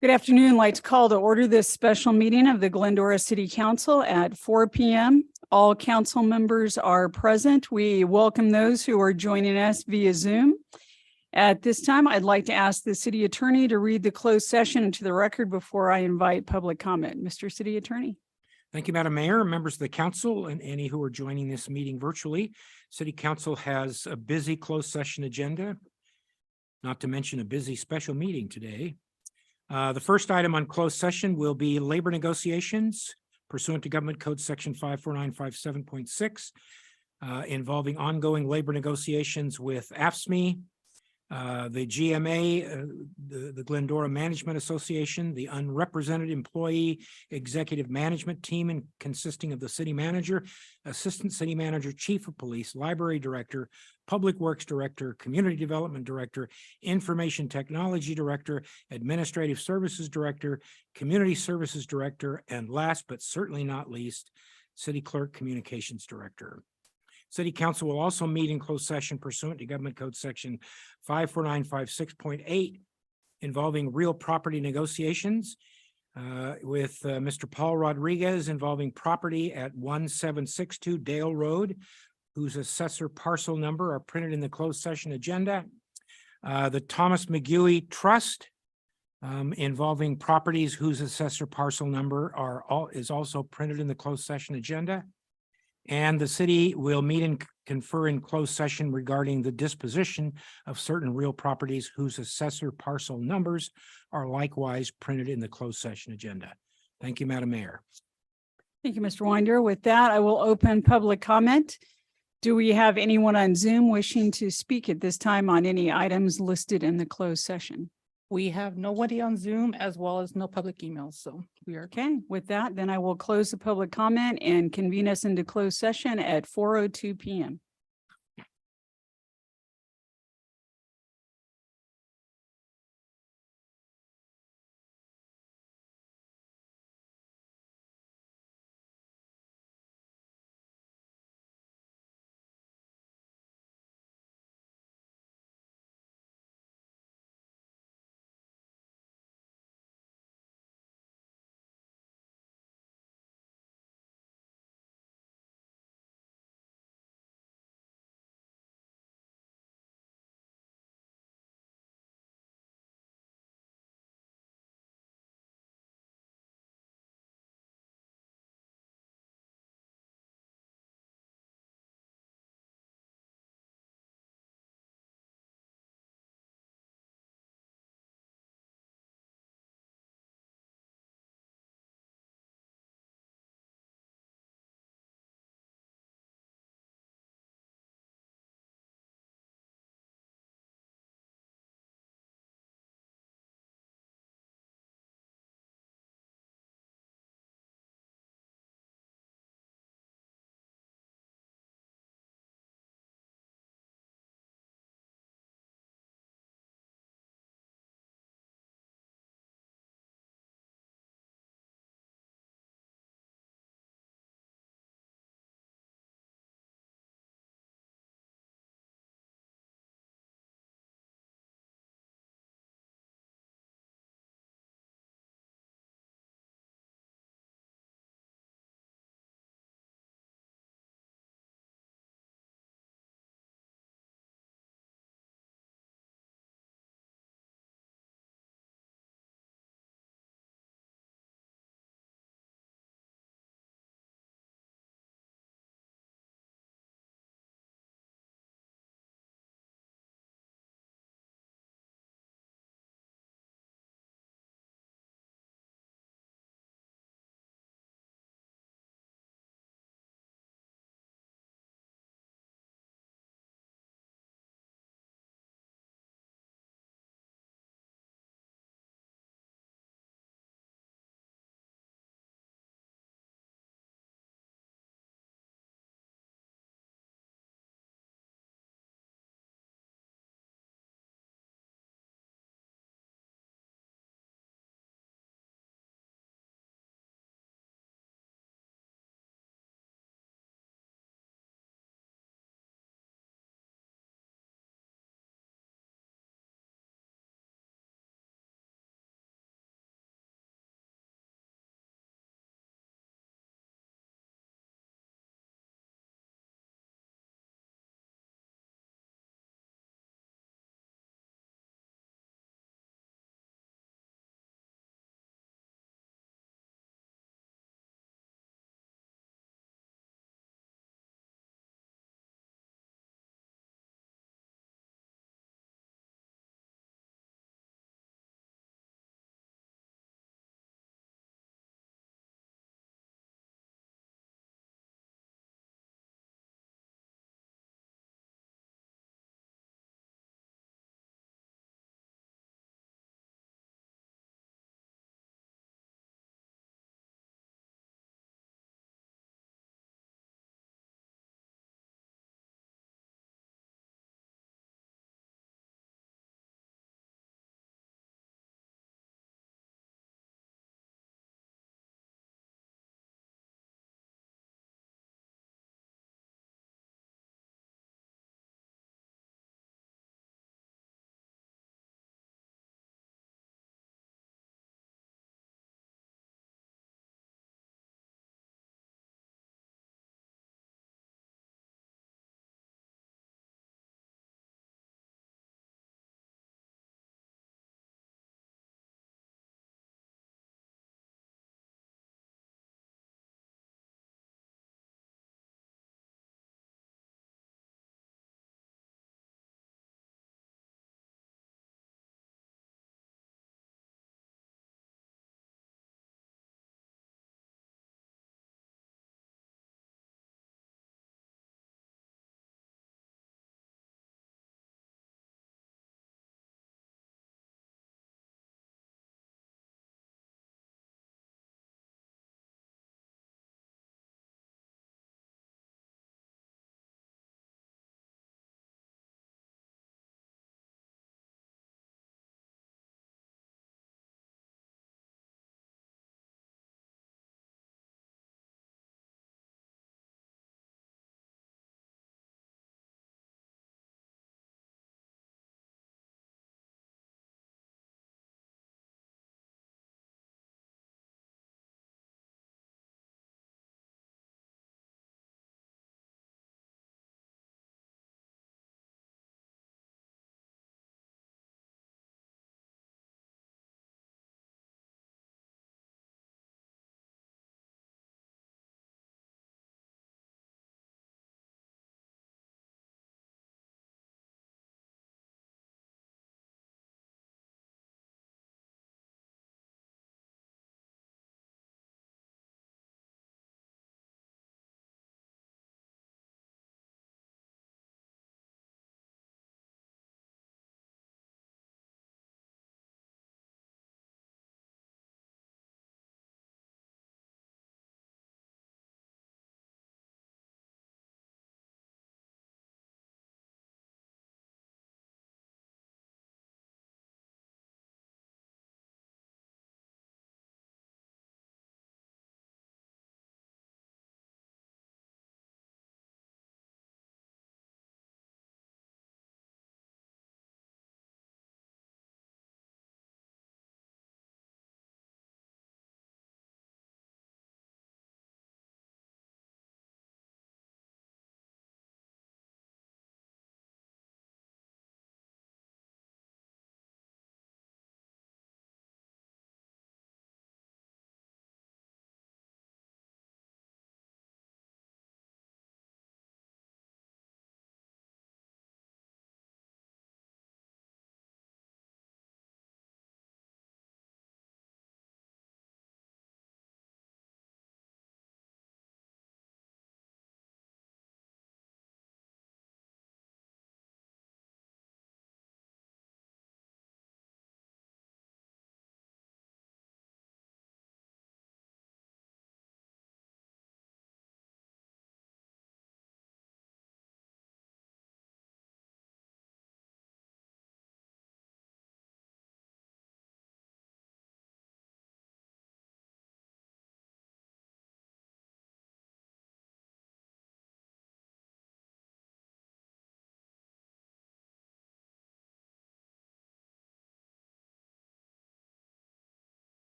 Good afternoon. I'd like to call to order this special meeting of the Glendora City Council at 4 p.m. All council members are present. We welcome those who are joining us via Zoom. At this time, I'd like to ask the city attorney to read the closed session into the record before I invite public comment. Mr. City Attorney. Thank you, Madam Mayor, members of the council, and any who are joining this meeting virtually. City Council has a busy closed session agenda, not to mention a busy special meeting today. The first item on closed session will be labor negotiations pursuant to Government Code Section 54957.6, involving ongoing labor negotiations with AFSCME, the GMA, the Glendora Management Association, the Unrepresented Employee Executive Management Team, consisting of the city manager, assistant city manager, chief of police, library director, public works director, community development director, information technology director, administrative services director, community services director, and last but certainly not least, city clerk communications director. City Council will also meet in closed session pursuant to Government Code Section 54956.8 involving real property negotiations with Mr. Paul Rodriguez involving property at 1762 Dale Road, whose assessor parcel number are printed in the closed session agenda. The Thomas McGuey Trust involving properties whose assessor parcel number is also printed in the closed session agenda. And the city will meet and confer in closed session regarding the disposition of certain real properties whose assessor parcel numbers are likewise printed in the closed session agenda. Thank you, Madam Mayor. Thank you, Mr. Winder. With that, I will open public comment. Do we have anyone on Zoom wishing to speak at this time on any items listed in the closed session? We have nobody on Zoom as well as no public emails, so we are Okay, with that, then I will close the public comment and convene us into closed session at 4:02 p.m.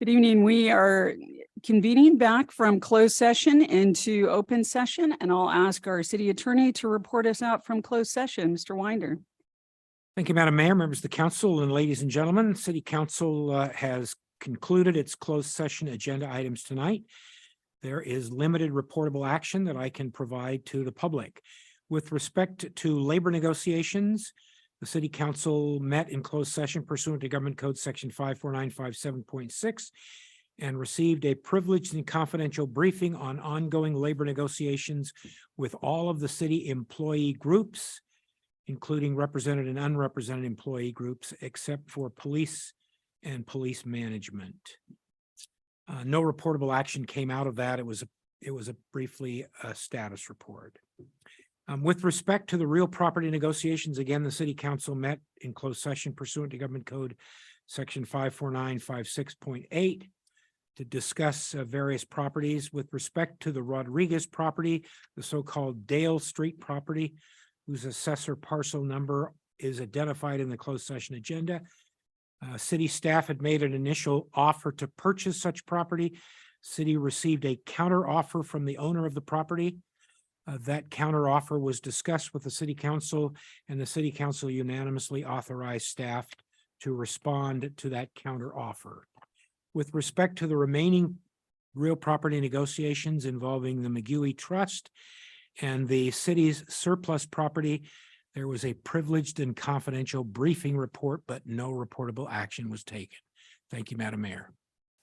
Good evening. We are convening back from closed session into open session, and I'll ask our city attorney to report us out from closed session. Mr. Winder. Thank you, Madam Mayor, members of the council, and ladies and gentlemen. City Council has concluded its closed session agenda items tonight. There is limited reportable action that I can provide to the public. With respect to labor negotiations, the City Council met in closed session pursuant to Government Code Section 54957.6 and received a privileged and confidential briefing on ongoing labor negotiations with all of the city employee groups, including represented and unrepresented employee groups, except for police and police management. No reportable action came out of that. It was briefly a status report. With respect to the real property negotiations, again, the City Council met in closed session pursuant to Government Code Section 54956.8 to discuss various properties. With respect to the Rodriguez property, the so-called Dale Street property, whose assessor parcel number is identified in the closed session agenda. City staff had made an initial offer to purchase such property. City received a counter offer from the owner of the property. That counter offer was discussed with the City Council, and the City Council unanimously authorized staff to respond to that counter offer. With respect to the remaining real property negotiations involving the McGuey Trust and the city's surplus property, there was a privileged and confidential briefing report, but no reportable action was taken. Thank you, Madam Mayor.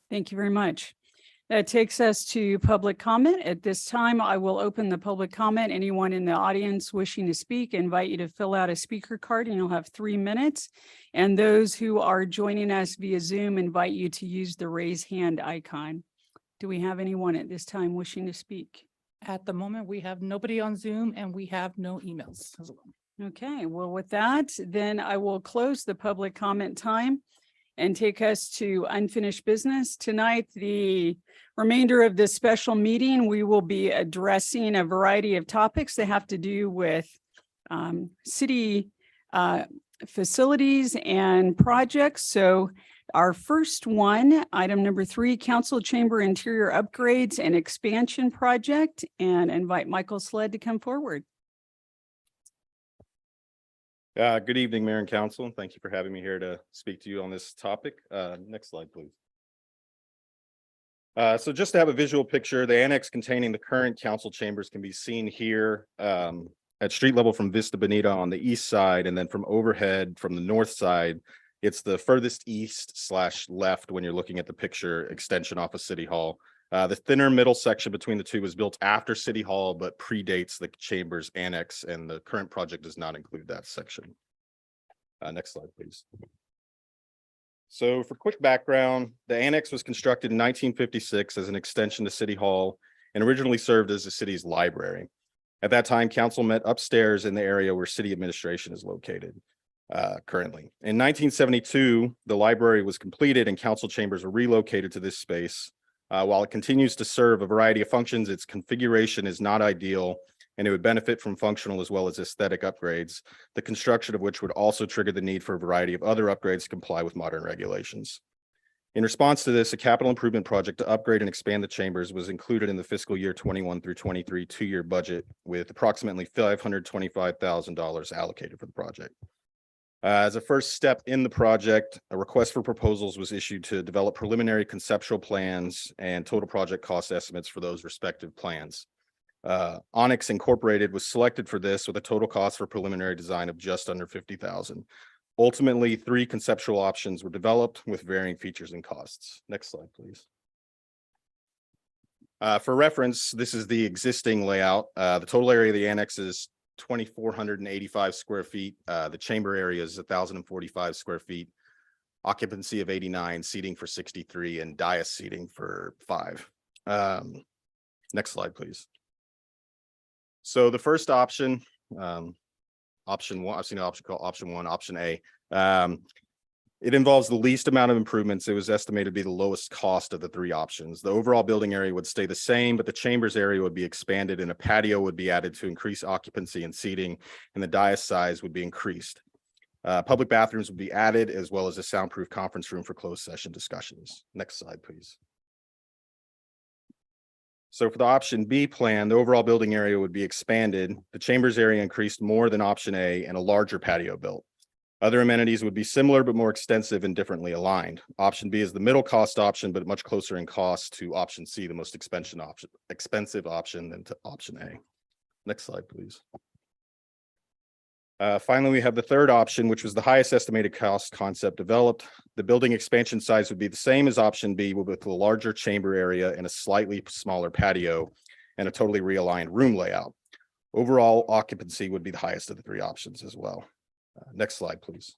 Thank you very much. That takes us to public comment. At this time, I will open the public comment. Anyone in the audience wishing to speak, I invite you to fill out a speaker card and you'll have 3 minutes. And those who are joining us via Zoom, invite you to use the raise hand icon. Do we have anyone at this time wishing to speak? At the moment, we have nobody on Zoom and we have no emails as well. Okay, well, with that, then I will close the public comment time and take us to unfinished business. Tonight, the remainder of this special meeting, we will be addressing a variety of topics that have to do with city facilities and projects. So our first one, item number 3, council chamber interior upgrades and expansion project, and invite Michael Sled to come forward. Good evening, Mayor and Council. Thank you for having me here to speak to you on this topic. Next slide, please. So just to have a visual picture, the annex containing the current council chambers can be seen here at street level from Vista Bonita on the east side, and then from overhead from the north side, it's the furthest east/left when you're looking at the picture extension off of City Hall. The thinner middle section between the two was built after City Hall, but predates the Chambers Annex, and the current project does not include that section. Next slide, please. So for quick background, the Annex was constructed in 1956 as an extension to City Hall and originally served as the city's library. At that time, council met upstairs in the area where city administration is located currently. In 1972, the library was completed and council chambers were relocated to this space. While it continues to serve a variety of functions, its configuration is not ideal, and it would benefit from functional as well as aesthetic upgrades, the construction of which would also trigger the need for a variety of other upgrades to comply with modern regulations. In response to this, a capital improvement project to upgrade and expand the chambers was included in the fiscal year 21 through 23 two-year budget, with approximately $525,000 allocated for the project. As a first step in the project, a request for proposals was issued to develop preliminary conceptual plans and total project cost estimates for those respective plans. Onyx Incorporated was selected for this with a total cost for preliminary design of just under $50,000. Ultimately, 3 conceptual options were developed with varying features and costs. Next slide, please. For reference, this is the existing layout. The total area of the annex is 2,485 square feet. The chamber area is 1,045 square feet. Occupancy of 89, seating for 63, and dais seating for 5. Next slide, please. So the first option, option 1, I've seen an option called option 1, option A. It involves the least amount of improvements. It was estimated to be the lowest cost of the 3 options. The overall building area would stay the same, but the chambers area would be expanded and a patio would be added to increase occupancy and seating, and the dais size would be increased. Public bathrooms would be added as well as a soundproof conference room for closed session discussions. Next slide, please. So for the option B plan, the overall building area would be expanded. The chambers area increased more than option A and a larger patio built. Other amenities would be similar but more extensive and differently aligned. Option B is the middle cost option, but much closer in cost to option C, the most expensive option than to option A. Next slide, please. Finally, we have the third option, which was the highest estimated cost concept developed. The building expansion size would be the same as option B, with a larger chamber area and a slightly smaller patio and a totally realigned room layout. Overall occupancy would be the highest of the three options as well. Next slide, please.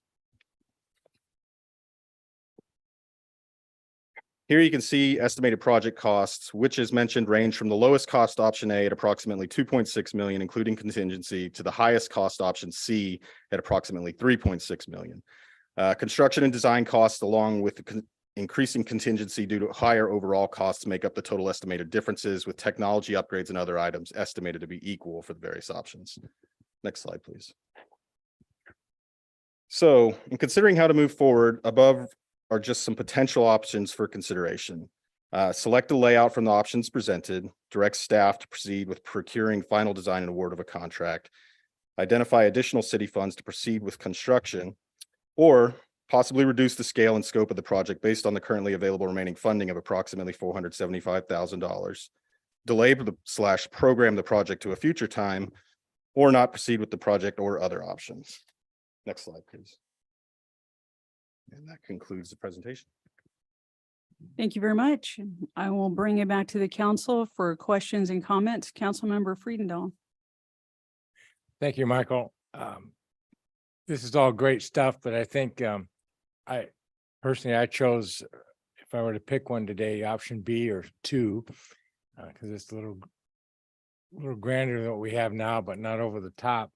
Here you can see estimated project costs, which as mentioned range from the lowest cost option A at approximately 2.6 million, including contingency, to the highest cost option C at approximately 3.6 million. Construction and design costs, along with the increasing contingency due to higher overall costs, make up the total estimated differences, with technology upgrades and other items estimated to be equal for the various options. Next slide, please. So in considering how to move forward, above are just some potential options for consideration. Select a layout from the options presented, direct staff to proceed with procuring final design and award of a contract, identify additional city funds to proceed with construction, or possibly reduce the scale and scope of the project based on the currently available remaining funding of approximately $475,000, delay / program the project to a future time, or not proceed with the project or other options. Next slide, please. And that concludes the presentation. Thank you very much. I will bring it back to the council for questions and comments. Councilmember Friedendahl. Thank you, Michael. This is all great stuff, but I think I chose, if I were to pick one today, option B or 2, because it's a little grander than what we have now, but not over the top.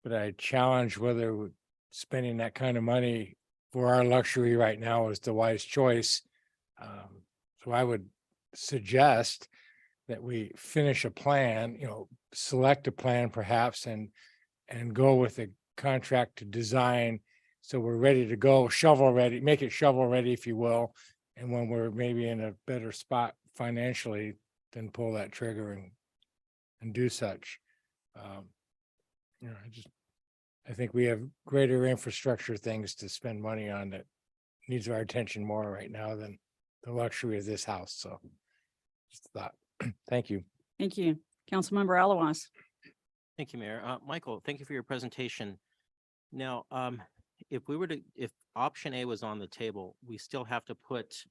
But I challenge whether spending that kind of money for our luxury right now is the wise choice. So I would suggest that we finish a plan, select a plan perhaps and go with a contract to design. So we're ready to go, shovel ready, make it shovel ready, if you will. And when we're maybe in a better spot financially, then pull that trigger and do such. I think we have greater infrastructure things to spend money on that needs our attention more right now than the luxury of this house. So just a thought. Thank you. Thank you. Councilmember Alawas. Thank you, Mayor. Michael, thank you for your presentation. Now, if option A was on the table, we still have to put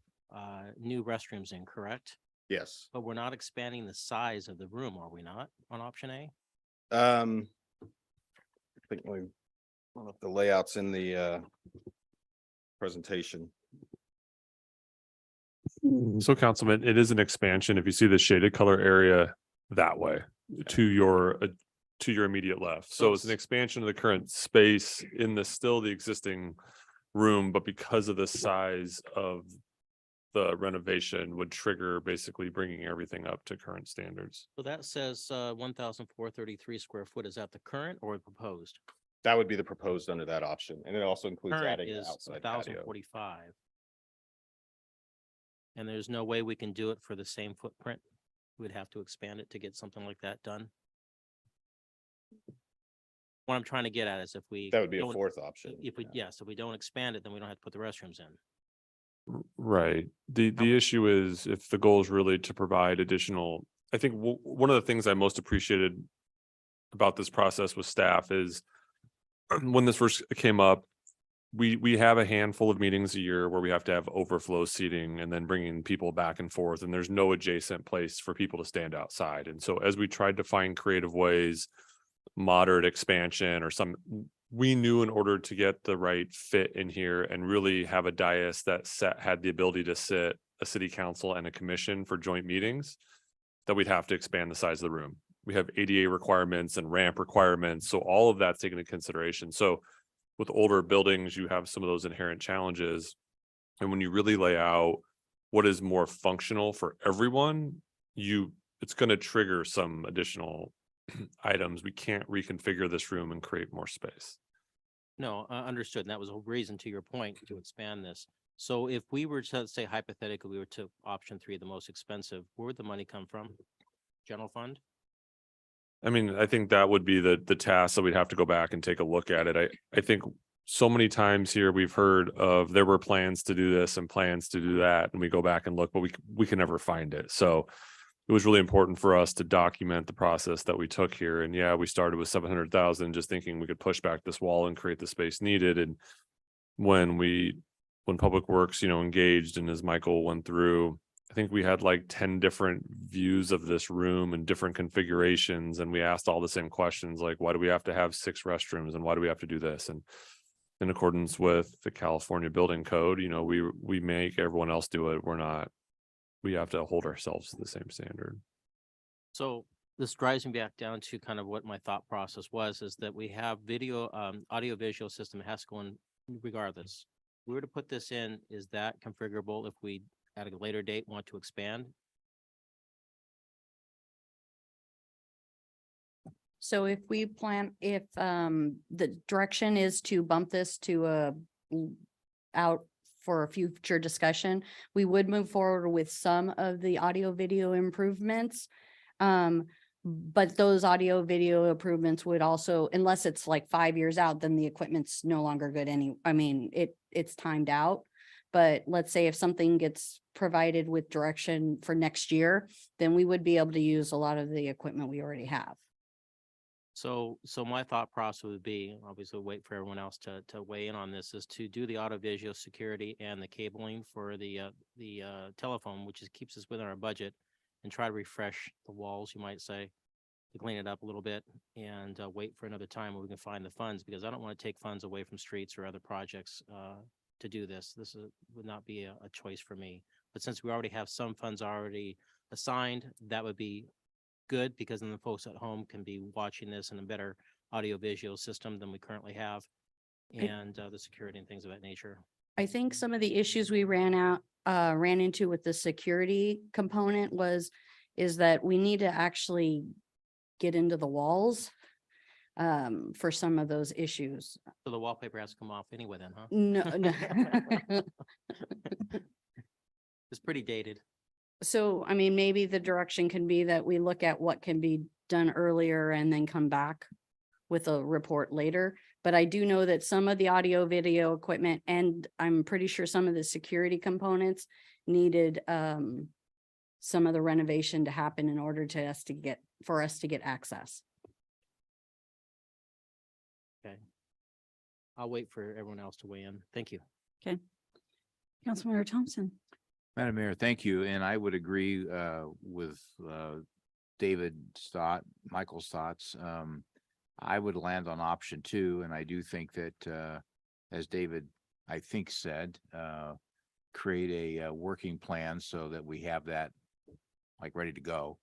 new restrooms in, correct? Yes. But we're not expanding the size of the room, are we not, on option A? I think one of the layouts in the presentation. So Councilman, it is an expansion. If you see the shaded color area that way to your immediate left. So it's an expansion of the current space in the existing room, but because of the size of the renovation would trigger basically bringing everything up to current standards. So that says 1,433 square foot. Is that the current or proposed? That would be the proposed under that option. And it also includes Current adding an is outside patio. 1,045. And there's no way we can do it for the same footprint. We'd have to expand it to get something like that done. What I'm trying to get at is if we That would be a don't- fourth option. If we, yes, if we don't expand it, then we don't have to put the restrooms in. Right. The issue is if the goal is really to provide additional, I think one of the things I most appreciated about this process with staff is when this first came up, we have a handful of meetings a year where we have to have overflow seating and then bringing people back and forth, and there's no adjacent place for people to stand outside. And so as we tried to find creative ways, moderate expansion or we knew in order to get the right fit in here and really have a dais that had the ability to sit a city council and a commission for joint meetings, that we'd have to expand the size of the room. We have ADA requirements and ramp requirements. So all of that's taken into consideration. So with older buildings, you have some of those inherent challenges. And when you really lay out what is more functional for everyone, it's going to trigger some additional items. We can't reconfigure this room and create more space. No, understood. And that was a reason to your point to expand this. So if we were to say hypothetically, we were to option 3, the most expensive, where would the money come from? General fund? I mean, I think that would be the task that we'd have to go back and take a look at it. I think so many times here we've heard of there were plans to do this and plans to do that, and we go back and look, but we can never find it. So it was really important for us to document the process that we took here. And yeah, we started with 700,000, just thinking we could push back this wall and create the space needed. And when Public Works, engaged, and as Michael went through, I think we had like 10 different views of this room and different configurations. And we asked all the same questions, like, why do we have to have 6 restrooms? And why do we have to do this? And in accordance with the California Building Code, we make everyone else do it. We have to hold ourselves to the same standard. So this drives me back down to kind of what my thought process was, is that we have audio visual system that has to go in regardless. If we were to put this in, is that configurable if we at a later date want to expand? So if the direction is to bump this to out for a future discussion, we would move forward with some of the audio video improvements. But those audio video improvements would also, unless it's like 5 years out, then the equipment's no longer good it's timed out. But let's say if something gets provided with direction for next year, then we would be able to use a lot of the equipment we already have. So my thought process would be, obviously wait for everyone else to weigh in on this, is to do the audio-visual security and the cabling for the telephone, which keeps us within our budget, and try to refresh the walls, you might say, to clean it up a little bit, and wait for another time where we can find the funds, because I don't want to take funds away from streets or other projects to do this. This would not be a choice for me. But since we already have some funds already assigned, that would be good, because then the folks at home can be watching this in a better audio-visual system than we currently have, and the security and things of that nature. I think some of the issues we ran into with the security component is that we need to actually get into the walls for some of those issues. So the wallpaper has to come off anyway then, huh? No. It's pretty dated. So, maybe the direction can be that we look at what can be done earlier and then come back with a report later. But I do know that some of the audio video equipment, and I'm pretty sure some of the security components needed some of the renovation to happen in order for us to get access. Okay. I'll wait for everyone else to weigh in. Thank you. Councilmember Thompson. Madam Mayor, thank you. And I would agree with Michael's thoughts. I would land on option 2. And I do think that, as David, I think said, create a working plan so that we have that like ready to go.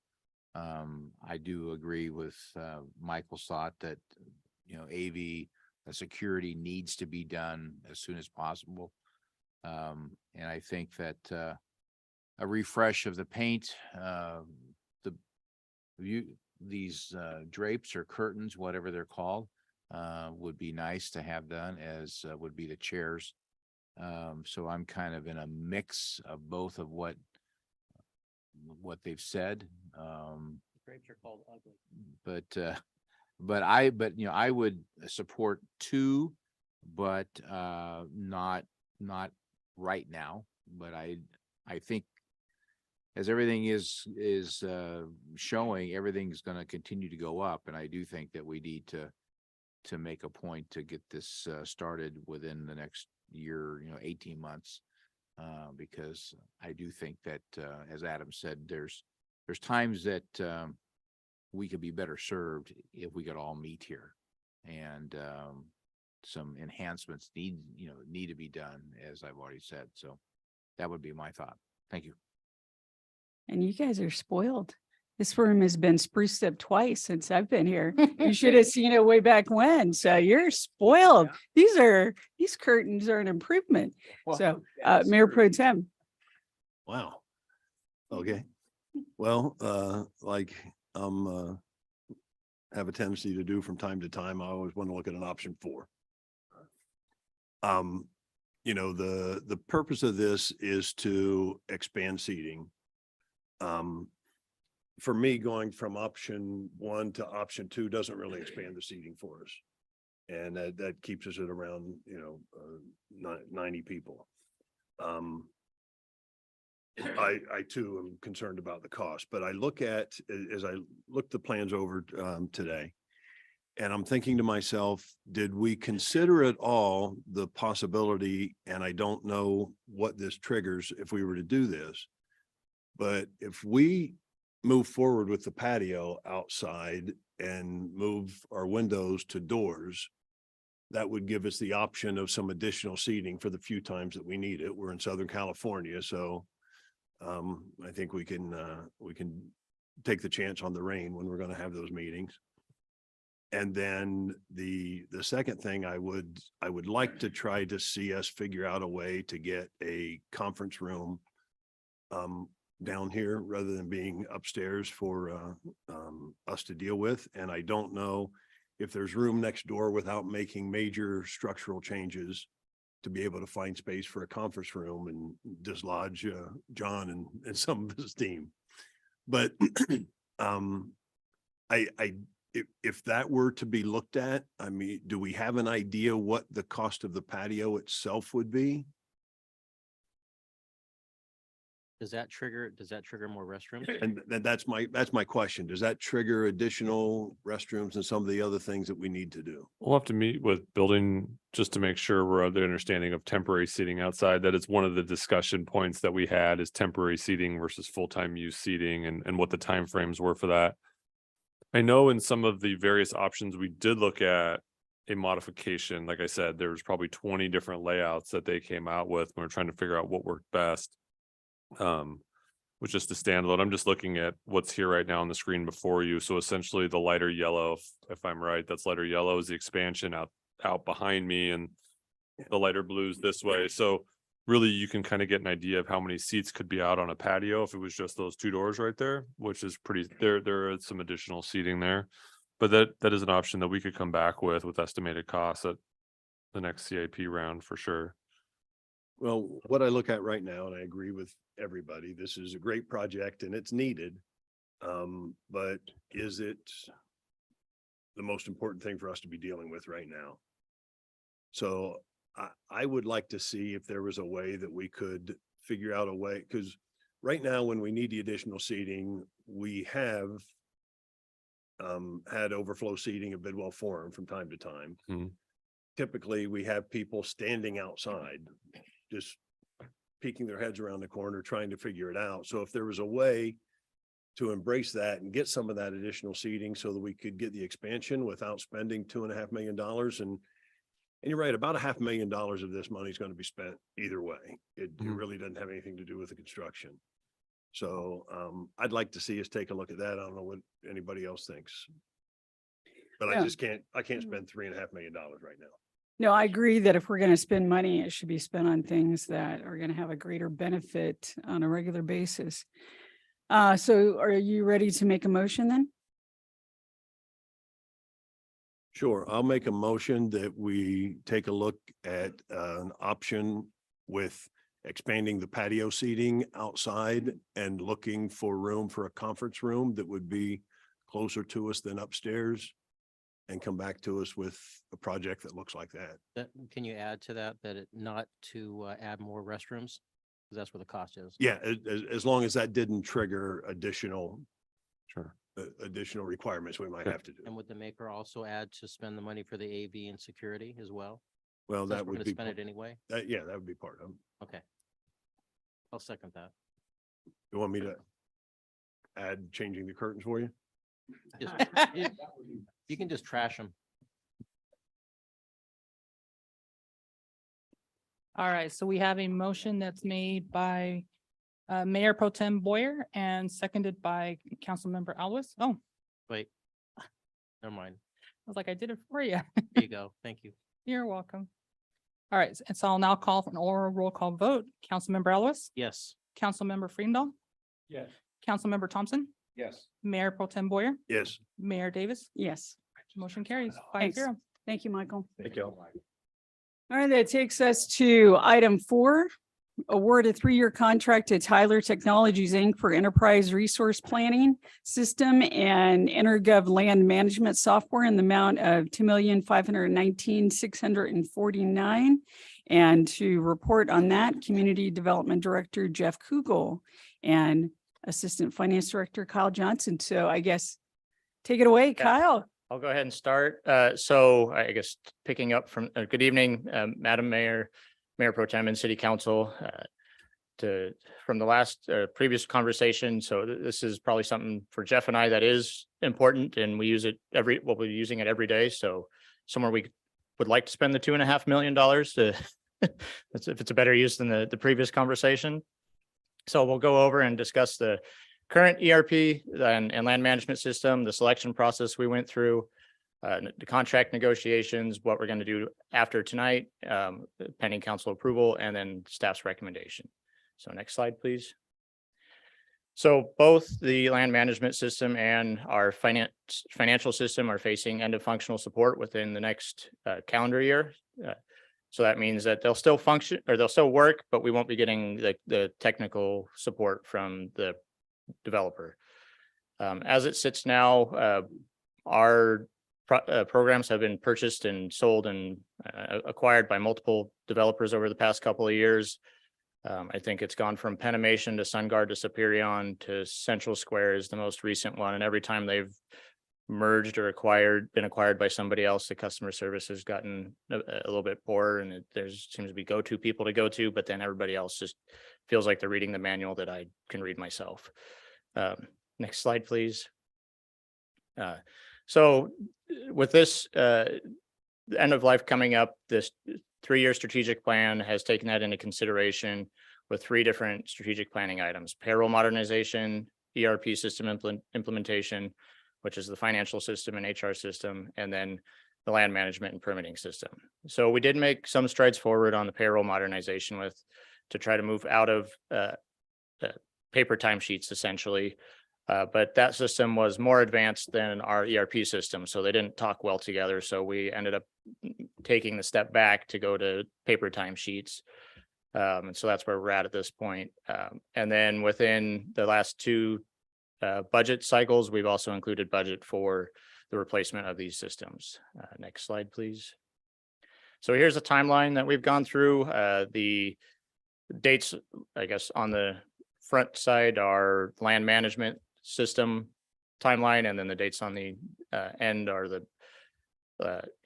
I do agree with Michael's thought that, AV security needs to be done as soon as possible. And I think that a refresh of the paint, these drapes or curtains, whatever they're called, would be nice to have done, as would be the chairs. So I'm kind of in a mix of both of what they've said. Drapes are called ugly. But I would support 2, but not right now. But I think as everything is showing, everything's going to continue to go up, and I do think that we need to make a point to get this started within the next year, 18 months, because I do think that as Adam said, there's times that we could be better served if we could all meet here, and some enhancements need to be done, as I've already said. So that would be my thought. Thank you. And you guys are spoiled. This room has been spruced up twice since I've been here. You should have seen it way back when. So you're spoiled. These curtains are an improvement. So Mayor Pro Tem. Wow. Okay. Well, like have a tendency to do from time to time, I always want to look at an option 4. You know, the purpose of this is to expand seating. For me, going from option one to option two doesn't really expand the seating for us. And that keeps us at around, 90 people. I too am concerned about the cost, but I look at, as I look the plans over today, and I'm thinking to myself, did we consider at all the possibility, and I don't know what this triggers if we were to do this, but if we move forward with the patio outside and move our windows to doors, that would give us the option of some additional seating for the few times that we need it. We're in Southern California, so I think we can take the chance on the rain when we're going to have those meetings. And then the second thing I would like to try to see us figure out a way to get a conference room down here rather than being upstairs for us to deal with. And I don't know if there's room next door without making major structural changes to be able to find space for a conference room and dislodge John and some of his team. But if that were to be looked at, I mean, do we have an idea what the cost of the patio itself would be? Does that trigger more restrooms? And that's my question. Does that trigger additional restrooms and some of the other things that we need to do? We'll have to meet with building just to make sure we're of the understanding of temporary seating outside. That is one of the discussion points that we had is temporary seating versus full-time use seating and what the timeframes were for that. I know in some of the various options, we did look at a modification. Like I said, there was probably 20 different layouts that they came out with. We were trying to figure out what worked best. With just the standalone. I'm just looking at what's here right now on the screen before you. So essentially the lighter yellow, if I'm right, that's lighter yellow is the expansion out behind me, and the lighter blues this way. So really you can kind of get an idea of how many seats could be out on a patio if it was just those two doors right there, which is pretty, there is some additional seating there. But that is an option that we could come back with estimated costs at the next CIP round for sure. Well, what I look at right now, and I agree with everybody, this is a great project and it's needed. But is it the most important thing for us to be dealing with right now? So I would like to see if there was a way that we could figure out a way, because right now when we need the additional seating, we have had overflow seating at Bidwell Forum from time to time. Mhm. Typically, we have people standing outside, just peeking their heads around the corner, trying to figure it out. So if there was a way to embrace that and get some of that additional seating so that we could get the expansion without spending $2.5 million. And you're right, about $500,000 of this money is going to be spent either way. It really doesn't have anything to do with the construction. So I'd like to see us take a look at that. I don't know what anybody else thinks. But Yeah. I can't spend $3.5 million right now. No, I agree that if we're going to spend money, it should be spent on things that are going to have a greater benefit on a regular basis. So are you ready to make a motion then? Sure, I'll make a motion that we take a look at an option with expanding the patio seating outside and looking for room for a conference room that would be closer to us than upstairs, and come back to us with a project that looks like that. Can you add to that it not to add more restrooms? Because that's where the cost is. Yeah, as long as that didn't trigger additional Sure. additional requirements we might Okay. have to do. And would the maker also add to spend the money for the AV and security as well? Well, Since that we're would gonna be, spend it anyway? yeah, that would be part of it. Okay. I'll second that. You want me to add changing the curtains for you? Just- You can just trash them. All right, so we have a motion that's made by Mayor Pro Tem Boyer and seconded by Councilmember Alves. Oh, Wait. Never mind. I was like, I did it for you. There you go. Thank you. You're welcome. All right, and so I'll now call for an oral roll call vote. Councilmember Alves, Yes. Councilmember Freendahl, Yes. Councilmember Thompson, Yes. Mayor Pro Tem Boyer, Yes. Mayor Davis. Yes. Motion carries Thanks. 5-0. Thank you, Michael. Thank you. All right, that takes us to item 4. Award a 3-year contract to Tyler Technologies, Inc. for enterprise resource planning system and InterGov land management software in the amount of $2,519,649. And to report on that, Community Development Director Jeff Kugel and Assistant Finance Director Kyle Johnson. So I guess take it away, Kyle. I'll go ahead and start. So I guess picking up from, good evening, Madam Mayor, Mayor Pro Tem and City Council. From the last previous conversation. So this is probably something for Jeff and I that is important, and we use it we'll be using it every day. So somewhere we would like to spend the $2.5 million to, if it's a better use than the previous conversation. So we'll go over and discuss the current ERP and land management system, the selection process we went through, the contract negotiations, what we're going to do after tonight, pending council approval, and then staff's recommendation. So next slide, please. So both the land management system and our financial system are facing end of functional support within the next calendar year. So that means that they'll still function, or they'll still work, but we won't be getting the technical support from the developer. As it sits now, our programs have been purchased and sold and acquired by multiple developers over the past couple of years. I think it's gone from Penimation to SunGuard to Superion to Central Square is the most recent one. And every time they've merged or been acquired by somebody else, the customer service has gotten a little bit poorer, and there seems to be go-to people to go to, but then everybody else just feels like they're reading the manual that I can read myself. Next slide, please. So with this end of life coming up, this 3-year strategic plan has taken that into consideration with 3 different strategic planning items: payroll modernization, ERP system implementation, which is the financial system and HR system, and then the land management and permitting system. So we did make some strides forward on the payroll modernization to try to move out of paper timesheets essentially. But that system was more advanced than our ERP system, so they didn't talk well together. So we ended up taking the step back to go to paper timesheets. And so that's where we're at this point. And then within the last 2 budget cycles, we've also included budget for the replacement of these systems. Next slide, please. So here's a timeline that we've gone through. The dates, I guess, on the front side are land management system timeline, and then the dates on the end are the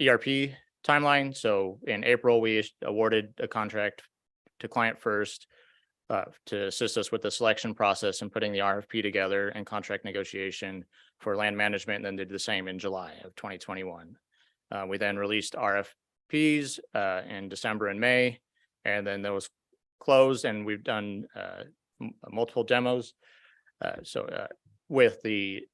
ERP timeline. So in April, we awarded a contract to Client First to assist us with the selection process and putting the RFP together and contract negotiation for land management, and then did the same in July of 2021. We then released RFPs in December and May, and then those closed, and we've done multiple demos. With the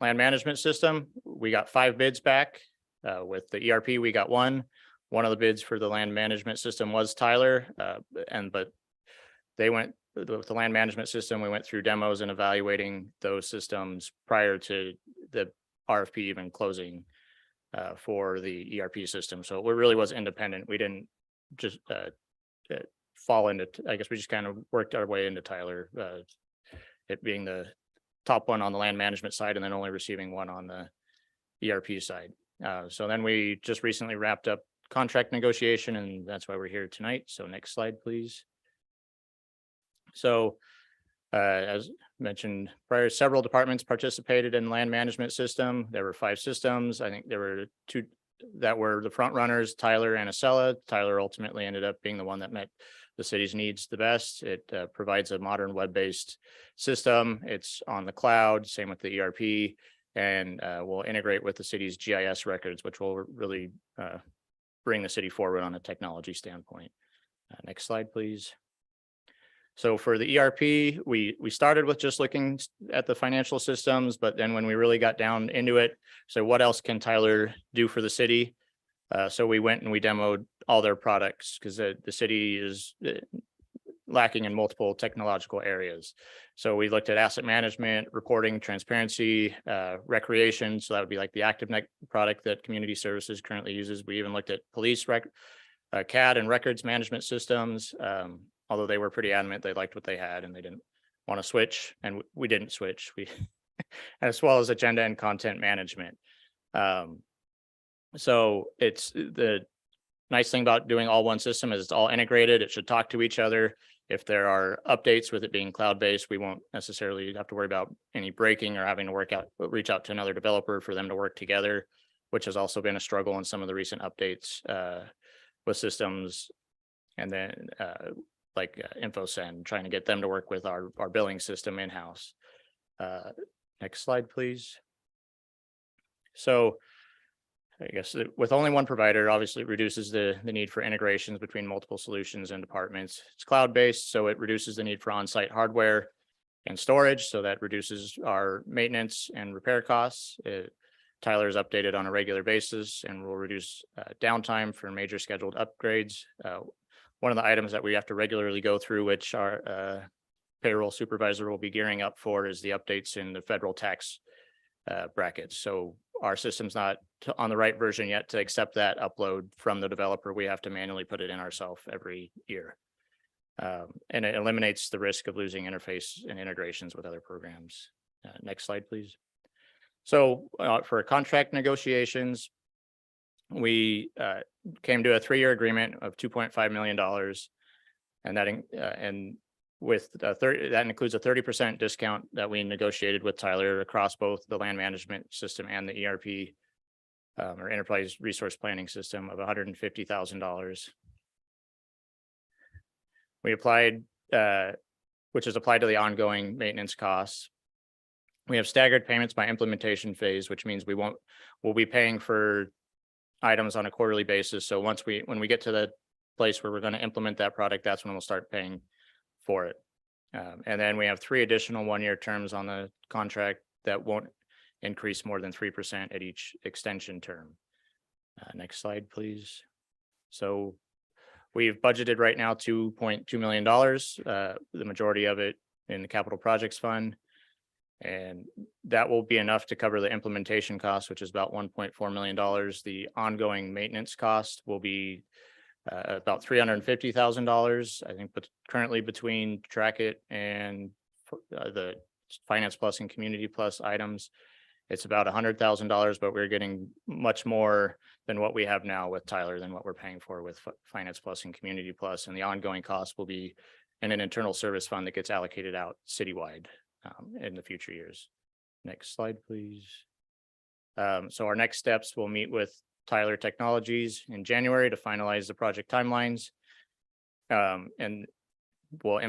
land management system, we got 5 bids back. With the ERP, we got 1. One of the bids for the land management system was Tyler, but they went with the land management system. We went through demos and evaluating those systems prior to the RFP even closing for the ERP system. So it really was independent. We didn't just fall into, I guess we just kind of worked our way into Tyler, it being the top one on the land management side and then only receiving 1 on the ERP side. So then we just recently wrapped up contract negotiation, and that's why we're here tonight. So next slide, please. So as mentioned prior, several departments participated in land management system. There were 5 systems. I think there were 2 that were the front runners, Tyler and Acela. Tyler ultimately ended up being the one that met the city's needs the best. It provides a modern web-based system. It's on the cloud, same with the ERP, and will integrate with the city's GIS records, which will really bring the city forward on a technology standpoint. Next slide, please. So for the ERP, we started with just looking at the financial systems, but then when we really got down into it, so what else can Tyler do for the city? So we went and we demoed all their products, because the city is lacking in multiple technological areas. So we looked at asset management, reporting, transparency, recreation. So that would be like the ActiveNet product that community services currently uses. We even looked at police CAD and records management systems. Although they were pretty adamant, they liked what they had and they didn't want to switch, and we didn't switch. We, as well as agenda and content management. So it's the nice thing about doing all one system is it's all integrated. It should talk to each other. If there are updates with it being cloud-based, we won't necessarily have to worry about any breaking or having to reach out to another developer for them to work together, which has also been a struggle in some of the recent updates with systems. And then like InfoSend, trying to get them to work with our billing system in-house. Next slide, please. So I guess with only one provider, obviously it reduces the need for integrations between multiple solutions and departments. It's cloud-based, so it reduces the need for on-site hardware and storage. So that reduces our maintenance and repair costs. Tyler is updated on a regular basis and will reduce downtime for major scheduled upgrades. One of the items that we have to regularly go through, which our payroll supervisor will be gearing up for, is the updates in the federal tax brackets. So our system's not on the right version yet to accept that upload from the developer. We have to manually put it in ourselves every year. And it eliminates the risk of losing interface and integrations with other programs. Next slide, please. So for contract negotiations, we came to a 3-year agreement of $2.5 million. And that with that includes a 30% discount that we negotiated with Tyler across both the land management system and the ERP or enterprise resource planning system of $150,000. We applied, which is applied to the ongoing maintenance costs. We have staggered payments by implementation phase, which means we'll be paying for items on a quarterly basis. So when we get to the place where we're going to implement that product, that's when we'll start paying for it. And then we have 3 additional 1-year terms on the contract that won't increase more than 3% at each extension term. Next slide, please. So we've budgeted right now $2.2 million, the majority of it in the capital projects fund. And that will be enough to cover the implementation cost, which is about $1.4 million. The ongoing maintenance cost will be about $350,000, I think, but currently between Trackit and the Finance Plus and Community Plus items, it's about $100,000, but we're getting much more than what we have now with Tyler than what we're paying for with Finance Plus and Community Plus. And the ongoing cost will be in an internal service fund that gets allocated out citywide in the future years. Next slide, please. So our next steps, we'll meet with Tyler Technologies in January to finalize the project timelines. And we'll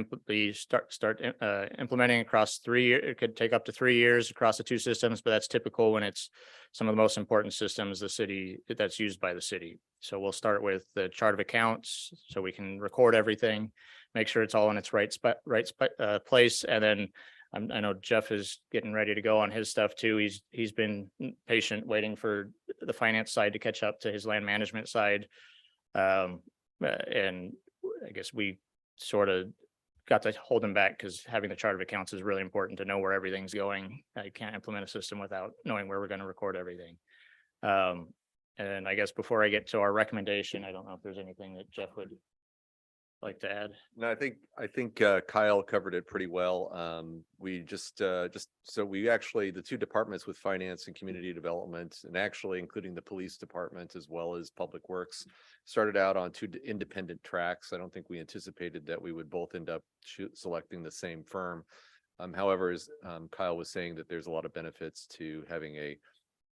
start implementing across 3 years. It could take up to 3 years across the 2 systems, but that's typical when it's some of the most important systems that's used by the city. So we'll start with the chart of accounts so we can record everything, make sure it's all in its right place. And then I know Jeff is getting ready to go on his stuff too. He's been patient waiting for the finance side to catch up to his land management side. And I guess we sort of got to hold him back because having the chart of accounts is really important to know where everything's going. I can't implement a system without knowing where we're going to record everything. And I guess before I get to our recommendation, I don't know if there's anything that Jeff would like to add. No, I think Kyle covered it pretty well. We so we actually, the 2 departments with finance and community development, and actually including the police department as well as public works, started out on 2 independent tracks. I don't think we anticipated that we would both end up selecting the same firm. However, as Kyle was saying, that there's a lot of benefits to having a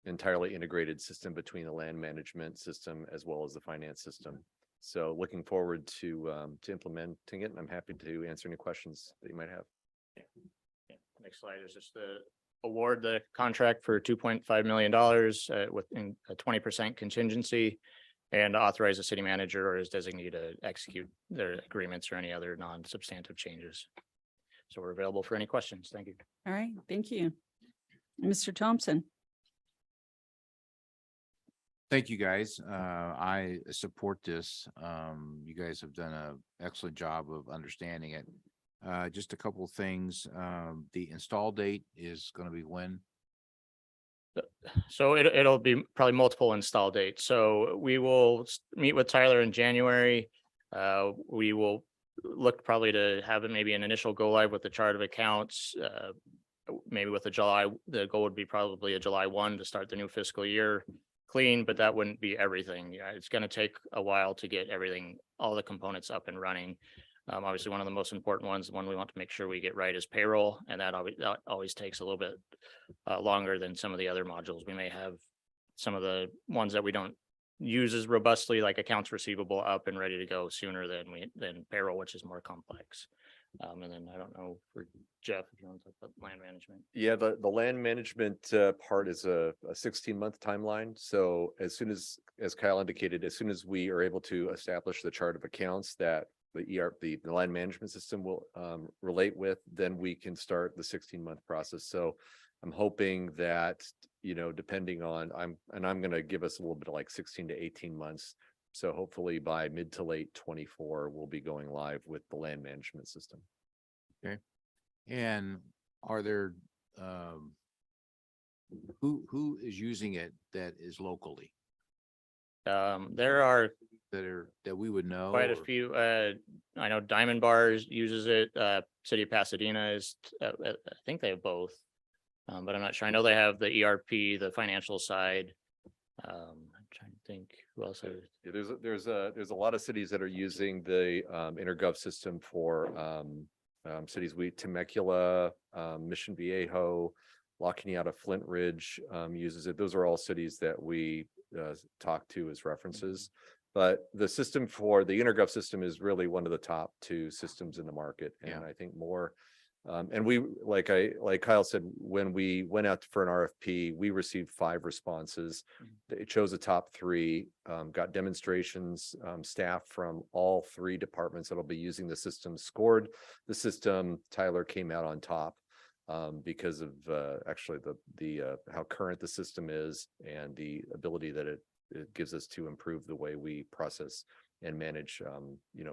entirely integrated system between the land management system as well as the finance system. So looking forward to implementing it, and I'm happy to answer any questions that you might have. Yeah. Next slide is just the award the contract for $2.5 million with a 20% contingency, and authorize the city manager or his designee to execute their agreements or any other non-substantive changes. So we're available for any questions. Thank you. All right, thank you. Mr. Thompson. Thank you, guys. I support this. You guys have done an excellent job of understanding it. Just a couple of things. The install date is going to be when? So it'll be probably multiple install dates. So we will meet with Tyler in January. We will look probably to have it maybe an initial go live with the chart of accounts. Maybe with the goal would be probably a July 1 to start the new fiscal year clean, but that wouldn't be everything. Yeah, it's going to take a while to get everything, all the components up and running. Obviously, one of the most important ones, the one we want to make sure we get right, is payroll, and that always takes a little bit longer than some of the other modules. We may have some of the ones that we don't use as robustly, like accounts receivable, up and ready to go sooner than payroll, which is more complex. And then I don't know for Jeff, if you want to talk about land management. Yeah, the land management part is a 16-month timeline. So as soon as Kyle indicated, as soon as we are able to establish the chart of accounts that the land management system will relate with, then we can start the 16-month process. So I'm hoping that, depending on, I'm going to give us a little bit of like 16 to 18 months. So hopefully by mid to late 24, we'll be going live with the land management system. Okay. And are there, who is using it that is locally There are that we would know? quite a or- few. I know Diamond Bars uses it. City of Pasadena is, I think they have both. But I'm not sure. I know they have the ERP, the financial side. I'm trying to think who else. Yeah, there's a lot of cities that are using the InterGov system for cities. Temecula, Mission Viejo, La Cañada, Flint Ridge uses it. Those are all cities that we talk to as references. But the system for the InterGov system is really one of the top 2 systems in the market, and Yeah. I think more. And we, like Kyle said, when we went out for an RFP, we received 5 responses. It chose the top 3, got demonstrations, staff from all 3 departments that'll be using the system scored the system. Tyler came out on top because of actually the how current the system is and the ability that it gives us to improve the way we process and manage,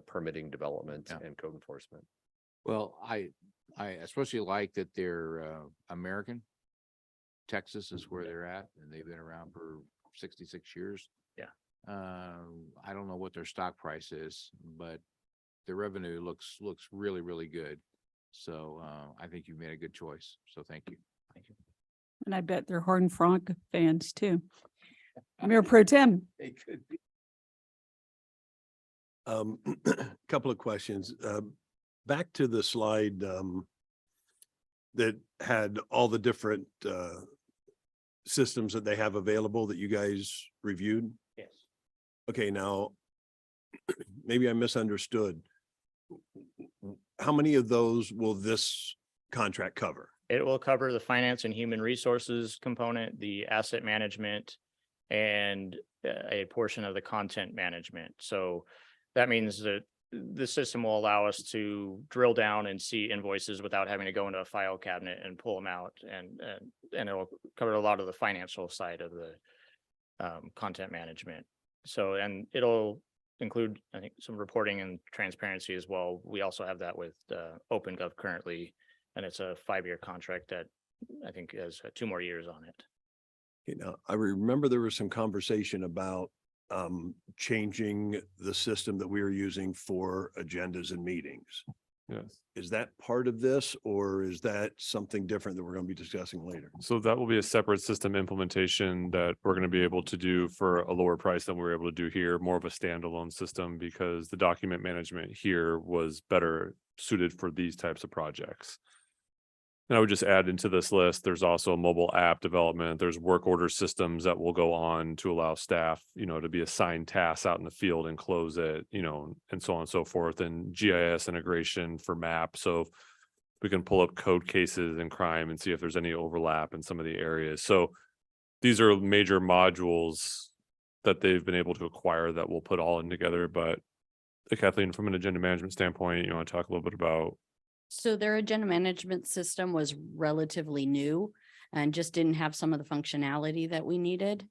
permitting, development, Yeah. and code enforcement. Well, I especially like that they're American. Texas is where they're at, and they've been around for 66 years. Yeah. I don't know what their stock price is, but the revenue looks really, really good. So I think you made a good choice. So thank you. Thank you. And I bet they're Horn Frank fans too. Mayor Pro Tem. Couple of questions. Back to the slide that had all the different systems that they have available that you guys reviewed. Yes. Okay, now maybe I misunderstood. How many of those will this contract cover? It will cover the finance and human resources component, the asset management, and a portion of the content management. So that means that the system will allow us to drill down and see invoices without having to go into a file cabinet and pull them out. And it'll cover a lot of the financial side of the content management. So, and it'll include, I think, some reporting and transparency as well. We also have that with OpenGov currently, and it's a 5-year contract that I think has 2 more years on it. Okay, now I remember there was some conversation about changing the system that we are using for agendas and meetings. Yes. Is that part of this, or is that something different that we're going to be discussing later? So that will be a separate system implementation that we're going to be able to do for a lower price than we were able to do here, more of a standalone system, because the document management here was better suited for these types of projects. And I would just add into this list, there's also mobile app development. There's work order systems that will go on to allow staff, to be assigned tasks out in the field and close it, and so on and so forth, and GIS integration for maps. So we can pull up code cases and crime and see if there's any overlap in some of the areas. So these are major modules that they've been able to acquire that we'll put all in together. But Kathleen, from an agenda management standpoint, you want to talk a little bit about? So their agenda management system was relatively new and just didn't have some of the functionality that we needed.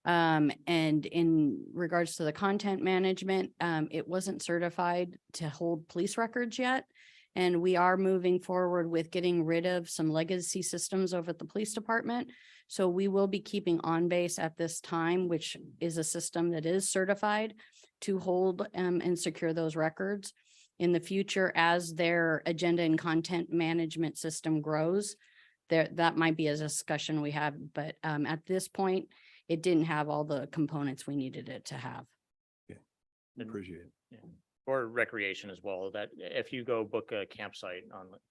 And in regards to the content management, it wasn't certified to hold police records yet. And we are moving forward with getting rid of some legacy systems over at the police department. So we will be keeping OnBase at this time, which is a system that is certified to hold and secure those records. In the future, as their agenda and content management system grows, that might be a discussion we have, but at this point, it didn't have all the components we needed it to have. Appreciate it. Or recreation as well, that if you go book a campsite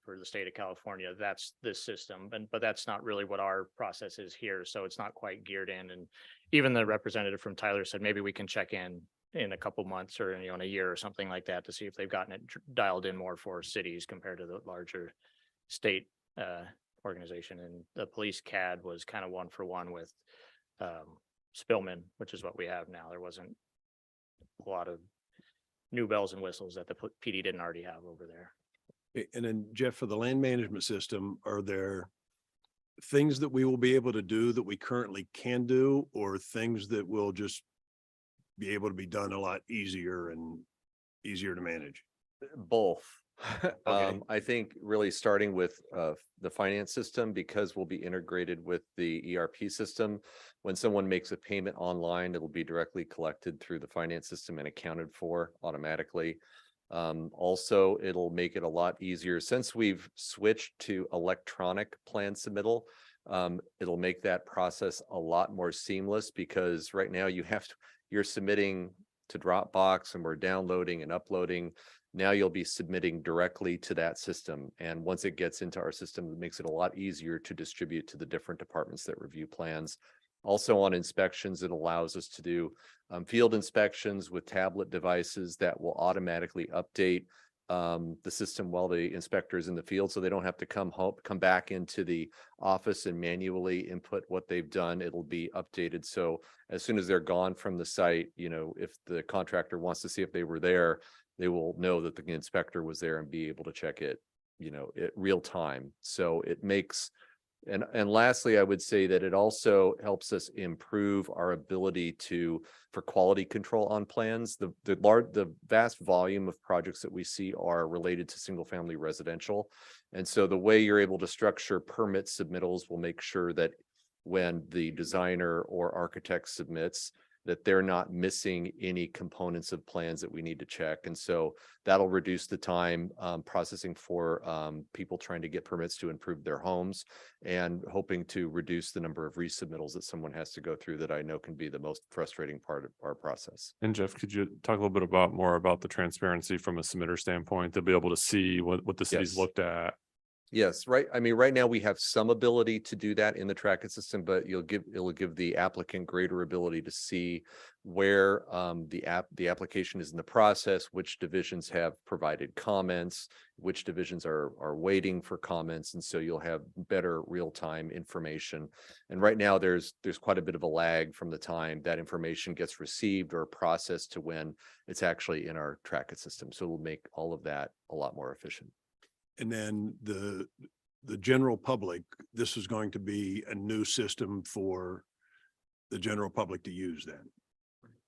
for the state of California, that's this system, but that's not really what our process is here, so it's not quite geared in. And even the representative from Tyler said, maybe we can check in a couple months or, in a year or something like that to see if they've gotten it dialed in more for cities compared to the larger state organization. And the police CAD was kind of 1-for-1 with Spillman, which is what we have now. There wasn't a lot of new bells and whistles that the PD didn't already have over there. And then Jeff, for the land management system, are there things that we will be able to do that we currently can do, or things that will just be able to be done a lot easier and easier to manage? Both. I think really starting with the finance system, because we'll be integrated with the ERP system. When someone makes a payment online, it'll be directly collected through the finance system and accounted for automatically. Also, it'll make it a lot easier since we've switched to electronic plan submittal. It'll make that process a lot more seamless, because right now you're submitting to Dropbox and we're downloading and uploading. Now you'll be submitting directly to that system. And once it gets into our system, it makes it a lot easier to distribute to the different departments that review plans. Also on inspections, it allows us to do field inspections with tablet devices that will automatically update the system while the inspector is in the field. So they don't have to come back into the office and manually input what they've done. It'll be updated. So as soon as they're gone from the site, if the contractor wants to see if they were there, they will know that the inspector was there and be able to check it, at real time. So it makes, and lastly, I would say that it also helps us improve our ability for quality control on plans. The vast volume of projects that we see are related to single family residential. And so the way you're able to structure permit submittals will make sure that when the designer or architect submits, that they're not missing any components of plans that we need to check. And so that'll reduce the time processing for people trying to get permits to improve their homes, and hoping to reduce the number of resubmittals that someone has to go through that I know can be the most frustrating part of our process. And Jeff, could you talk a little bit more about the transparency from a submitter standpoint? They'll be able to see what the city's Yes. looked at. Yes, right. I mean, right now we have some ability to do that in the Trackit system, but it'll give the applicant greater ability to see where the application is in the process, which divisions have provided comments, which divisions are waiting for comments. And so you'll have better real-time information. And right now there's quite a bit of a lag from the time that information gets received or processed to when it's actually in our Trackit system. So it'll make all of that a lot more efficient. And then the general public, this is going to be a new system for the general public to use then.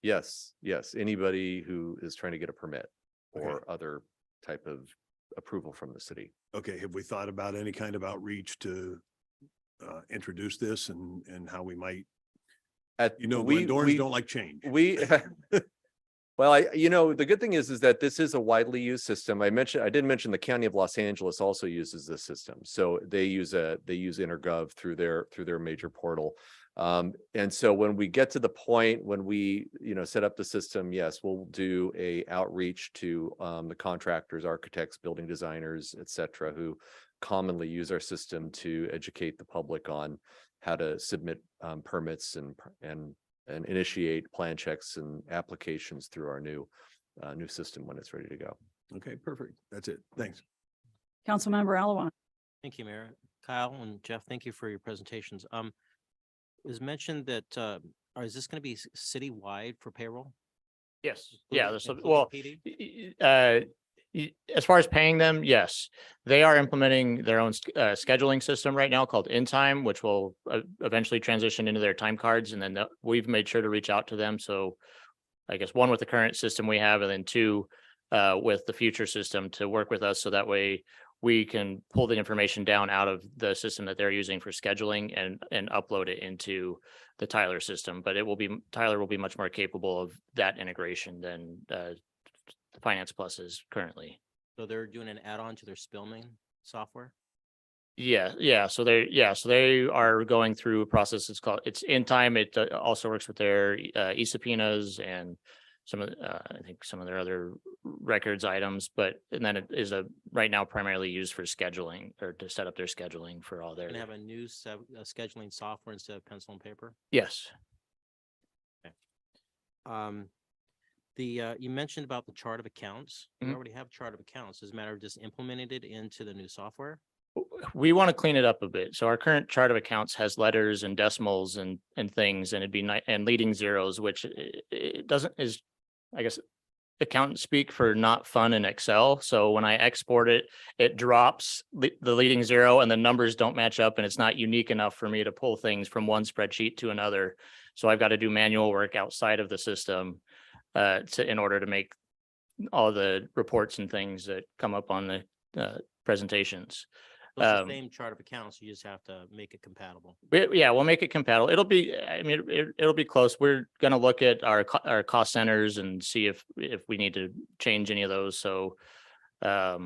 Yes, anybody who is trying to get a permit or Okay. other type of approval from the city. Okay, have we thought about any kind of outreach to introduce this and how we might, Glendorans don't like change. Well, the good thing is that this is a widely used system. I didn't mention the County of Los Angeles also uses this system. So they use InterGov through their major portal. And so when we get to the point when we, set up the system, yes, we'll do a outreach to the contractors, architects, building designers, et cetera, who commonly use our system to educate the public on how to submit permits and initiate plan checks and applications through our new system when it's ready to go. Okay, perfect. That's it. Thanks. Councilmember Alawat. Thank you, Mayor. Kyle and Jeff, thank you for your presentations. It was mentioned that, is this going to be citywide for payroll? Yes, Including- yeah, including well, PD? As far as paying them, yes, they are implementing their own scheduling system right now called InTime, which will eventually transition into their time cards. And then we've made sure to reach out to them. So I guess one with the current system we have, and then two with the future system to work with us. So that way we can pull the information down out of the system that they're using for scheduling and upload it into the Tyler system. But Tyler will be much more capable of that integration than Finance Plus is currently. So they're doing an add-on to their Spillman software? Yeah. So they are going through a process. It's InTime. It also works with their e-subpoenas and I think some of their other records items, and then it is right now primarily used for scheduling or to set up their scheduling for all their. And have a new scheduling software instead of pencil and paper? Yes. You mentioned about the chart of accounts. We Mhm. already have chart of accounts. Does it matter just implementing it into the new software? We want to clean it up a bit. So our current chart of accounts has letters and decimals and things, and it'd be and leading zeros, which it doesn't I guess accountant speak for not fun in Excel. So when I export it, it drops the leading zero and the numbers don't match up, and it's not unique enough for me to pull things from one spreadsheet to another. So I've got to do manual work outside of the system in order to make all the reports and things that come up on the presentations. So it's the same chart of accounts. You just have to make it compatible. We'll make it compatible. It'll be close. We're gonna look at our cost centers and see if we need to change any of those. So I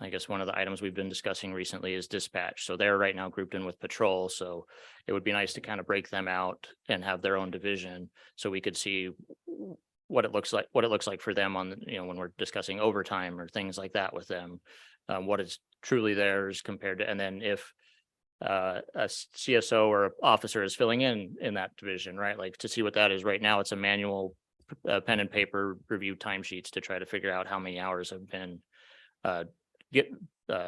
guess one of the items we've been discussing recently is dispatch. So they're right now grouped in with patrol. So it would be nice to kind of break them out and have their own division so we could see what it looks like for them on, when we're discussing overtime or things like that with them. What is truly theirs compared to, and then if a CSO or a officer is filling in that division, right? Like to see what that is. Right now, it's a manual pen and paper review timesheets to try to figure out how many hours have been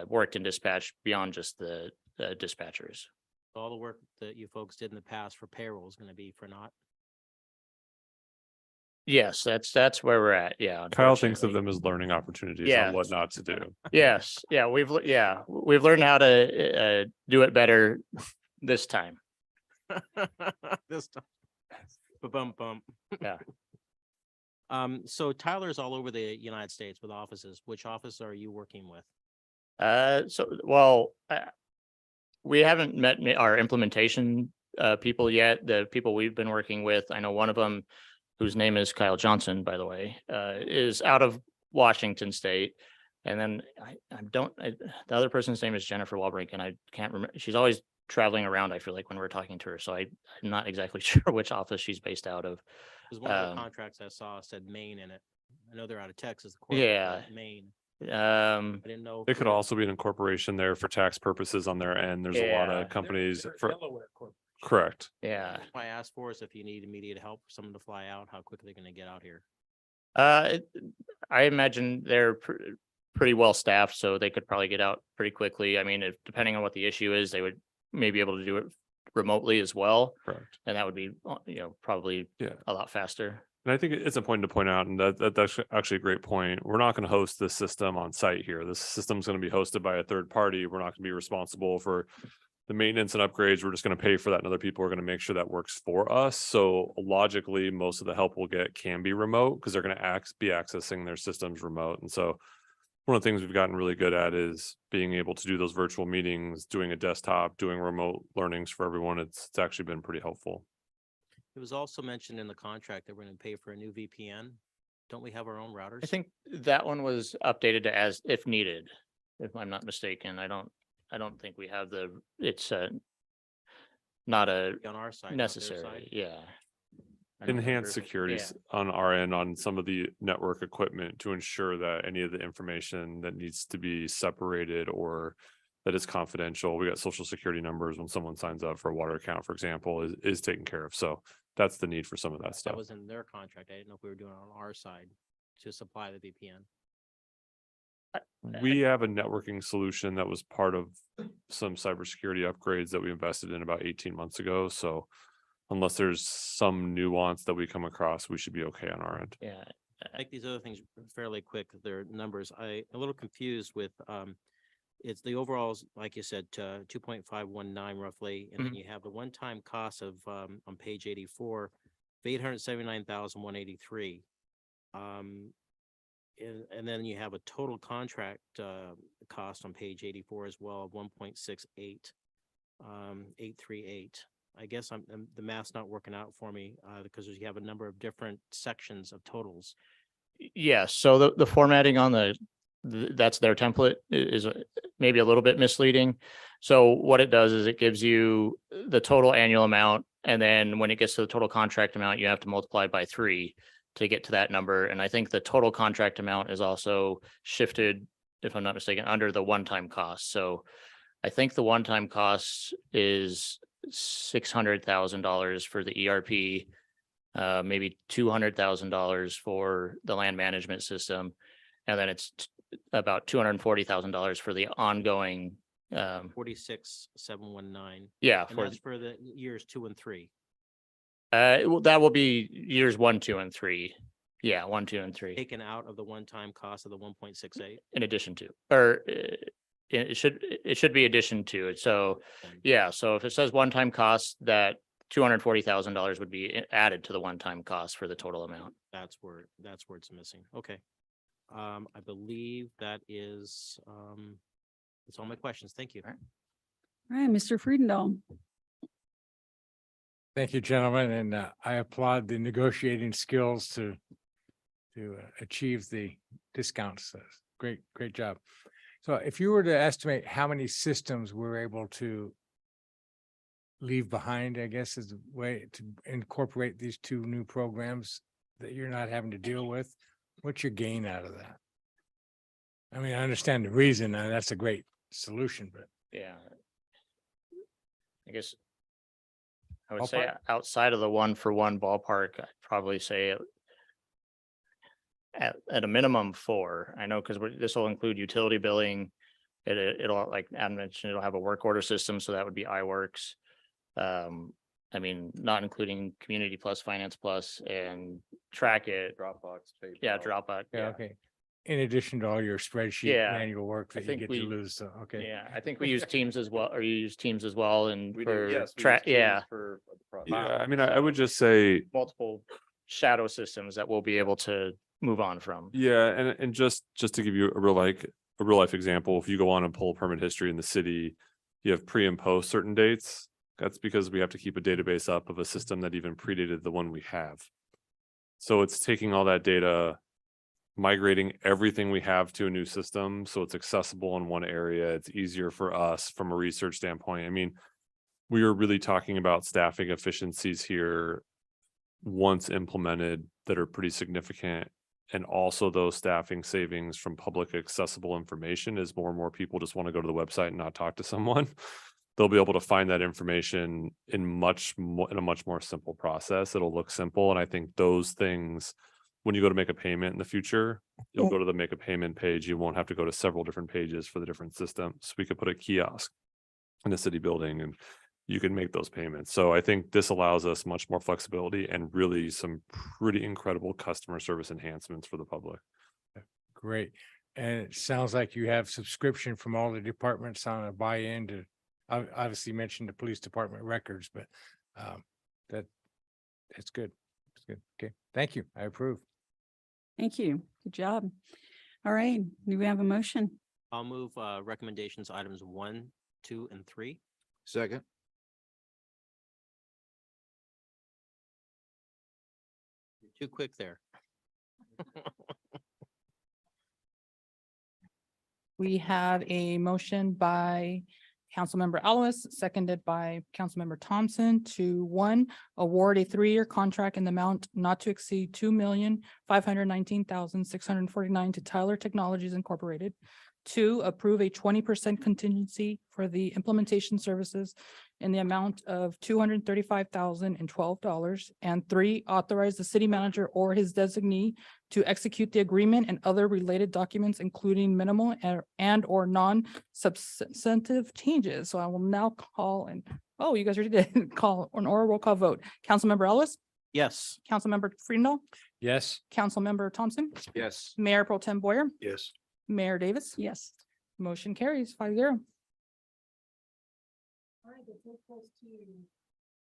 worked in dispatch beyond just the dispatchers. All the work that you folks did in the past for payroll is going to be for naught. Yes, that's where we're at. Yeah. Kyle thinks of unfortunately. them as learning opportunities Yeah. on what not to do. Yes, yeah, we've learned how to do it better this time. This time. Bum bum. Yeah. So Tyler's all over the United States with offices. Which office are you working with? We haven't met our implementation people yet. The people we've been working with, I know one of them, whose name is Kyle Johnson, by the way, is out of Washington State. And then the other person's name is Jennifer Walbrink, and I can't remember. She's always traveling around, I feel like, when we're talking to her. So I'm not exactly sure which office she's based out of. Because one of the contracts I saw said Maine in it. I know they're out of Texas. Of course, Yeah. Maine. I didn't know. It could also be an incorporation there for tax purposes on their end. There's a lot Yeah. of companies for, correct. Yeah. What I asked for is if you need immediate help, for someone to fly out, how quickly they're going to get out here. I imagine they're pretty well staffed, so they could probably get out pretty quickly. I mean, depending on what the issue is, they would maybe able to do it remotely as well. Correct. And that would be, probably Yeah. a lot faster. And I think it's important to point out, and that's actually a great point. We're not going to host this system on site here. This system's going to be hosted by a third party. We're not going to be responsible for the maintenance and upgrades. We're just going to pay for that, and other people are going to make sure that works for us. So logically, most of the help we'll get can be remote because they're going to be accessing their systems remote. And so one of the things we've gotten really good at is being able to do those virtual meetings, doing a desktop, doing remote learnings for everyone. It's actually been pretty helpful. It was also mentioned in the contract that we're going to pay for a new VPN. Don't we have our own routers? I think that one was updated to as if needed, if I'm not mistaken. I don't think we have it's not a On our side, not their necessary, side. yeah. I don't remember Enhanced if it- securities on our end on some of the network equipment to ensure that any of the information that needs to be separated or that is confidential. We got social security numbers when someone signs up for a water account, for example, is taken care of. So that's the need for some of that That stuff. was in their contract. I didn't know if we were doing it on our side to supply the VPN. We have a networking solution that was part of some cybersecurity upgrades that we invested in about 18 months ago. So unless there's some nuance that we come across, we should be okay on our end. Yeah, Make these other things fairly quick. Their numbers. A little confused with, it's the overalls, like you said, 2.519 roughly. And then you have the one-time cost of, on page 84, of 879,183. And then you have a total contract, cost on page 84 as well of 1.68, 838. I guess the math's not working out for me, because you have a number of different sections of totals. Yes, so the formatting on that's their template is maybe a little bit misleading. So what it does is it gives you the total annual amount, and then when it gets to the total contract amount, you have to multiply it by 3 to get to that number. And I think the total contract amount is also shifted, if I'm not mistaken, under the one-time cost. So I think the one-time cost is $600,000 for the ERP, maybe $200,000 for the land management system, and then it's about $240,000 for the ongoing. 46,719. Yeah, And for that's for the years 2 and 3. that will be years 1, 2, and 3. Yeah, 1, 2, and 3. Taken out of the one-time cost of the 1.68. In addition to, or it should be addition to it. So yeah, so if it says one-time cost, that $240,000 would be added to the one-time cost for the total amount. That's where it's missing. Okay. I believe that is, that's all my questions. Thank you. All right, Mr. Friedendahl. Thank you, gentlemen, and I applaud the negotiating skills to achieve the discounts. Great job. So if you were to estimate how many systems we're able to leave behind, I guess is the way to incorporate these 2 new programs that you're not having to deal with, what's your gain out of that? I mean, I understand the reason, and that's a great solution, but Yeah. I guess I would say Ballpark? outside of the 1-for-1 ballpark, I'd probably say at a minimum 4. I know, because this will include utility billing. It'll, like Adam mentioned, it'll have a work order system, so that would be iWorks. I mean, not including Community Plus, Finance Plus, and Track It. Dropbox. Yeah, PayPal. Dropbox. yeah, okay. In addition to all your spreadsheet Yeah, manual work that you think get we- to lose, so, okay. Yeah, I think we use Teams as well, or you use Teams as well, and We do, for yes. we track, use Teams yeah, For the process. Yeah, I mean, I would just say, multiple shadow systems that we'll be able to move on from. yeah, and just to give you a real life example, if you go on and pull permit history in the city, you have pre and post certain dates. That's because we have to keep a database up of a system that even predated the one we have. So it's taking all that data, migrating everything we have to a new system, so it's accessible in one area. It's easier for us from a research standpoint. I mean, we were really talking about staffing efficiencies here once implemented that are pretty significant. And also those staffing savings from public accessible information, as more and more people just want to go to the website and not talk to someone. They'll be able to find that information in a much more simple process. It'll look simple. And I think those things, when you go to make a payment in the future, you'll go to the make a payment page. You won't have to go to several different pages for the different systems. We could put a kiosk in the city building and you can make those payments. So I think this allows us much more flexibility and really some pretty incredible customer service enhancements for the public. Great. And it sounds like you have subscription from all the departments on a buy-in to, obviously mentioned the police department records, but that's good. It's good. Okay, thank you. I approve. Thank you. Good job. All right, do we have a motion? I'll move recommendations items 1, 2, and 3. Second. You're too quick there. We have a motion by Councilmember Alves, seconded by Councilmember Thompson to 1, award a 3-year contract in the amount not to exceed $2,519,649 to Tyler Technologies Incorporated. 2, approve a 20% contingency for the implementation services in the amount of $235,012. And 3, authorize the city manager or his designee to execute the agreement and other related documents, including minimal and or non-substantive changes. So I will now call and, oh, you guys already did call an oral roll call vote. Councilmember Ellis, Yes. Councilmember Friedendahl, Yes. Councilmember Thompson, Yes. Mayor Pro Tem Boyer, Yes. Mayor Davis. Yes. Motion carries 5-0.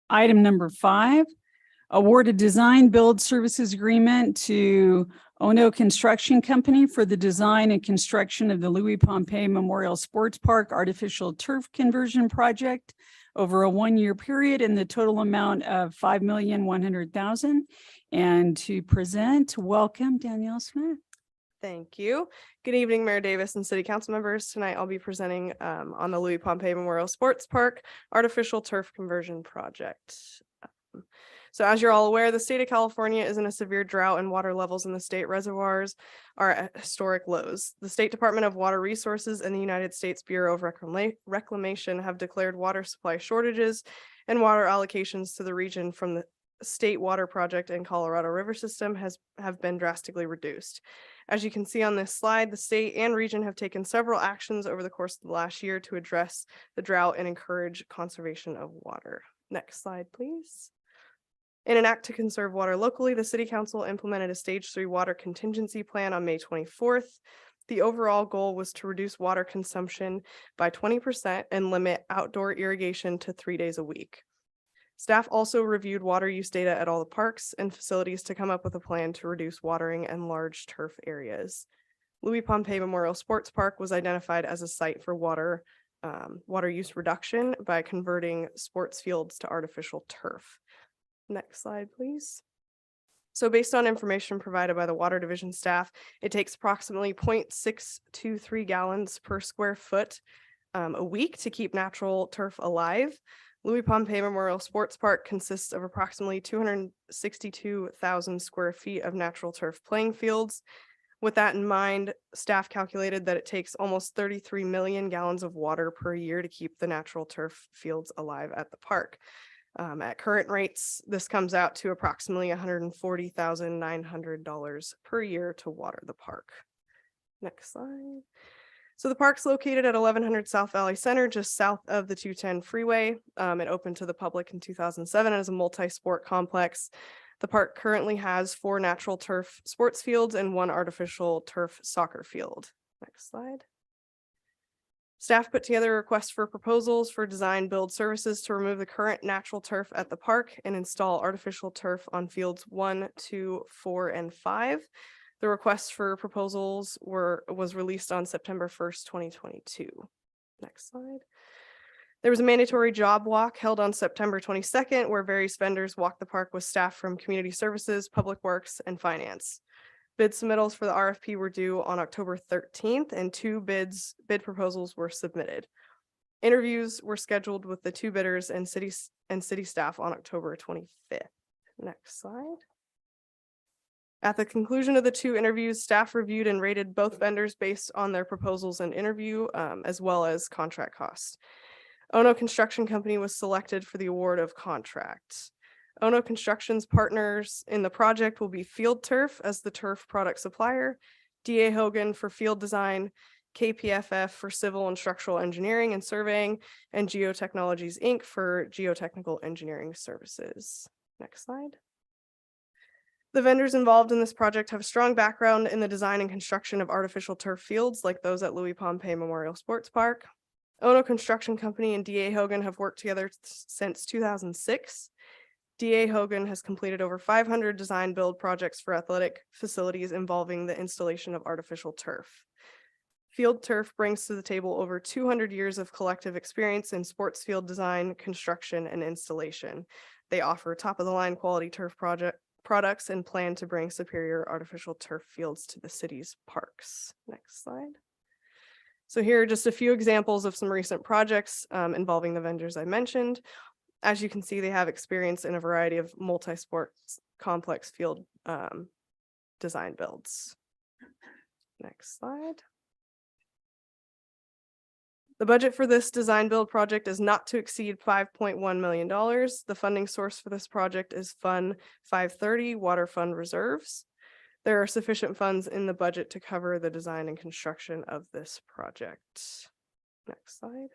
Item number 5, award a design build services agreement to Ono Construction Company for the design and construction of the Louis Pompey Memorial Sports Park Artificial Turf Conversion Project over a 1-year period in the total amount of $5,100,000. And to present, welcome Danielle Smith. Thank you. Good evening, Mayor Davis and City Council members. Tonight I'll be presenting on the Louis Pompey Memorial Sports Park Artificial Turf Conversion Project. So as you're all aware, the state of California is in a severe drought and water levels in the state reservoirs are at historic lows. The State Department of Water Resources and the United States Bureau of Reclamation have declared water supply shortages and water allocations to the region from the state water project and Colorado River system have been drastically reduced. As you can see on this slide, the state and region have taken several actions over the course of the last year to address the drought and encourage conservation of water. Next slide, please. In an act to conserve water locally, the City Council implemented a Stage 3 water contingency plan on May 24th. The overall goal was to reduce water consumption by 20% and limit outdoor irrigation to 3 days a week. Staff also reviewed water use data at all the parks and facilities to come up with a plan to reduce watering and large turf areas. Louis Pompey Memorial Sports Park was identified as a site for water use reduction by converting sports fields to artificial turf. Next slide, please. So based on information provided by the Water Division staff, it takes approximately 0.623 gallons per square foot a week to keep natural turf alive. Louis Pompey Memorial Sports Park consists of approximately 262,000 square feet of natural turf playing fields. With that in mind, staff calculated that it takes almost 33 million gallons of water per year to keep the natural turf fields alive at the park. At current rates, this comes out to approximately $140,900 per year to water the park. Next slide. So the park's located at 1100 South Valley Center, just south of the 210 freeway. It opened to the public in 2007 as a multi-sport complex. The park currently has 4 natural turf sports fields and 1 artificial turf soccer field. Next slide. Staff put together a request for proposals for design build services to remove the current natural turf at the park and install artificial turf on fields 1, 2, 4, and 5. The request for proposals was released on September 1st, 2022. Next slide. There was a mandatory job walk held on September 22nd, where various vendors walked the park with staff from Community Services, Public Works, and Finance. Bid submittals for the RFP were due on October 13th, and 2 bid proposals were submitted. Interviews were scheduled with the 2 bidders and city staff on October 25th. Next slide. At the conclusion of the 2 interviews, staff reviewed and rated both vendors based on their proposals and interview, as well as contract costs. Ono Construction Company was selected for the award of contract. Ono Construction's partners in the project will be Field Turf as the turf product supplier, DA Hogan for field design, KPFF for civil and structural engineering and surveying, and Geotechnologies Inc. for geotechnical engineering services. Next slide. The vendors involved in this project have a strong background in the design and construction of artificial turf fields like those at Louis Pompey Memorial Sports Park. Ono Construction Company and DA Hogan have worked together since 2006. DA Hogan has completed over 500 design build projects for athletic facilities involving the installation of artificial turf. Field Turf brings to the table over 200 years of collective experience in sports field design, construction, and installation. They offer top-of-the-line quality turf products and plan to bring superior artificial turf fields to the city's parks. Next slide. So here are just a few examples of some recent projects involving the vendors I mentioned. As you can see, they have experience in a variety of multi-sports complex field design builds. Next slide. The budget for this design build project is not to exceed $5.1 million. The funding source for this project is Fund 530 Water Fund Reserves. There are sufficient funds in the budget to cover the design and construction of this project. Next slide.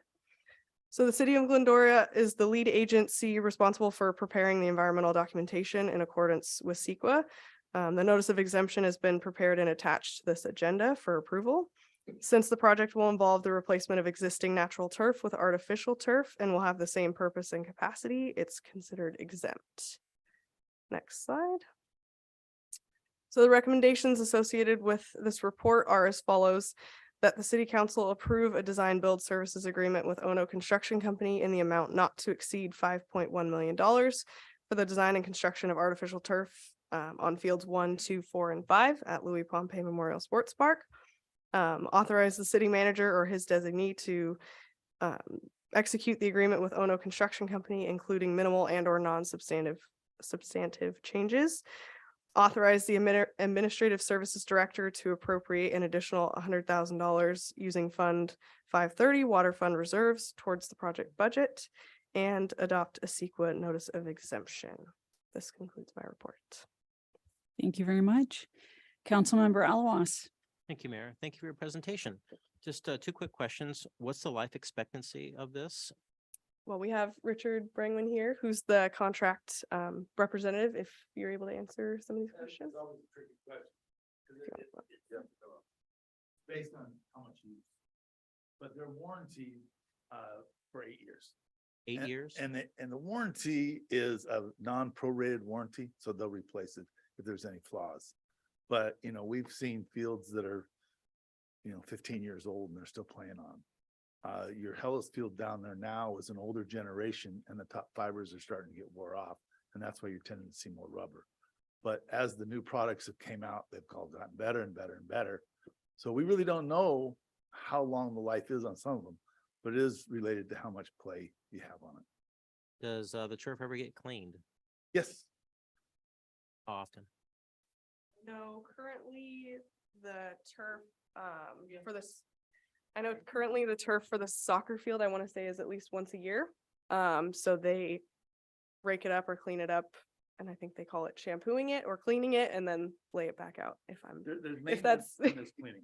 So the City of Glendora is the lead agency responsible for preparing the environmental documentation in accordance with CEQA. The notice of exemption has been prepared and attached to this agenda for approval. Since the project will involve the replacement of existing natural turf with artificial turf and will have the same purpose and capacity, it's considered exempt. Next slide. So the recommendations associated with this report are as follows: that the city council approve a design build services agreement with Ono Construction Company in the amount not to exceed $5.1 million for the design and construction of artificial turf on fields 1, 2, 4, and 5 at Louis Pompey Memorial Sports Park. Authorize the city manager or his designee to execute the agreement with Ono Construction Company, including minimal and or substantive changes. Authorize the administrative services director to appropriate an additional $100,000 using Fund 530 Water Fund reserves towards the project budget, and adopt a CEQA notice of exemption. This concludes my report. Thank you very much. Councilmember Alawas. Thank you, Mayor. Thank you for your presentation. Just two quick questions. What's the life expectancy of this? Well, we have Richard Brangman here, who's the contract representative, if you're able to answer some of these questions. Based on how much use, but they're warranted for 8 years. 8 years? And the warranty is a non-prorated warranty, so they'll replace it if there's any flaws. But, you know, we've seen fields that are, 15 years old and they're still playing on. Your Hellas field down there now is an older generation and the top fibers are starting to get wore off. And that's why you're tending to see more rubber. But as the new products have came out, they've all gotten better and better and better. So we really don't know how long the life is on some of them, but it is related to how much play you have on it. Does the turf ever get cleaned? Yes. How often? No, currently the turf for this, I know currently the turf for the soccer field, I want to say, is at least once a year. So they rake it up or clean it up, and I think they call it shampooing it or cleaning it and then lay it back out if I'm There's if maintenance that's and there's cleaning.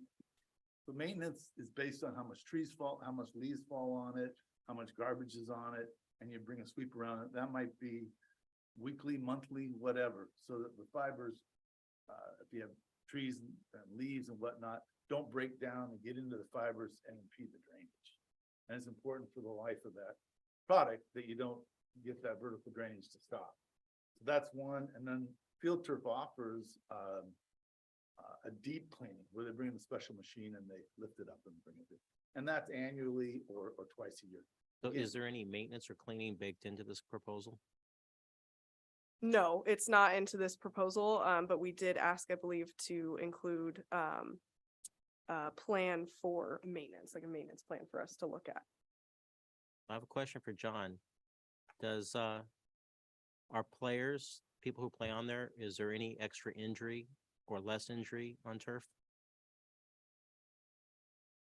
The maintenance is based on how much trees fall, how much leaves fall on it, how much garbage is on it, and you bring a sweep around it. That might be weekly, monthly, whatever, so that the fibers, if you have trees and leaves and whatnot, don't break down and get into the fibers and impede the drainage. And it's important for the life of that product that you don't get that vertical drainage to stop. So that's one. And then Field Turf offers a deep cleaning where they bring in the special machine and they lift it up and bring it in. And that's annually or twice a year. So Again, is there any maintenance or cleaning baked into this proposal? No, it's not into this proposal, but we did ask, I believe, to include a plan for maintenance, like a maintenance plan for us to look at. I have a question for John. Does our players, people who play on there, is there any extra injury or less injury on turf?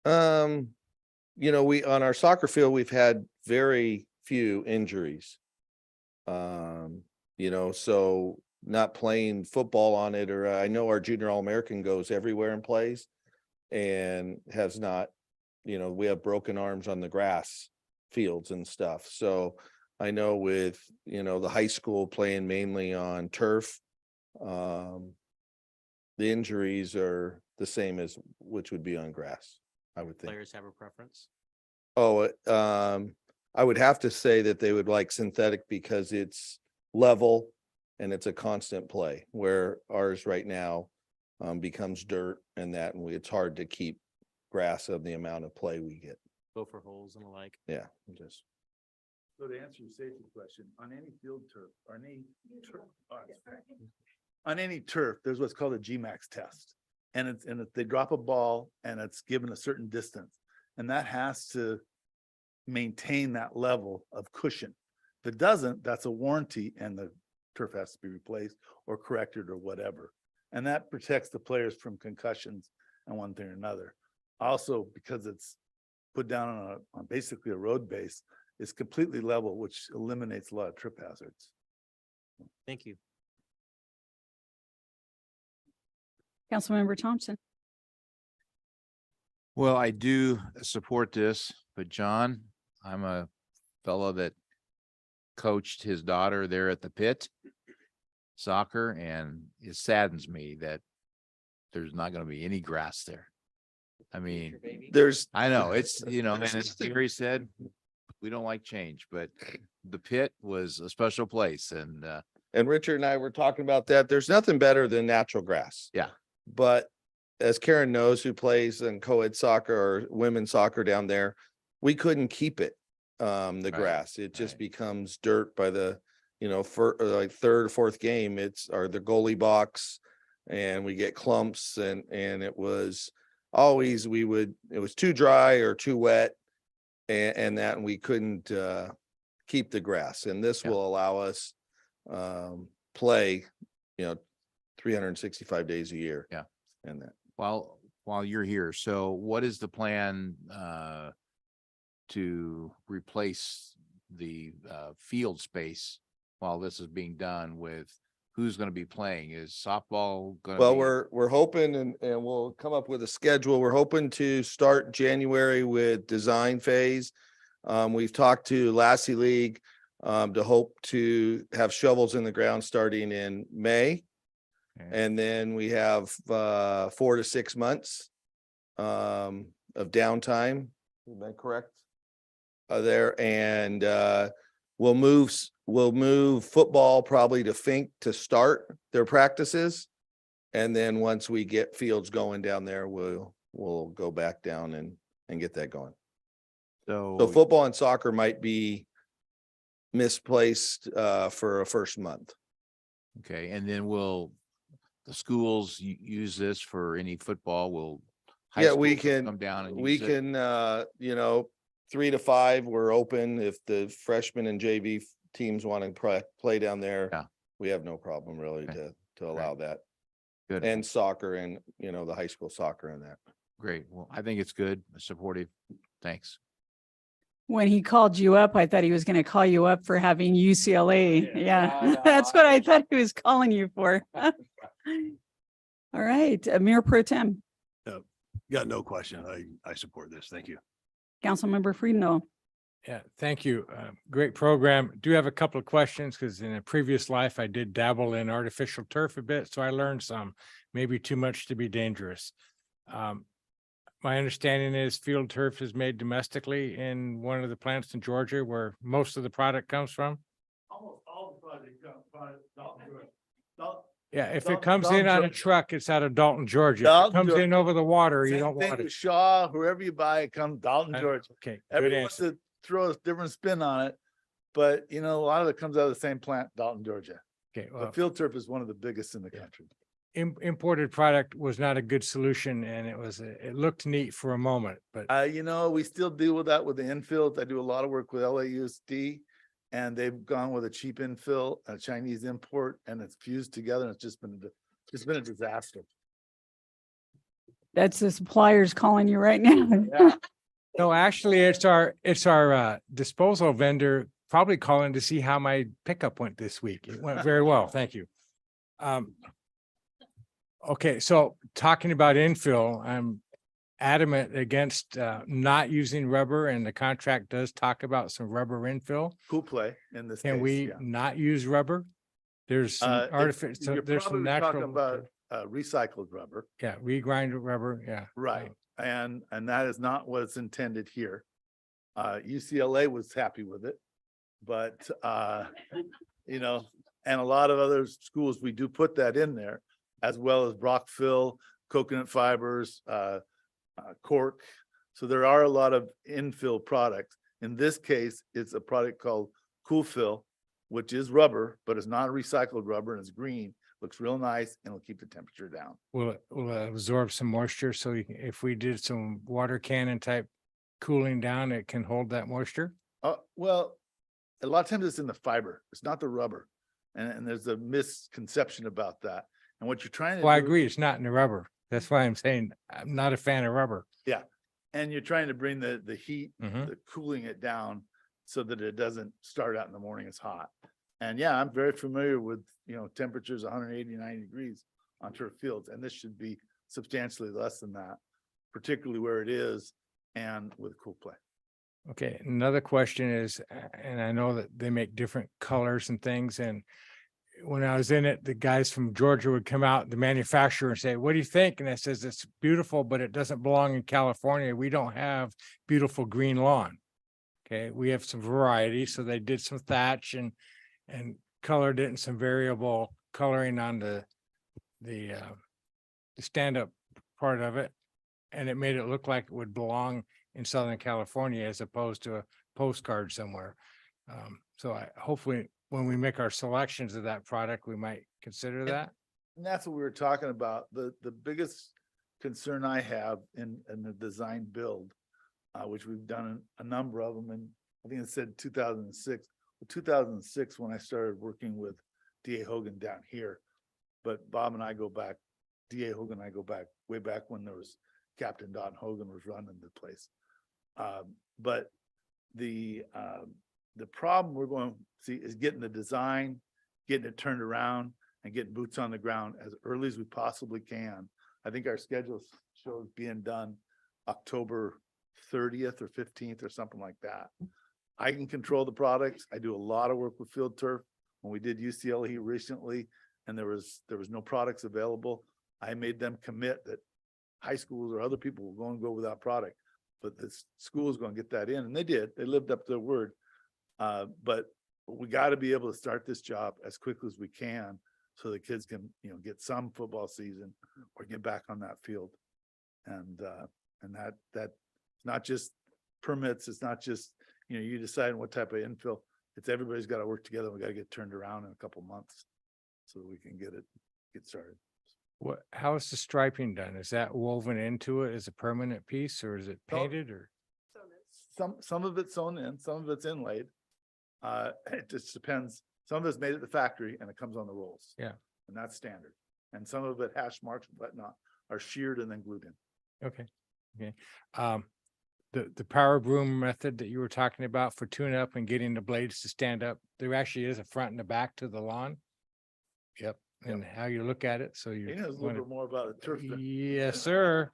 We on our soccer field, we've had very few injuries. So not playing football on it, or I know our junior All-American goes everywhere and plays and has not, we have broken arms on the grass fields and stuff. So I know with, the high school playing mainly on turf, the injuries are the same as which would be on grass, I would think. Players have a preference? Oh, I would have to say that they would like synthetic because it's level and it's a constant play, where ours right now becomes dirt and it's hard to keep grass of the amount of play we get. Go for holes and the like. Yeah, just. So to answer your safety question, on any field turf, or on any turf, there's what's called a GMAX test. And they drop a ball and it's given a certain distance. And that has to maintain that level of cushion. If it doesn't, that's a warranty and the turf has to be replaced or corrected or whatever. And that protects the players from concussions and one thing or another. Also, because it's put down on basically a road base, it's completely level, which eliminates a lot of trip hazards. Thank you. Councilmember Thompson. Well, I do support this, but John, I'm a fellow that coached his daughter there at the pit. soccer, and it saddens me that there's not gonna be any grass there. I mean, There's, I know, it's, you know, and as Gary said, we don't like change, but the pit was a special place and, and Richard and I were talking about that. There's nothing better than natural grass. yeah. But as Karen knows, who plays in co-ed soccer or women's soccer down there, we couldn't keep it. The Right, grass, it just right. becomes dirt by the, for like third or fourth game, or the goalie box. And we get clumps and it was always, it was too dry or too wet. And we couldn't, keep the grass, and this Yeah. will allow us, play, 365 days a year. Yeah. And that. While you're here, so what is the plan, to replace the, field space while this is being done with who's gonna be playing? Is softball gonna be? Well, we're hoping and we'll come up with a schedule. We're hoping to start January with design phase. We've talked to Lassie League, to hope to have shovels in the ground starting in May. Okay. And then we have 4 to 6 months of downtime. Is that correct? There, and we'll move football probably to Fink to start their practices. And then once we get fields going down there, we'll go back down and get that going. So So, football and soccer might be misplaced for a first month. okay, and then will the schools use this for any football? Will high Yeah, we schools can, come down and we use it? can, 3 to 5, we're open. If the freshmen and JV teams want to play down there. Yeah. We have no problem really Okay. to allow that. Good. And soccer and, the high school soccer and that. Great. Well, I think it's good, supportive. Thanks. When he called you up, I thought he was going to call you up for having UCLA. Yeah, that's what I thought he was calling you for. All right, Mayor Pro Tem, Got no question. I support this. Thank you. Councilmember Friedel. Yeah, thank you. Great program. Do have a couple of questions because in a previous life I did dabble in artificial turf a bit, so I learned some, maybe too much to be dangerous. My understanding is field turf is made domestically in one of the plants in Georgia where most of the product comes from. Almost all the project Dalton, Georgia. Yeah, if it Dalton- comes in Dalton, on a Georgia. truck, it's out of Dalton, Georgia. If it Dalton, comes in Georgia. over the water, you Same don't thing want with it. Shaw, whoever you buy, it comes Dalton, I- Georgia. Okay, good Everyone wants answer. to throw a different spin on it, but a lot of it comes out of the same plant, Dalton, Georgia. Okay, But well, field turf is one of the biggest in the Yeah. country. imported product was not a good solution and it looked neat for a moment, but We still deal with that with the infield. I do a lot of work with LAUSD, and they've gone with a cheap infill, a Chinese import, and it's fused together, and it's been a disaster. That's the suppliers calling you right now. Yeah. no, actually, it's our disposal vendor probably calling to see how my pickup went this week. It went very well. Thank you. Okay, so talking about infill, I'm adamant against not using rubber and the contract does talk about some rubber infill. Cool play in this case. Can we yeah. not use rubber? There's some If- artificial, You're there's some probably talking natural. about recycled rubber, Yeah, regrind rubber, yeah. right? And that is not what it's intended here. UCLA was happy with it, but and a lot of other schools, we do put that in there, as well as Brockville, coconut fibers, cork. So there are a lot of infill products. In this case, it's a product called Cool Fill, which is rubber, but it's not recycled rubber and it's green, looks real nice and it'll keep the temperature down. Will it absorb some moisture? So if we did some water cannon type cooling down, it can hold that moisture? Well, a lot of times it's in the fiber, it's not the rubber. And there's a misconception about that. And what you're trying to Well, I do- agree, it's not in the rubber. That's why I'm saying I'm not a fan of rubber. And you're trying to bring the heat, Mhm. the cooling it down so that it doesn't start out in the morning as hot. And yeah, I'm very familiar with, temperatures 180, 90 degrees on turf fields, and this should be substantially less than that, particularly where it is and with cool play. Okay, another question is, and I know that they make different colors and things, and when I was in it, the guys from Georgia would come out, the manufacturer, and say, what do you think? And I says, it's beautiful, but it doesn't belong in California. We don't have beautiful green lawn. Okay, we have some variety, so they did some thatch and colored it in some variable coloring on the stand-up part of it. And it made it look like it would belong in Southern California as opposed to a postcard somewhere. So hopefully when we make our selections of that product, we might consider that. And that's what we were talking about. The biggest concern I have in the design build, which we've done a number of them, and I think it said 2006. 2006 when I started working with DA Hogan down here, but Bob and I go back, DA Hogan and I go back way back when there was Captain Don Hogan was running the place. But the problem we're going to see is getting the design, getting it turned around, and getting boots on the ground as early as we possibly can. I think our schedule shows being done October 30th or 15th or something like that. I can control the products. I do a lot of work with Field Turf. When we did UCLA recently, and there was no products available, I made them commit that high schools or other people were going to go without product, but the school is going to get that in, and they did. They lived up to their word. But we got to be able to start this job as quickly as we can, so the kids can, get some football season or get back on that field. And that's not just permits. It's not just, you decide what type of infill. It's everybody's got to work together. We got to get turned around in a couple months so that we can get started. How is the striping done? Is that woven into it as a permanent piece, or is it painted, or? Some of it's sewn in, some of it's inlaid. It just depends. Some of it's made at the factory and it comes on the rolls. Yeah. And that's standard. And some of it hash marks and whatnot are sheared and then glued in. Okay. The power broom method that you were talking about for tune up and getting the blades to stand up, there actually is a front and a back to the lawn. Yep. And how you look at it. So you He knows a little bit more about it. Turf than- Yes, sir.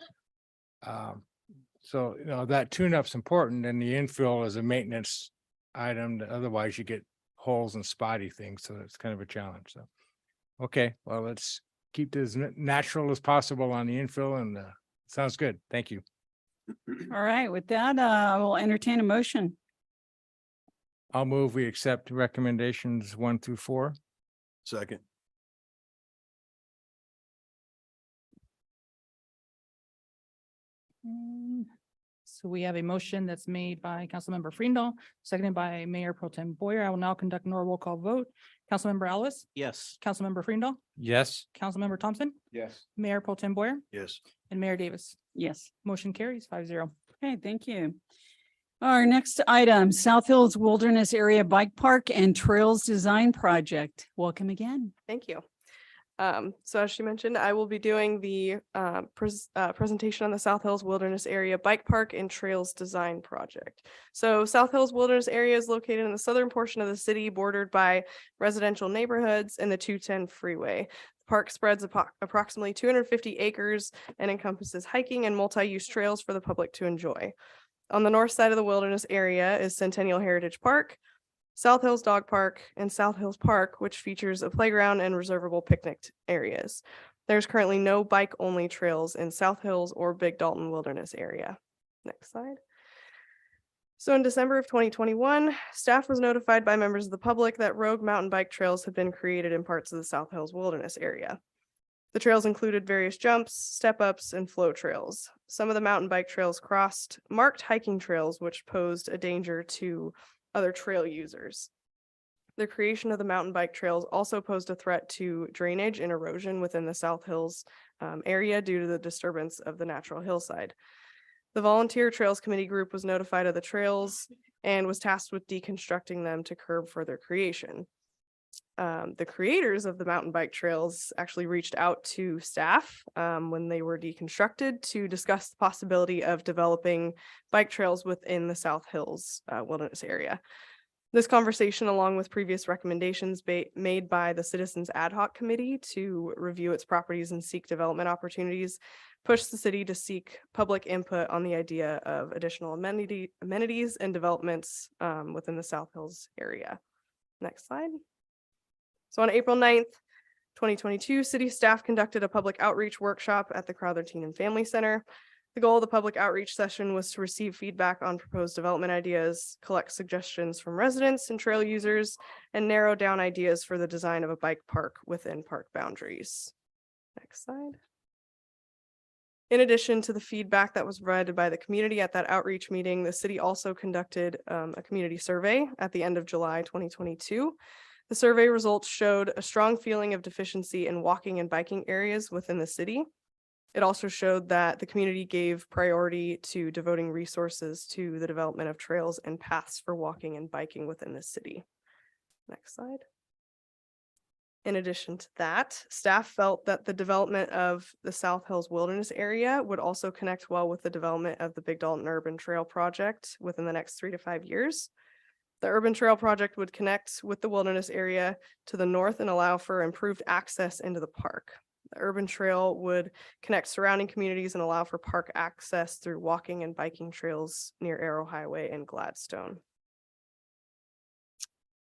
So, that tune-up's important, and the infill is a maintenance item. Otherwise you get holes and spotty things. So it's kind of a challenge. So, okay, well, let's keep this natural as possible on the infill, and sounds good. Thank you. All right, with that, I will entertain a motion. I'll move we accept recommendations 1 through 4. Second. So we have a motion that's made by Councilmember Freendall, seconded by Mayor Pro Tem Boyer. I will now conduct a roll call vote. Councilmember Ellis, Yes. Councilmember Freendall, Yes. Councilmember Thompson, Yes. Mayor Pro Tem Boyer, Yes. and Mayor Davis. Yes. Motion carries 5-0. Okay, thank you. Our next item, South Hills Wilderness Area Bike Park and Trails Design Project. Welcome again. Thank you. So as she mentioned, I will be doing the presentation on the South Hills Wilderness Area Bike Park and Trails Design Project. So South Hills Wilderness Area is located in the southern portion of the city, bordered by residential neighborhoods and the 210 freeway. The park spreads approximately 250 acres and encompasses hiking and multi-use trails for the public to enjoy. On the north side of the wilderness area is Centennial Heritage Park, South Hills Dog Park, and South Hills Park, which features a playground and reservable picnic areas. There's currently no bike-only trails in South Hills or Big Dalton Wilderness Area. Next slide. So in December of 2021, staff was notified by members of the public that rogue mountain bike trails had been created in parts of the South Hills Wilderness Area. The trails included various jumps, step-ups, and flow trails. Some of the mountain bike trails crossed marked hiking trails, which posed a danger to other trail users. The creation of the mountain bike trails also posed a threat to drainage and erosion within the South Hills area due to the disturbance of the natural hillside. The Volunteer Trails Committee group was notified of the trails and was tasked with deconstructing them to curb further creation. The creators of the mountain bike trails actually reached out to staff when they were deconstructed to discuss the possibility of developing bike trails within the South Hills Wilderness Area. This conversation, along with previous recommendations made by the Citizens Ad Hoc Committee to review its properties and seek development opportunities, pushed the city to seek public input on the idea of additional amenities and developments within the South Hills area. Next slide. So on April 9th, 2022, city staff conducted a public outreach workshop at the Crowther Teen and Family Center. The goal of the public outreach session was to receive feedback on proposed development ideas, collect suggestions from residents and trail users, and narrow down ideas for the design of a bike park within park boundaries. Next slide. In addition to the feedback that was provided by the community at that outreach meeting, the city also conducted a community survey at the end of July 2022. The survey results showed a strong feeling of deficiency in walking and biking areas within the city. It also showed that the community gave priority to devoting resources to the development of trails and paths for walking and biking within the city. Next slide. In addition to that, staff felt that the development of the South Hills Wilderness area would also connect well with the development of the Big Dalton Urban Trail project within the next 3 to 5 years. The Urban Trail project would connect with the wilderness area to the north and allow for improved access into the park. The Urban Trail would connect surrounding communities and allow for park access through walking and biking trails near Arrow Highway and Gladstone.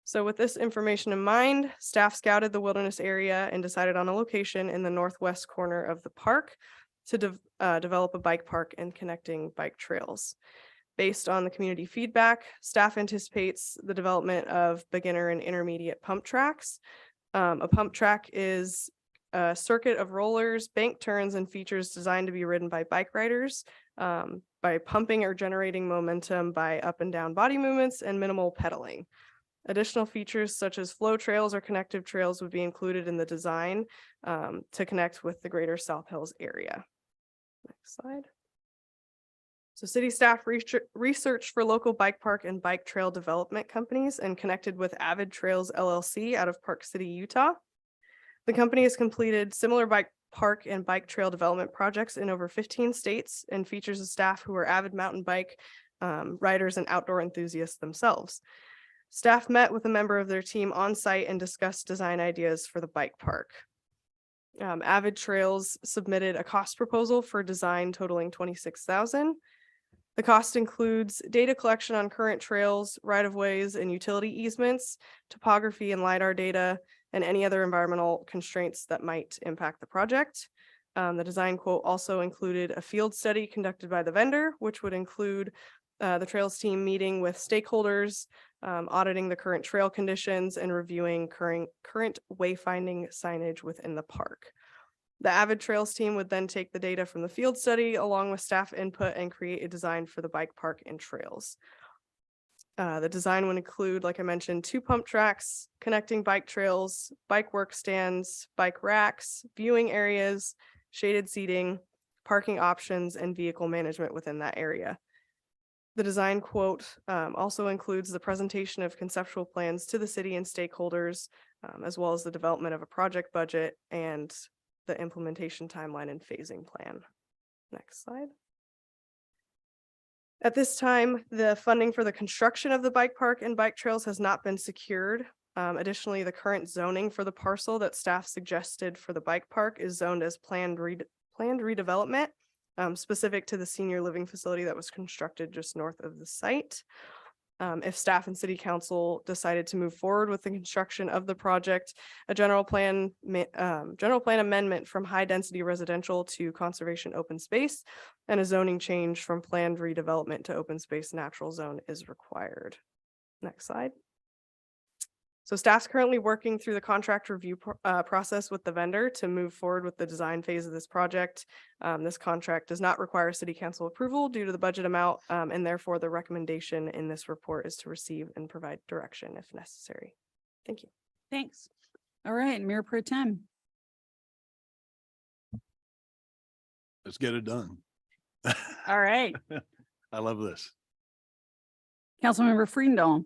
So with this information in mind, staff scouted the wilderness area and decided on a location in the northwest corner of the park to develop a bike park and connecting bike trails. Based on the community feedback, staff anticipates the development of beginner and intermediate pump tracks. A pump track is a circuit of rollers, bank turns, and features designed to be ridden by bike riders by pumping or generating momentum by up and down body movements and minimal pedaling. Additional features such as flow trails or connective trails would be included in the design to connect with the greater South Hills area. Next slide. So city staff researched for local bike park and bike trail development companies and connected with Avid Trails LLC out of Park City, Utah. The company has completed similar bike park and bike trail development projects in over 15 states and features a staff who are avid mountain bike riders and outdoor enthusiasts themselves. Staff met with a member of their team on site and discussed design ideas for the bike park. Avid Trails submitted a cost proposal for design totaling $26,000. The cost includes data collection on current trails, right-of-ways, and utility easements, topography and LiDAR data, and any other environmental constraints that might impact the project. The design quote also included a field study conducted by the vendor, which would include the trails team meeting with stakeholders, auditing the current trail conditions, and reviewing current wayfinding signage within the park. The Avid Trails team would then take the data from the field study along with staff input and create a design for the bike park and trails. The design would include, like I mentioned, 2 pump tracks, connecting bike trails, bike work stands, bike racks, viewing areas, shaded seating, parking options, and vehicle management within that area. The design quote also includes the presentation of conceptual plans to the city and stakeholders, as well as the development of a project budget and the implementation timeline and phasing plan. Next slide. At this time, the funding for the construction of the bike park and bike trails has not been secured. Additionally, the current zoning for the parcel that staff suggested for the bike park is zoned as planned redevelopment, specific to the senior living facility that was constructed just north of the site. If staff and city council decided to move forward with the construction of the project, a general plan amendment from high density residential to conservation open space and a zoning change from planned redevelopment to open space natural zone is required. Next slide. So staff's currently working through the contract review process with the vendor to move forward with the design phase of this project. This contract does not require city council approval due to the budget amount, and therefore the recommendation in this report is to receive and provide direction if necessary. Thank you. Thanks. All right, Mayor Pro Tem. Let's get it done. All right, I love this. Councilmember Friedendahl.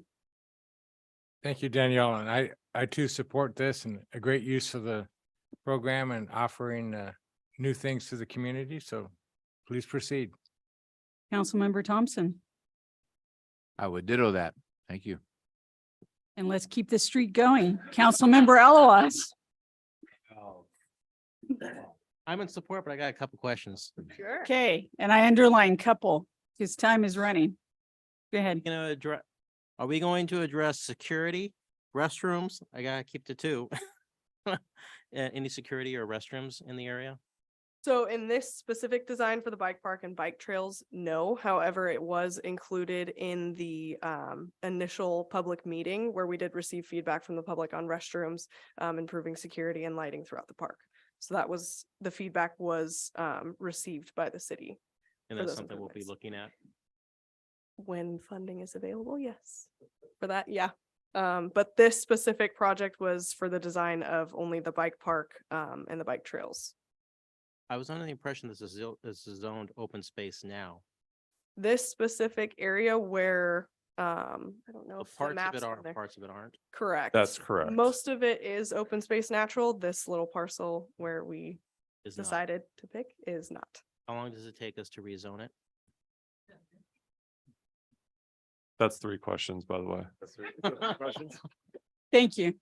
Thank you, Danielle. And I too support this and a great use of the program and offering new things to the community. So please proceed. Councilmember Thompson. I would ditto that. Thank you. And let's keep the streak going. Councilmember Elois. I'm in support, but I got a couple questions. Sure. Okay, and I underline couple. His time is running. Go ahead. Are we going to address security Restrooms, I gotta keep to two. Any security or restrooms in the area? So in this specific design for the bike park and bike trails, no. However, it was included in the initial public meeting where we did receive feedback from the public on restrooms, improving security and lighting throughout the park. So that was, the feedback was received by the city. And For that's those something we'll be improvements. looking at. When funding is available, yes. For that, yeah. But this specific project was for the design of only the bike park and the bike trails. I was under the impression this is zoned open space now. This specific area where I don't know So if the parts of maps it on are, there. parts of it aren't. Correct. That's correct. Most of it is open space natural. This little parcel where we Is not. decided to pick is not. How long does it take us to rezone it? That's 3 questions, by the way. Thank you.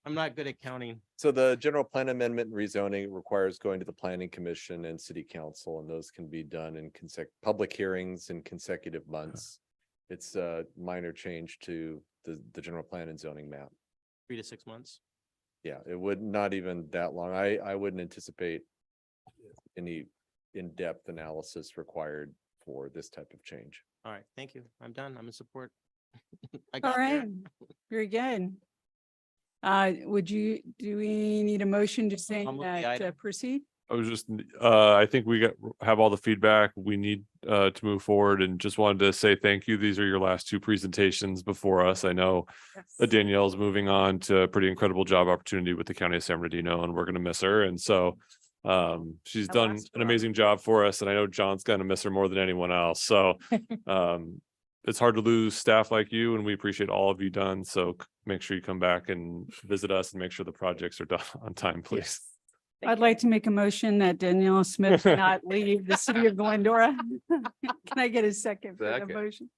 I'm not good at counting. So the general plan amendment and rezoning requires going to the planning commission and city council, and those can be done in public hearings in consecutive months. It's a minor change to the general plan and zoning map. 3 to 6 months. Yeah, it would not even that long. I wouldn't anticipate any in-depth analysis required for this type of change. All right, thank you. I'm done. I'm in support. I All got there. right, very good. Do we need a motion to say I'll move the that item. proceed? I was just, I think we have all the feedback we need to move forward, and just wanted to say thank you. These are your last 2 presentations before us. I know Danielle's moving on to a pretty incredible job opportunity with the County of San Bernardino, and we're going to miss her. And so she's I done last an one. amazing job for us, and I know John's going to miss her more than anyone else. So it's hard to lose staff like you, and we appreciate all of you done. So make sure you come back and visit us and make sure the projects are done on time, please. I'd like to make a motion that Danielle Smith not leave the city of Glendora. Can I get a second for the Second. motion?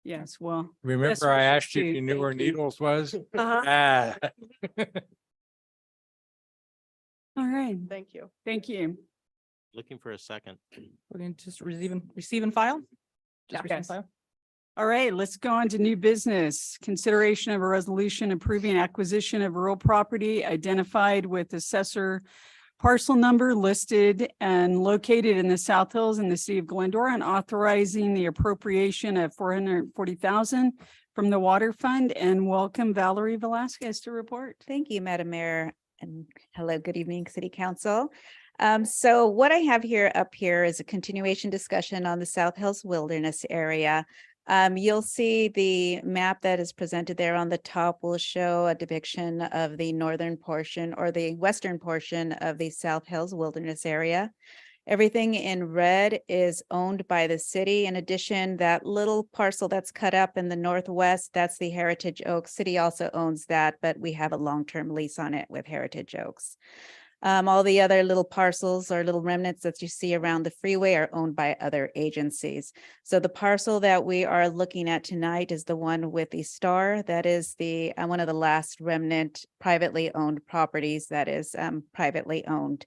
Yes, well, Best Remember I wishes asked you to if you knew you. where Thank you. Needles was? Uh-huh. Ah. all right, Thank you. thank you. Looking for a second. We're going to just receive and file? Just receive and Yes. file? All right, let's go on to new business. Consideration of a resolution approving acquisition of rural property identified with assessor parcel number listed and located in the South Hills in the city of Glendora, and authorizing the appropriation of $440,000 from the water fund. And welcome Valerie Velasquez to report. Thank you, Madam Mayor, and hello, good evening, City Council. So what I have up here is a continuation discussion on the South Hills Wilderness area. You'll see the map that is presented there on the top will show a depiction of the northern portion or the western portion of the South Hills Wilderness area. Everything in red is owned by the city. In addition, that little parcel that's cut up in the northwest, that's the Heritage Oaks. City also owns that, but we have a long-term lease on it with Heritage Oaks. All the other little parcels or little remnants that you see around the freeway are owned by other agencies. So the parcel that we are looking at tonight is the one with the star. That is the one of the last remnant privately owned properties that is privately owned.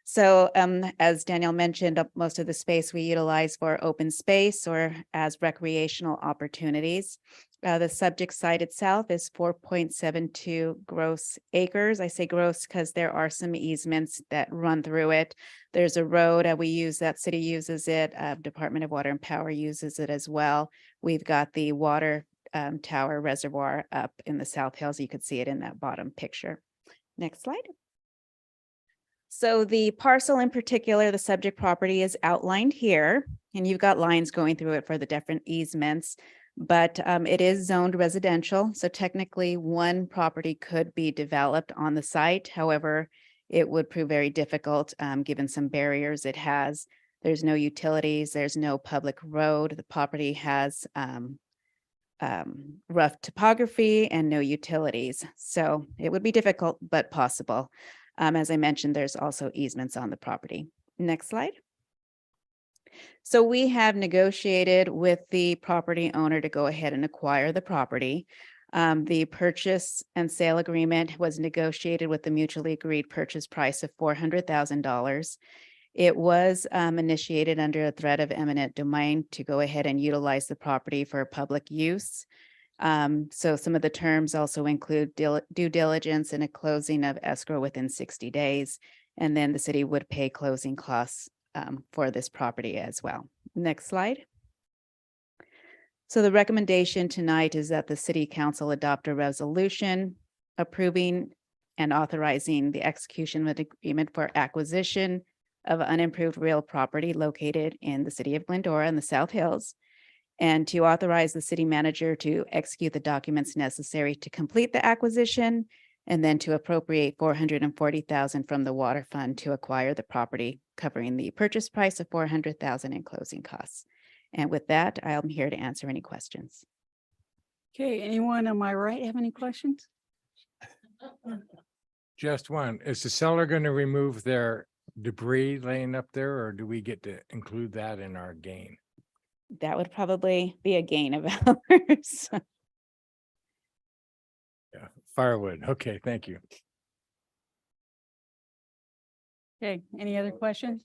So as Danielle mentioned, most of the space we utilize for open space or as recreational opportunities. The subject site itself is 4.72 gross acres. I say gross because there are some easements that run through it. There's a road we use, that city uses it. Department of Water and Power uses it as well. We've got the water tower reservoir up in the South Hills. You could see it in that bottom picture. Next slide. So the parcel in particular, the subject property is outlined here, and you've got lines going through it for the different easements. But it is zoned residential, so technically one property could be developed on the site. However, it would prove very difficult given some barriers it has. There's no utilities, there's no public road. The property has rough topography and no utilities. So it would be difficult, but possible. As I mentioned, there's also easements on the property. Next slide. So we have negotiated with the property owner to go ahead and acquire the property. The purchase and sale agreement was negotiated with the mutually agreed purchase price of $400,000. It was initiated under a threat of eminent domain to go ahead and utilize the property for public use. So some of the terms also include due diligence and a closing of escrow within 60 days. And then the city would pay closing costs for this property as well. Next slide. So the recommendation tonight is that the city council adopt a resolution approving and authorizing the execution of an agreement for acquisition of unimproved real property located in the city of Glendora in the South Hills, and to authorize the city manager to execute the documents necessary to complete the acquisition, and then to appropriate $440,000 from the water fund to acquire the property, covering the purchase price of $400,000 in closing costs. And with that, I'm here to answer any questions. Okay, anyone on my right have any questions? Just one. Is the seller going to remove their debris laying up there, or do we get to include that in our gain? That would probably be a gain of ours. Yeah, firewood. Okay, thank you. Okay, any other questions?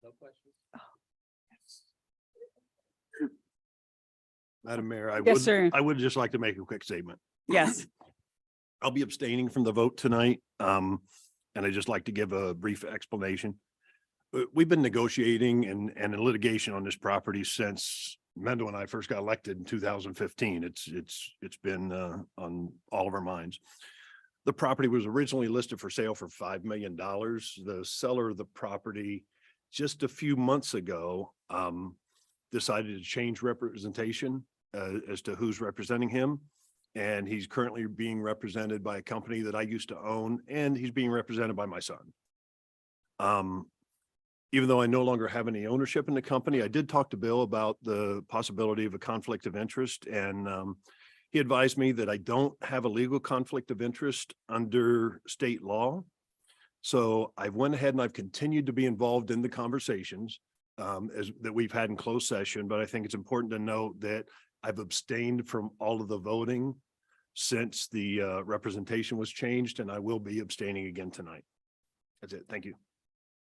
No questions. Madam Mayor, Yes, sir. I would just like to make a quick statement. Yes. I'll be abstaining from the vote tonight. And I'd just like to give a brief explanation. We've been negotiating and in litigation on this property since Mendo and I first got elected in 2015. It's been on all of our minds. The property was originally listed for sale for $5 million. The seller of the property just a few months ago decided to change representation as to who's representing him. And he's currently being represented by a company that I used to own, and he's being represented by my son. Even though I no longer have any ownership in the company, I did talk to Bill about the possibility of a conflict of interest, and he advised me that I don't have a legal conflict of interest under state law. So I went ahead and I've continued to be involved in the conversations that we've had in closed session, but I think it's important to note that I've abstained from all of the voting since the representation was changed, and I will be abstaining again tonight. That's it. Thank you.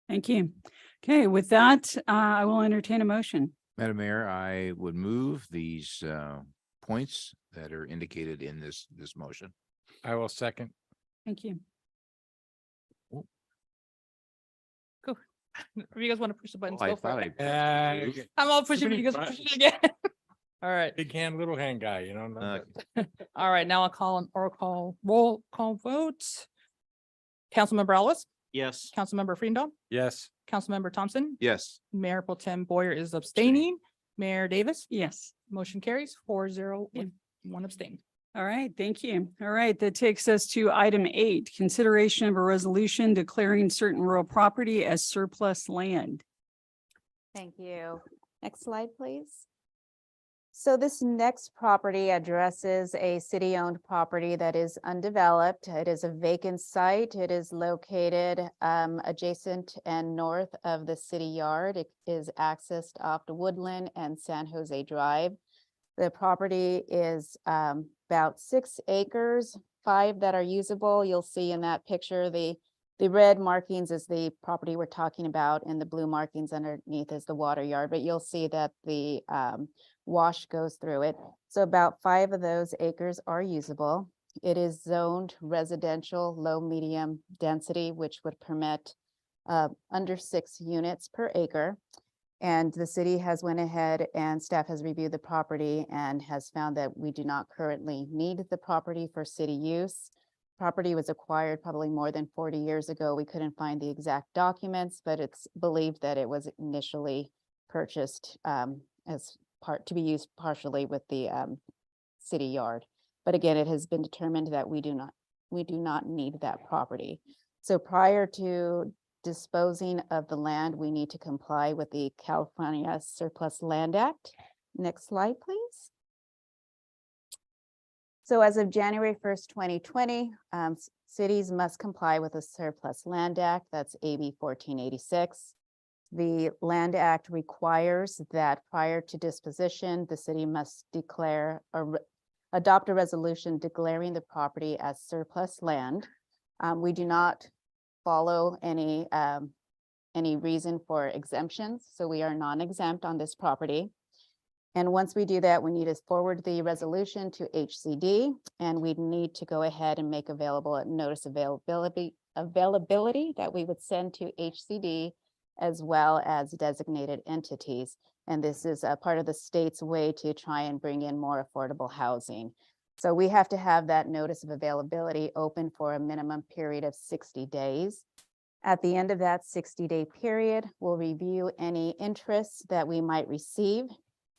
Thank you. Okay, with that, I will entertain a motion. Madam Mayor, I would move these points that are indicated in this motion. I will second. Thank you. Cool. If you guys want to push the buttons, Oh, I go for thought it. I I'm all pushing, many you guys push buttons. it again. All right. Big hand, little hand guy, you know? All right, now I'll call an roll call vote. Councilmember Ellis, Yes. Councilmember Freedom, Yes. Councilmember Thompson, Yes. Mayor Pro Tem Boyer is abstaining, Mayor Davis, Yes. motion carries 4-0 with one abstain. All right, thank you. All right, that takes us to item 8, consideration of a resolution declaring certain real property as surplus land. Thank you. Next slide, please. So this next property addresses a city-owned property that is undeveloped. It is a vacant site. It is located adjacent and north of the city yard. It is accessed off the Woodland and San Jose Drive. The property is about 6 acres, 5 that are usable. You'll see in that picture, the red markings is the property we're talking about, and the blue markings underneath is the water yard, but you'll see that the wash goes through it. So about 5 of those acres are usable. It is zoned residential, low, medium density, which would permit under 6 units per acre. And the city has went ahead and staff has reviewed the property and has found that we do not currently need the property for city use. Property was acquired probably more than 40 years ago. We couldn't find the exact documents, but it's believed that it was initially purchased as part to be used partially with the city yard. But again, it has been determined that we do not need that property. So prior to disposing of the land, we need to comply with the California Surplus Land Act. Next slide, please. So as of January 1st, 2020, cities must comply with the Surplus Land Act. That's AB 1486. The Land Act requires that prior to disposition, the city must declare or adopt a resolution declaring the property as surplus land. We do not follow any reason for exemptions, so we are non-exempt on this property. And once we do that, we need to forward the resolution to HCD, and we need to go ahead and make available a notice availability that we would send to HCD as well as designated entities. And this is a part of the state's way to try and bring in more affordable housing. So we have to have that notice of availability open for a minimum period of 60 days. At the end of that 60-day period, we'll review any interests that we might receive.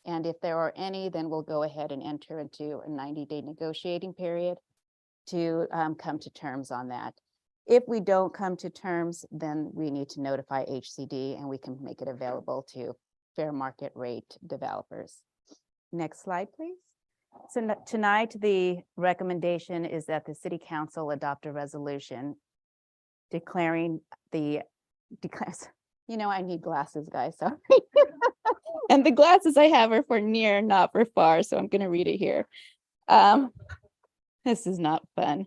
And if there are any, then we'll go ahead and enter into a 90-day negotiating period to come to terms on that. If we don't come to terms, then we need to notify HCD and we can make it available to fair market rate developers. Next slide, please. So tonight, the recommendation is that the city council adopt a resolution declaring you know, I need glasses, guys, sorry. And the glasses I have are for near, not for far, so I'm going to read it here. This is not fun.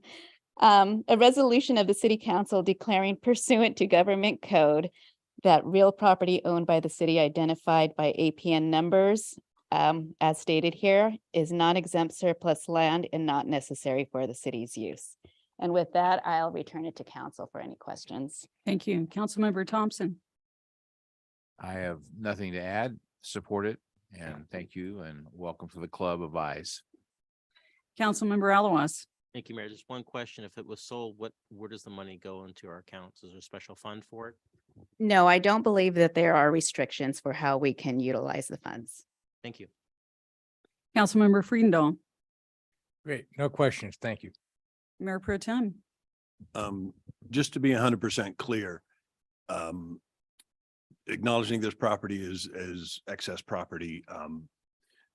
A resolution of the city council declaring pursuant to government code that real property owned by the city identified by APN numbers, as stated here, is non-exempt surplus land and not necessary for the city's use. And with that, I'll return it to council for any questions. Thank you. Councilmember Thompson. I have nothing to add, support it, and thank you, and welcome to the club of eyes. Councilmember Alawas. Thank you, Mayor. Just one question. If it was sold, where does the money go into our accounts? Is there a special fund for it? No, I don't believe that there are restrictions for how we can utilize the funds. Thank you. Councilmember Friedendahl. Great, no questions. Thank you. Mayor Pro Tem. Just to be 100% clear, acknowledging this property is excess property,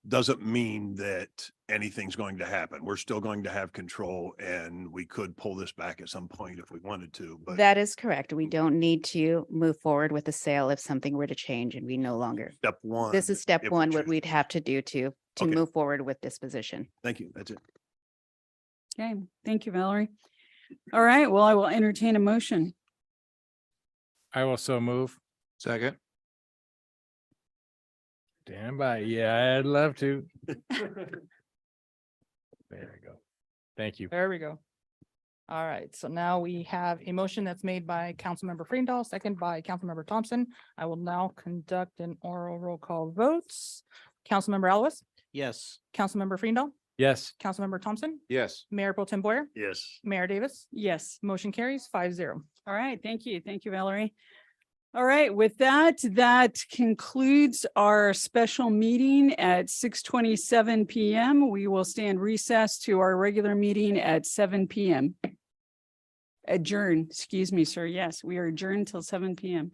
doesn't mean that anything's going to happen. We're still going to have control and we could pull this back at some point if we wanted to, but That is correct. We don't need to move forward with the sale if something were to change and we no longer. step one. This is step if we one, what choose. we'd have to do to Okay. move forward with disposition. Thank you. That's it. Okay, thank you, Valerie. All right, well, I will entertain a motion. I will so move. Second. Stand by. Yeah, I'd love to. There we go. Thank you. There we go. All right, so now we have a motion that's made by Councilmember Freendahl, second by Councilmember Thompson. I will now conduct an oral roll call votes. Councilmember Ellis, Yes. Councilmember Freendahl, Yes. Councilmember Thompson, Yes. Mayor Pro Tem Boyer, Yes. Mayor Davis, Yes. motion carries 5-0. All right, thank you. Thank you, Valerie. All right, with that, that concludes our special meeting at 6:27 PM. We will stand recess to our regular meeting at 7 PM. Adjourn, excuse me, sir. Yes, we are adjourned till 7 PM.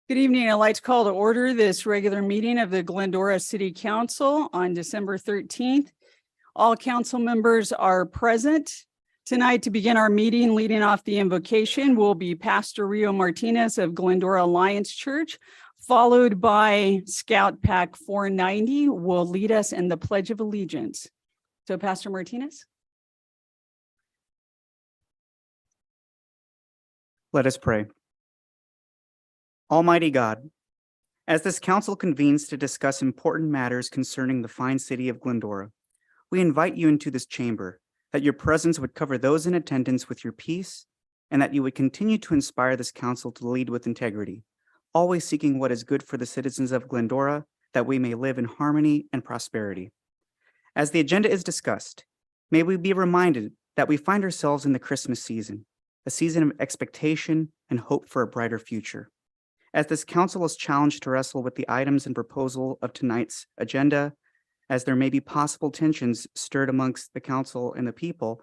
Good evening. I'd like to call to order this regular meeting of the Glendora City Council on December 13th. All council members are present. Tonight, to begin our meeting, leading off the invocation will be Pastor Rio Martinez of Glendora Alliance Church, followed by Scout Pack 490 will lead us in the Pledge of Allegiance. So Pastor Martinez. Let us pray. Almighty God, as this council convenes to discuss important matters concerning the fine city of Glendora, we invite you into this chamber, that your presence would cover those in attendance with your peace, and that you would continue to inspire this council to lead with integrity, always seeking what is good for the citizens of Glendora, that we may live in harmony and prosperity. As the agenda is discussed, may we be reminded that we find ourselves in the Christmas season, a season of expectation and hope for a brighter future. As this council is challenged to wrestle with the items and proposal of tonight's agenda, as there may be possible tensions stirred amongst the council and the people,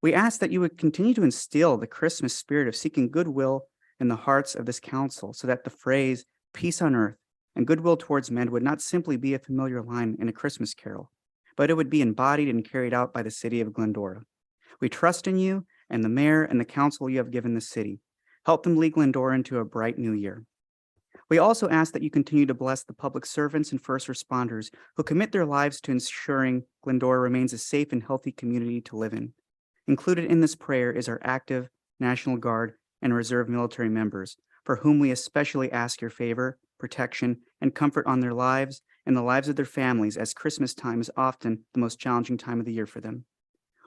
we ask that you would continue to instill the Christmas spirit of seeking goodwill in the hearts of this council, so that the phrase peace on earth and goodwill towards men would not simply be a familiar line in a Christmas carol, but it would be embodied and carried out by the city of Glendora. We trust in you and the mayor and the council you have given the city. Help them lead Glendora into a bright new year. We also ask that you continue to bless the public servants and first responders who commit their lives to ensuring Glendora remains a safe and healthy community to live in. Included in this prayer is our active National Guard and Reserve military members, for whom we especially ask your favor, protection, and comfort on their lives and the lives of their families, as Christmas time is often the most challenging time of the year for them.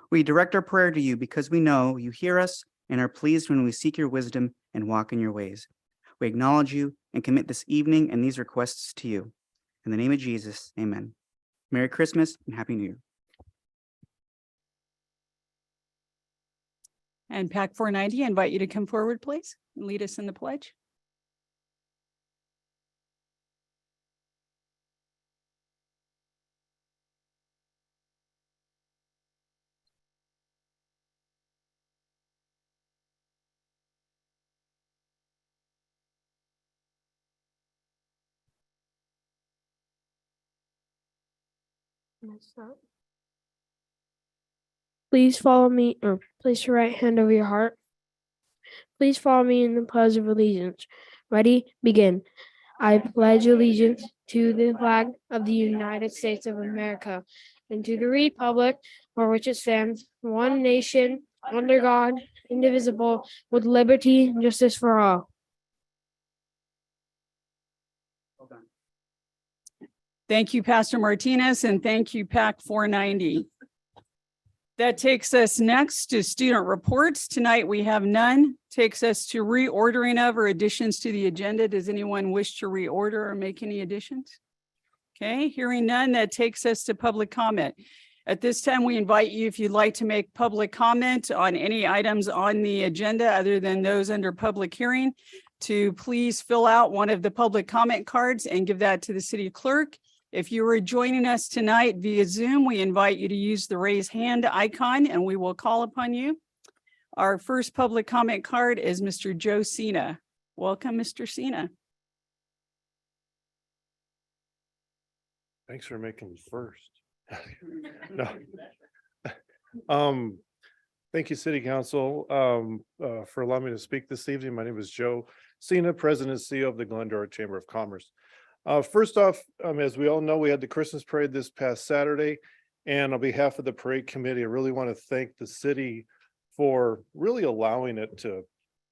We direct our prayer to you because we know you hear us and are pleased when we seek your wisdom and walk in your ways. We acknowledge you and commit this evening and these requests to you. In the name of Jesus, amen. Merry Christmas and Happy New Year. And Pack 490, I invite you to come forward, please, and lead us in the pledge. Please follow me, or place your right hand over your heart. Please follow me in the Pledge of Allegiance. Ready? Begin. I pledge allegiance to the flag of the United States of America and to the republic for which it stands, one nation, under God, indivisible, with liberty and justice for all. Thank you, Pastor Martinez, and thank you, Pack 490. That takes us next to student reports. Tonight we have none. Takes us to reordering of or additions to the agenda. Does anyone wish to reorder or make any additions? Okay, hearing none, that takes us to public comment. At this time, we invite you, if you'd like to make public comment on any items on the agenda other than those under public hearing, to please fill out one of the public comment cards and give that to the city clerk. If you are joining us tonight via Zoom, we invite you to use the raise hand icon and we will call upon you. Our first public comment card is Mr. Joe Cena. Welcome, Mr. Cena. Thanks for making me first. No. Thank you, City Council, for allowing me to speak this evening. My name is Joe Cena, President and CEO of the Glendora Chamber of Commerce. First off, as we all know, we had the Christmas parade this past Saturday, and on behalf of the parade committee, I really want to thank the city for really allowing it to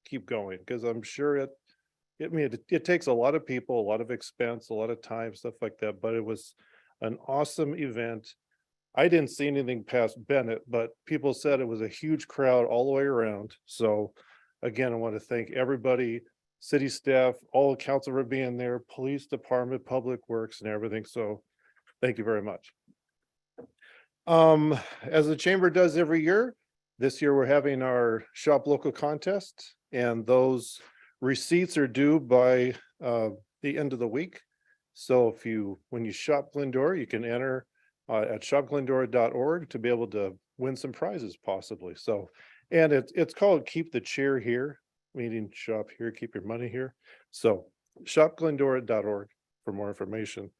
keep going, because I'm sure it takes a lot of people, a lot of expense, a lot of time, stuff like that, but it was an awesome event. I didn't see anything past Bennett, but people said it was a huge crowd all the way around. So again, I want to thank everybody, city staff, all the council for being there, police department, public works and everything. So thank you very much. As the chamber does every year, this year we're having our Shop Local contest, and those receipts are due by the end of the week. So when you shop Glendora, you can enter at shopglendora.org to be able to win some prizes possibly. So, and it's called Keep the Cheer Here, meaning shop here, keep your money here. So shopglendora.org for more information.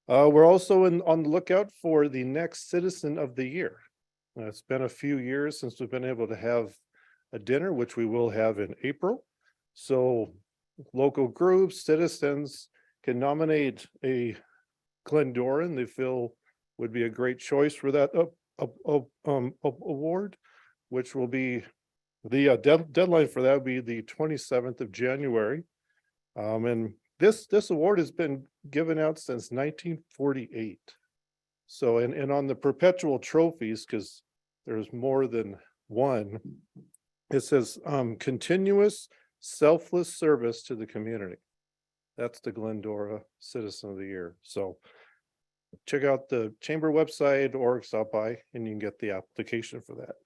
We're also on the lookout for the next Citizen of the Year. It's been a few years since we've been able to have a dinner, which we will have in April. So local groups, citizens can nominate a Glendoran they feel would be a great choice for that award, which will be the deadline for that will be the 27th of January. And this award has been given out since 1948. So, and on the perpetual trophies, because there's more than one, it says continuous selfless service to the community. That's the Glendora Citizen of the Year. So check out the chamber website or stop by and you can get the application for that.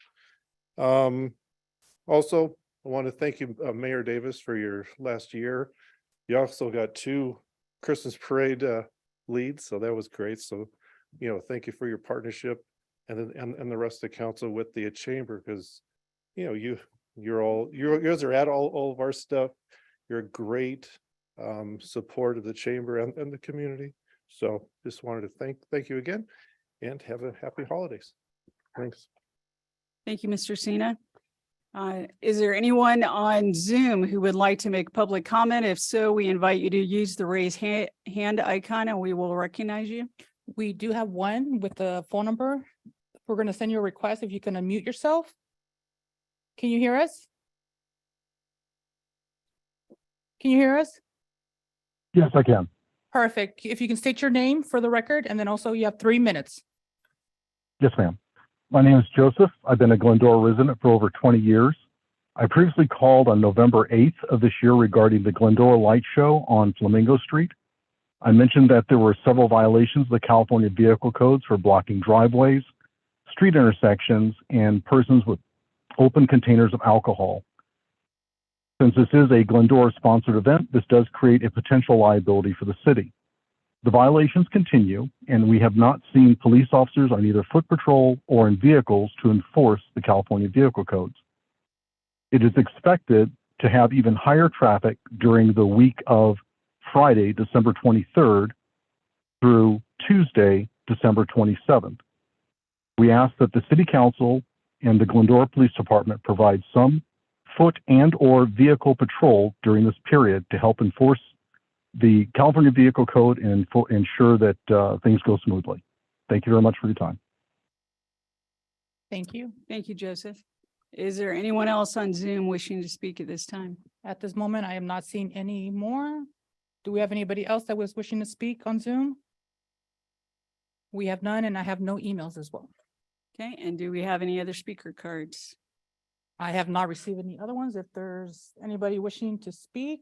Also, I want to thank you, Mayor Davis, for your last year. You also got 2 Christmas parade leads, so that was great. So, you know, thank you for your partnership and the rest of the council with the chamber, because you know, you guys are at all of our stuff. You're a great support of the chamber and the community. So just wanted to thank you again and have a happy holidays. Thanks. Thank you, Mr. Cena. Is there anyone on Zoom who would like to make public comment? If so, we invite you to use the raise hand icon and we will recognize you. We do have one with the phone number. We're going to send you a request if you can unmute yourself. Can you hear us? Can you hear us? Yes, I can. Perfect. If you can state your name for the record, and then also you have 3 minutes. Yes, ma'am. My name is Joseph. I've been a Glendora resident for over 20 years. I previously called on November 8th of this year regarding the Glendora Light Show on Flamingo Street. I mentioned that there were several violations of the California Vehicle Codes for blocking driveways, street intersections, and persons with open containers of alcohol. Since this is a Glendora-sponsored event, this does create a potential liability for the city. The violations continue, and we have not seen police officers on either foot patrol or in vehicles to enforce the California Vehicle Codes. It is expected to have even higher traffic during the week of Friday, December 23rd through Tuesday, December 27th. We ask that the City Council and the Glendora Police Department provide some foot and or vehicle patrol during this period to help enforce the California Vehicle Code and ensure that things go smoothly. Thank you very much for your time. Thank you. Thank you, Joseph. Is there anyone else on Zoom wishing to speak at this time? At this moment, I am not seeing any more. Do we have anybody else that was wishing to speak on Zoom? We have none, and I have no emails as well. Okay, and do we have any other speaker cards? I have not received any other ones. If there's anybody wishing to speak.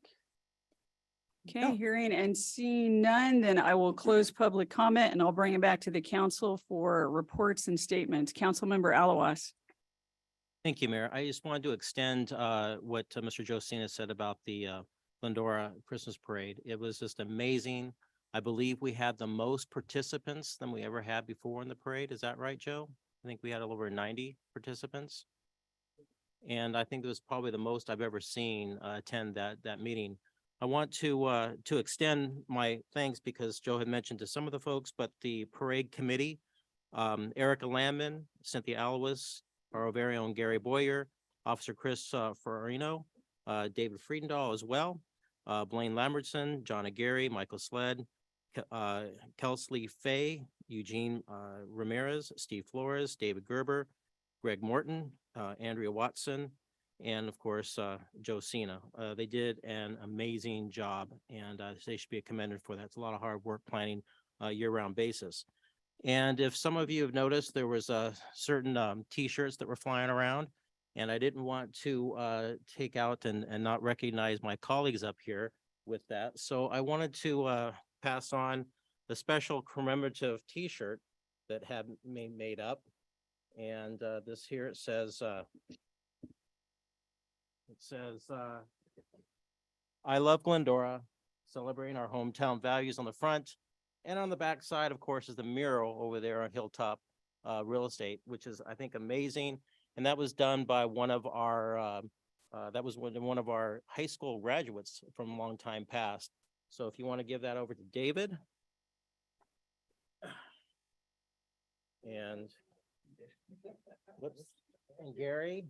Okay, No. hearing and seeing none, then I will close public comment and I'll bring it back to the council for reports and statements. Councilmember Alawas. Thank you, Mayor. I just wanted to extend what Mr. Josina said about the Glendora Christmas Parade. It was just amazing. I believe we had the most participants than we ever had before in the parade. Is that right, Joe? I think we had over 90 participants. And I think it was probably the most I've ever seen attend that meeting. I want to extend my thanks because Joe had mentioned to some of the folks, but the parade committee, Erica Landman, Cynthia Alawas, our very own Gary Boyer, Officer Chris Ferrino, David Friedendahl as well, Blaine Lambertson, John Aguirre, Michael Sled, Kelsley Fay, Eugene Ramirez, Steve Flores, David Gerber, Greg Morton, Andrea Watson, and of course, Joe Cena. They did an amazing job and they should be commended for that. It's a lot of hard work planning a year-round basis. And if some of you have noticed, there was certain T-shirts that were flying around, and I didn't want to take out and not recognize my colleagues up here with that. So I wanted to pass on the special commemorative T-shirt that had made up. And this here, it says, I love Glendora, celebrating our hometown values on the front. And on the back side, of course, is the mural over there on Hilltop Real Estate, which is, I think, amazing. And that was done by one of our That was one of our high school graduates from a long time past. So if you want to give that over to David. And whoops, and Gary.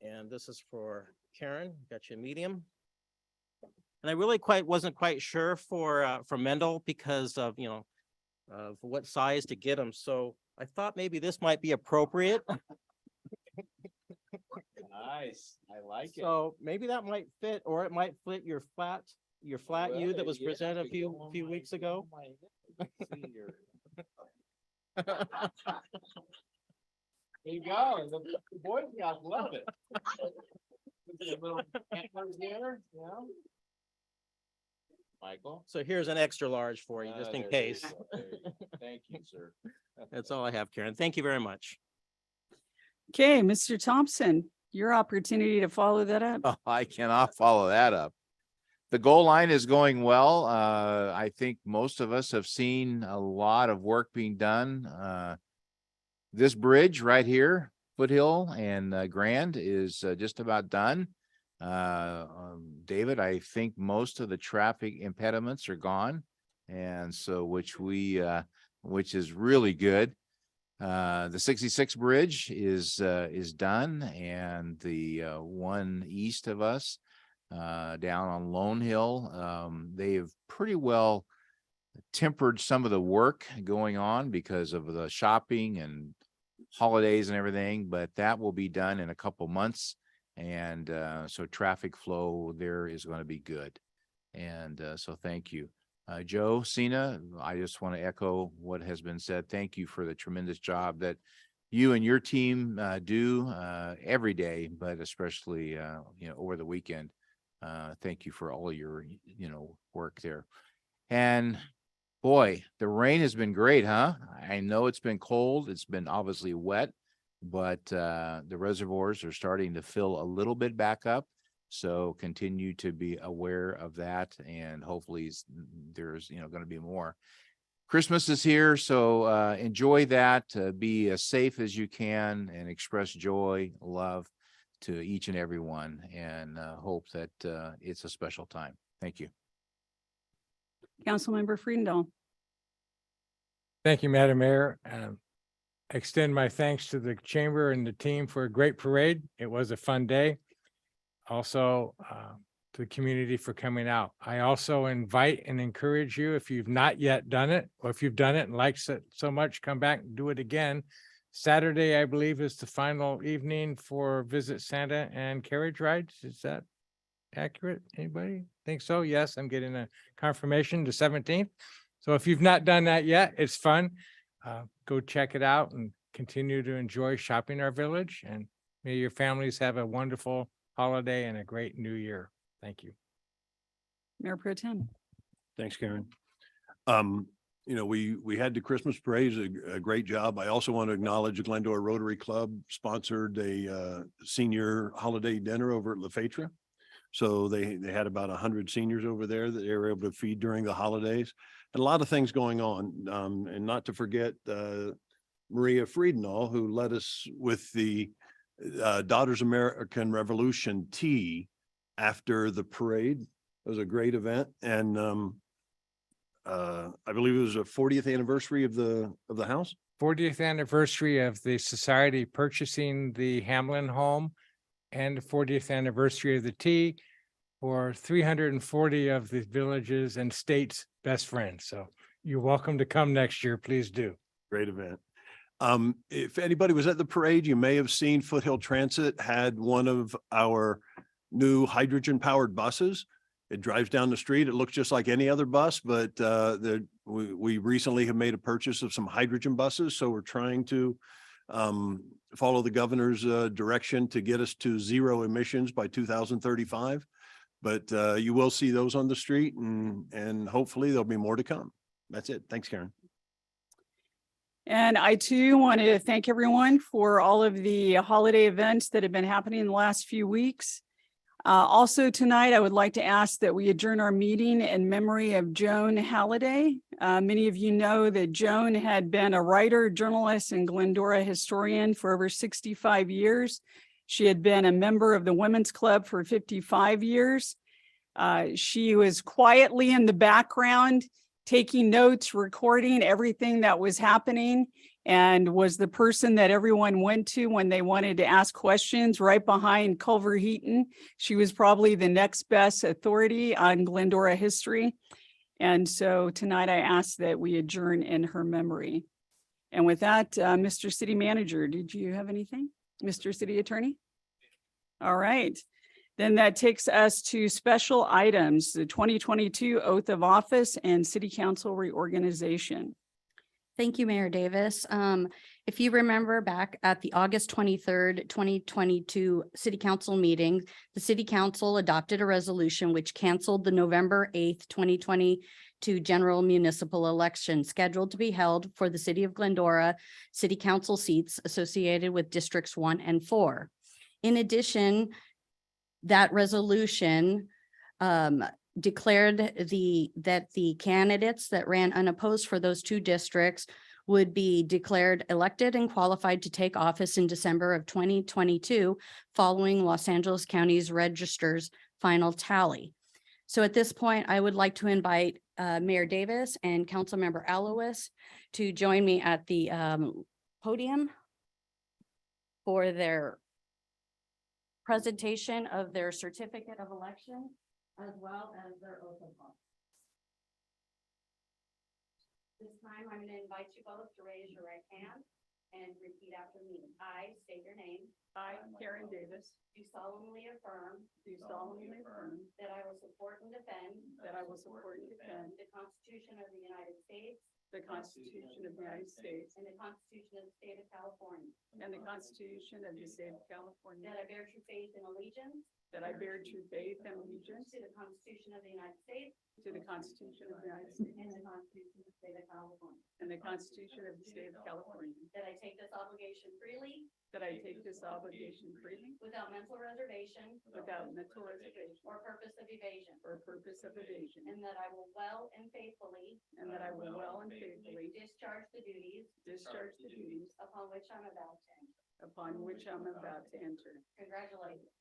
And this is for Karen, got you a medium. And I really wasn't quite sure for Mendel because of, of what size to get him. So I thought maybe this might be appropriate. Nice. I like it. So maybe that might fit, or it might fit your flat U that was yeah, presented a we few weeks ago. There you go. The Boy Scouts love it. Little antlers here, you know? Michael? So here's an extra large for you, just in case. Thank you, sir. That's all I have, Karen. Thank you very much. Okay, Mr. Thompson, your opportunity to follow that up. Oh, I cannot follow that up. The goal line is going well. I think most of us have seen a lot of work being done. This bridge right here, Foothill and Grand, is just about done. David, I think most of the traffic impediments are gone, and so which is really good. The 66 bridge is done, and the one east of us down on Lone Hill, they have pretty well tempered some of the work going on because of the shopping and holidays and everything, but that will be done in a couple months. And so traffic flow there is going to be good. And so thank you. Joe Cena, I just want to echo what has been said. Thank you for the tremendous job that you and your team do every day, but especially over the weekend. Thank you for all your work there. And boy, the rain has been great, huh? I know it's been cold. It's been obviously wet, but the reservoirs are starting to fill a little bit back up. So continue to be aware of that, and hopefully there's going to be more. Christmas is here, so enjoy that. Be as safe as you can, and express joy, love to each and every one, and hope that it's a special time. Thank you. Councilmember Friedendahl. Thank you, Madam Mayor. Extend my thanks to the chamber and the team for a great parade. It was a fun day. Also, to the community for coming out. I also invite and encourage you, if you've not yet done it, or if you've done it and liked it so much, come back and do it again. Saturday, I believe, is the final evening for Visit Santa and carriage rides. Is that accurate? Anybody think so? Yes, I'm getting a confirmation, the 17th. So if you've not done that yet, it's fun. Go check it out and continue to enjoy shopping our village, and may your families have a wonderful holiday and a great new year. Thank you. Mayor Pro Tem. Thanks, Karen. We had the Christmas parade, a great job. I also want to acknowledge the Glendora Rotary Club sponsored a senior holiday dinner over at La Fetra. So they had about 100 seniors over there that they were able to feed during the holidays, and a lot of things going on. And not to forget Maria Friedendahl, who led us with the Daughters American Revolution tea after the parade. It was a great event, and I believe it was a 40th anniversary of the house. 40th anniversary of the society purchasing the Hamlin home, and the 40th anniversary of the tea, for 340 of the villages and states' best friends. So you're welcome to come next year. Please do. Great event. If anybody was at the parade, you may have seen Foothill Transit had one of our new hydrogen powered buses. It drives down the street. It looks just like any other bus, but we recently have made a purchase of some hydrogen buses. So we're trying to follow the governor's direction to get us to zero emissions by 2035. But you will see those on the street, and hopefully there'll be more to come. That's it. Thanks, Karen. And I too want to thank everyone for all of the holiday events that have been happening in the last few weeks. Also tonight, I would like to ask that we adjourn our meeting in memory of Joan Halliday. Many of you know that Joan had been a writer, journalist, and Glendora historian for over 65 years. She had been a member of the Women's Club for 55 years. She was quietly in the background, taking notes, recording everything that was happening, and was the person that everyone went to when they wanted to ask questions, right behind Culver Heaton. She was probably the next best authority on Glendora history. And so tonight I ask that we adjourn in her memory. And with that, Mr. City Manager, did you have anything? Mr. City Attorney? All right. Then that takes us to special items, the 2022 oath of office and city council reorganization. Thank you, Mayor Davis. If you remember back at the August 23rd, 2022 City Council meeting, the City Council adopted a resolution which canceled the November 8th, 2022 general municipal election scheduled to be held for the City of Glendora City Council seats associated with Districts 1 and 4. In addition, that resolution declared that the candidates that ran unopposed for those two districts would be declared elected and qualified to take office in December of 2022 following Los Angeles County's register's final tally. So at this point, I would like to invite Mayor Davis and Councilmember Alowis to join me at the podium for their presentation of their certificate of election, as well as their oath of office. This time, I'm going to invite you both to raise your right hand and repeat after me. I state your name. I, Karen Davis, Do solemnly affirm do solemnly affirm that I will support and defend that I will support and defend the Constitution of the United States the Constitution of the United States and the Constitution of the State of California, and the Constitution of the State of California, that I bear true faith and allegiance that I bear true faith and allegiance to the Constitution of the United States to the Constitution of the United States and the Constitution of the State of California, and the Constitution of the State of California, that I take this obligation freely that I take this obligation freely without mental reservation without mental reservation or purpose of evasion, or purpose of evasion, and that I will well and faithfully and that I will well and faithfully discharge the duties discharge the duties upon which I'm about to enter. upon which I'm about to enter. Congratulations.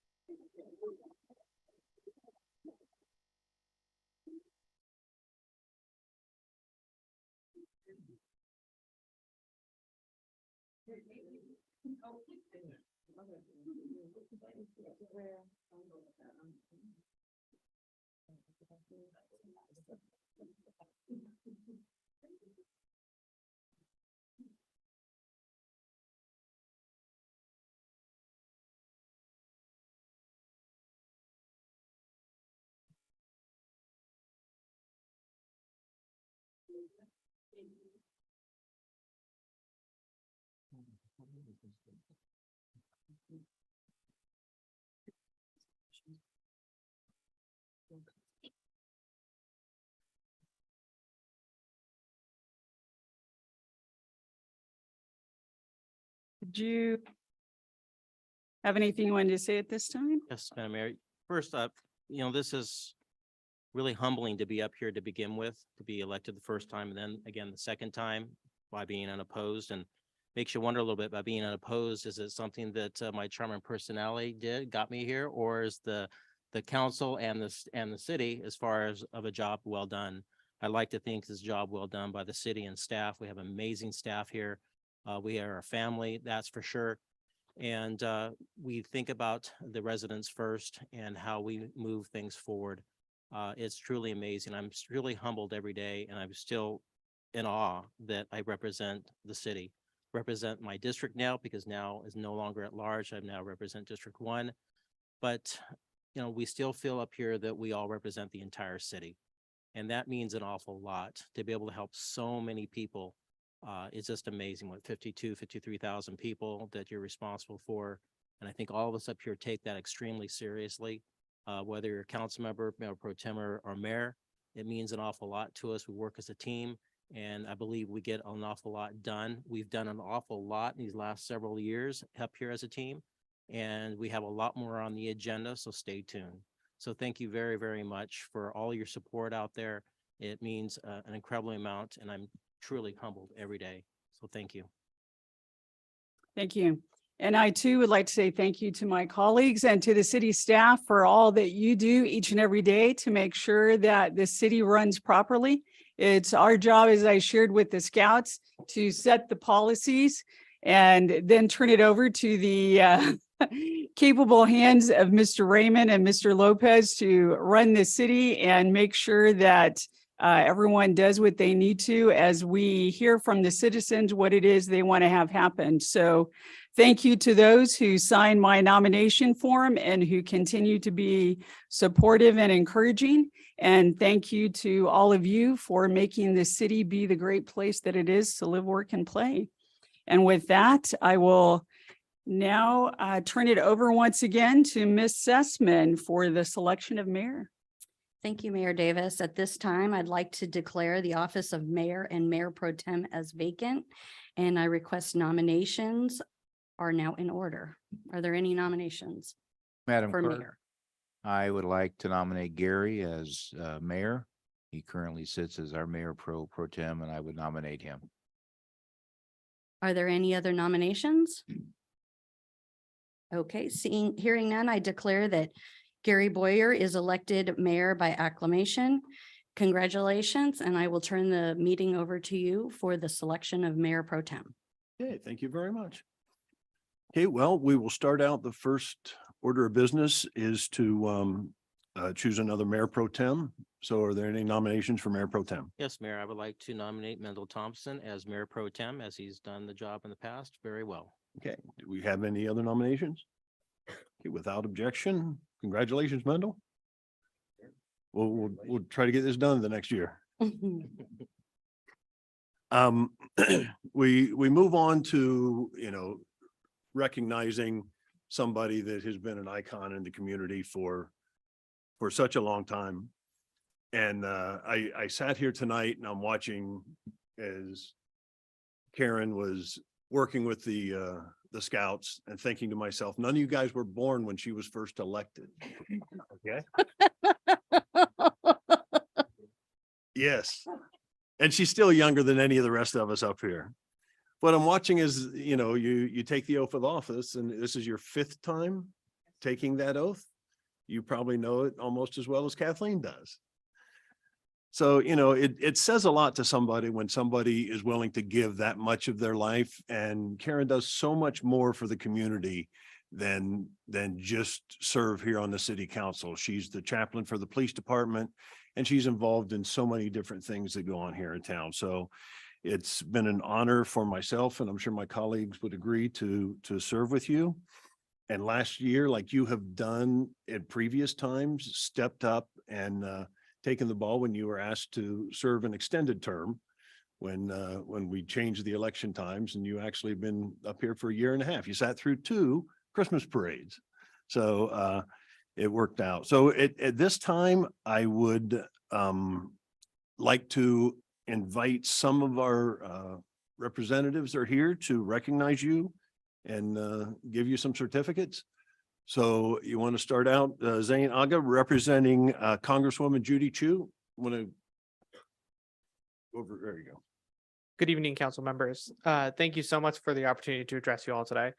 Did you have anything you wanted to say at this time? Yes, Madam Mayor. First up, this is really humbling to be up here to begin with, to be elected the first time and then again the second time by being unopposed, and makes you wonder a little bit about being unopposed. Is it something that my charm and personality got me here, or is the council and the city as far as of a job well done? I like to think this job well done by the city and staff. We have amazing staff here. We are a family, that's for sure. And we think about the residents first and how we move things forward. It's truly amazing. I'm really humbled every day, and I'm still in awe that I represent the city, represent my district now, because now is no longer at large. I now represent District 1. But, we still feel up here that we all represent the entire city. And that means an awful lot to be able to help so many people. It's just amazing what 53,000 people that you're responsible for. And I think all of us up here take that extremely seriously. Whether you're a council member, mayor pro tem, or mayor, it means an awful lot to us. We work as a team, and I believe we get an awful lot done. We've done an awful lot in these last several years up here as a team. And we have a lot more on the agenda, so stay tuned. So thank you very, very much for all your support out there. It means an incredible amount, and I'm truly humbled every day. So thank you. Thank you. And I too would like to say thank you to my colleagues and to the city staff for all that you do each and every day to make sure that the city runs properly. It's our job, as I shared with the scouts, to set the policies and then turn it over to the capable hands of Mr. Raymond and Mr. Lopez to run the city and make sure that everyone does what they need to as we hear from the citizens what it is they want to have happen. So thank you to those who signed my nomination form and who continue to be supportive and encouraging. And thank you to all of you for making the city be the great place that it is to live, work, and play. And with that, I will now turn it over once again to Ms. Sussman for the selection of mayor. Thank you, Mayor Davis. At this time, I'd like to declare the office of mayor and mayor pro tem as vacant, and I request nominations are now in order. Are there any nominations Madam for Clerk, mayor? I would like to nominate Gary as mayor. He currently sits as our mayor pro tem, and I would nominate him. Are there any other nominations? Okay, hearing none, I declare that Gary Boyer is elected mayor by acclamation. Congratulations, and I will turn the meeting over to you for the selection of mayor pro tem. Okay, thank you very much. Okay, well, we will start out. The first order of business is to choose another mayor pro tem. So are there any nominations for mayor pro tem? Yes, Mayor, I would like to nominate Mendel Thompson as mayor pro tem, as he's done the job in the past very well. Okay, do we have any other nominations? Okay, without objection, congratulations, Mendel. We'll try to get this done the next year. We move on to, recognizing somebody that has been an icon in the community for such a long time. And I sat here tonight and I'm watching as Karen was working with the scouts and thinking to myself, none of you guys were born when she was first elected. Okay. Yes. And she's still younger than any of the rest of us up here. What I'm watching is, you take the oath of office, and this is your 5th time taking that oath. You probably know it almost as well as Kathleen does. So, it says a lot to somebody when somebody is willing to give that much of their life. And Karen does so much more for the community than just serve here on the city council. She's the chaplain for the police department, and she's involved in so many different things that go on here in town. So it's been an honor for myself, and I'm sure my colleagues would agree to serve with you. And last year, like you have done at previous times, stepped up and taken the ball when you were asked to serve an extended term when we changed the election times, and you actually have been up here for 1.5 years. You sat through 2 Christmas parades. So it worked out. So at this time, I would like to invite some of our representatives are here to recognize you and give you some certificates. So you want to start out, Zane Aga, representing Congresswoman Judy Chu. Want to over, there you go. Good evening, council members. Thank you so much for the opportunity to address you all today.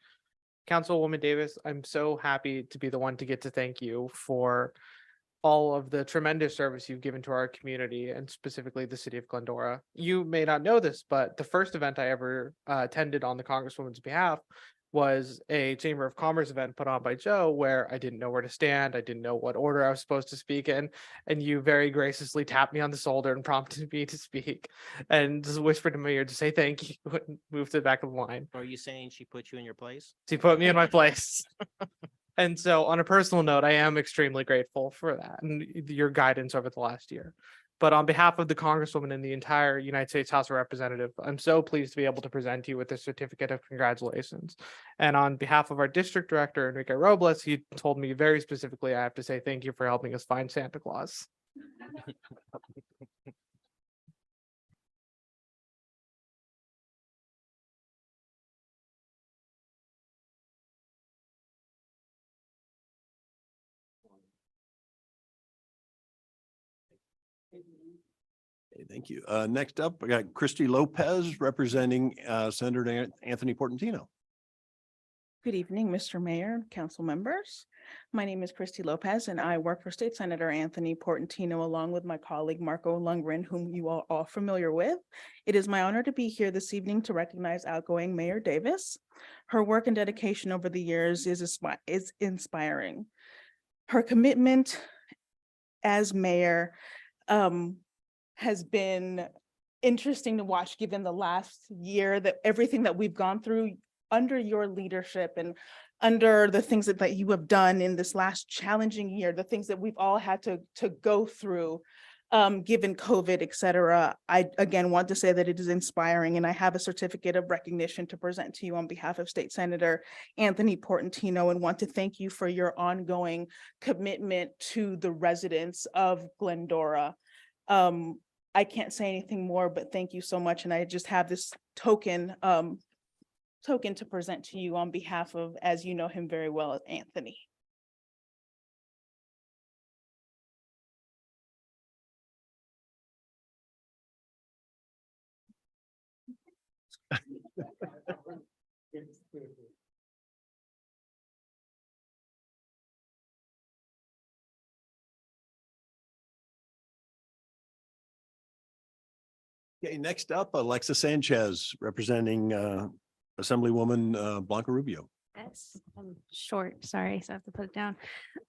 Councilwoman Davis, I'm so happy to be the one to get to thank you for all of the tremendous service you've given to our community, and specifically the city of Glendora. You may not know this, but the first event I ever attended on the Congresswoman's behalf was a Chamber of Commerce event put on by Joe, where I didn't know where to stand. I didn't know what order I was supposed to speak in. And you very graciously tapped me on the shoulder and prompted me to speak and just whispered in my ear to say thank you and move to the back of the line. Are you saying she put you in your place? She put me in my place. And so on a personal note, I am extremely grateful for that and your guidance over the last year. But on behalf of the Congresswoman and the entire United States House of Representatives, I'm so pleased to be able to present you with a certificate of congratulations. And on behalf of our district director, Enrique Robles, he told me very specifically, I have to say thank you for helping us find Santa Claus. Okay, thank you. Next up, I got Christy Lopez representing Senator Anthony Portantino. Good evening, Mr. Mayor, council members. My name is Christy Lopez and I work for State Senator Anthony Portantino along with my colleague Marco Lundgren, whom you are all familiar with. It is my honor to be here this evening to recognize outgoing Mayor Davis. Her work and dedication over the years is inspiring. Her commitment as mayor has been interesting to watch, given the last year, that everything that we've gone through under your leadership and under the things that you have done in this last challenging year, the things that we've all had to go through, given COVID, et cetera. I again want to say that it is inspiring, and I have a certificate of recognition to present to you on behalf of State Senator Anthony Portantino, and want to thank you for your ongoing commitment to the residents of Glendora. I can't say anything more, but thank you so much. And I just have this token to present to you on behalf of, as you know him very well, Anthony. Okay, next up, Alexa Sanchez representing Assemblywoman Blanca Rubio. Yes, I'm short, sorry, so I have to put it down.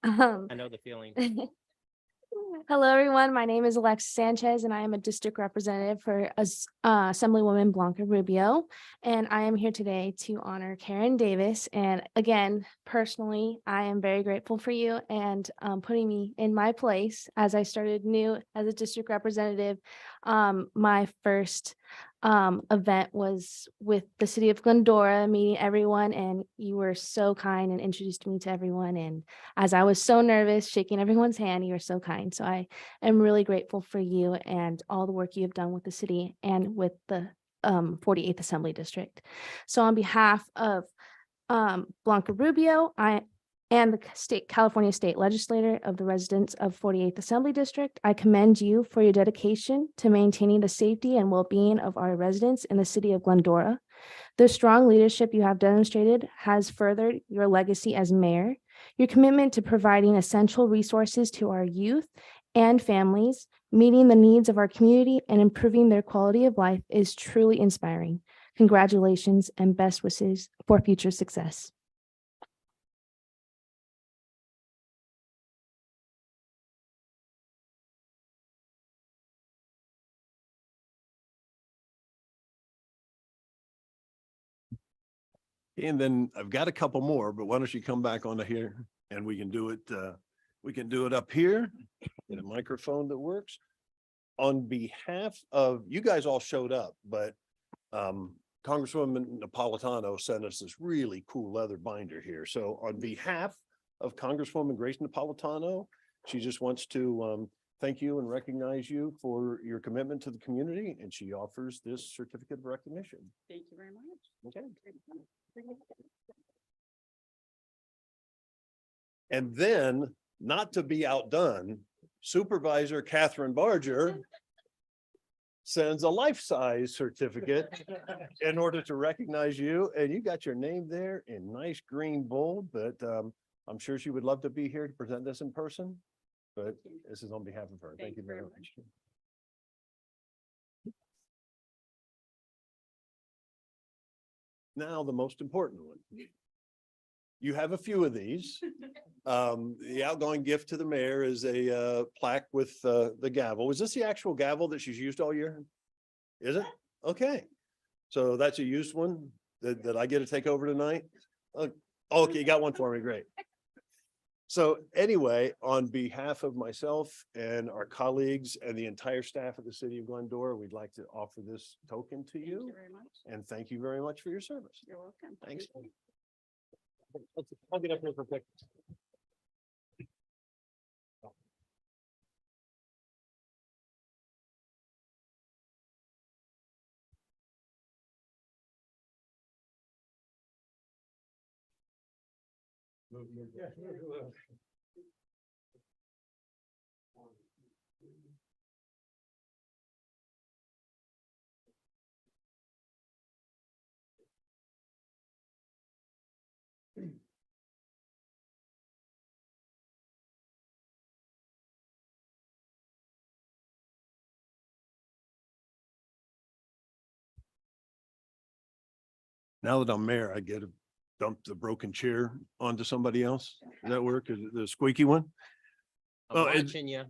I know the feeling. Hello, everyone. My name is Alexa Sanchez, and I am a district representative for Assemblywoman Blanca Rubio. And I am here today to honor Karen Davis. And again, personally, I am very grateful for you and putting me in my place as I started new as a district representative. My first event was with the city of Glendora, meeting everyone, and you were so kind and introduced me to everyone. And as I was so nervous, shaking everyone's hand, you were so kind. So I am really grateful for you and all the work you have done with the city and with the 48th Assembly District. So on behalf of Blanca Rubio, and the California State Legislator of the residents of 48th Assembly District, I commend you for your dedication to maintaining the safety and well-being of our residents in the city of Glendora. The strong leadership you have demonstrated has furthered your legacy as mayor. Your commitment to providing essential resources to our youth and families, meeting the needs of our community and improving their quality of life is truly inspiring. Congratulations and best wishes for future success. And then I've got a couple more, but why don't you come back onto here and we can do it up here in a microphone that works. On behalf of, you guys all showed up, but Congresswoman Napolitano sent us this really cool leather binder here. So on behalf of Congresswoman Grace Napolitano, she just wants to thank you and recognize you for your commitment to the community, and she offers this certificate of recognition. Thank you very much. Okay. And then, not to be outdone, Supervisor Catherine Barger sends a life-size certificate in order to recognize you. And you got your name there in nice green bold, but I'm sure she would love to be here to present this in person. But this is on behalf of her. Thank you very much. Now, the most important one. You have a few of these. The outgoing gift to the mayor is a plaque with the gavel. Is this the actual gavel that she's used all year? Is it? Okay. So that's a used one that I get to take over tonight? Okay, you got one for me. Great. So anyway, on behalf of myself and our colleagues and the entire staff of the city of Glendora, we'd like to offer this token to you. Thank you very much. And thank you very much for your service. You're welcome. Thanks. I'll get up here for pictures. Now that I'm mayor, I get to dump the broken chair onto somebody else. Does that work? Is it the squeaky one? I'm Well, watching you.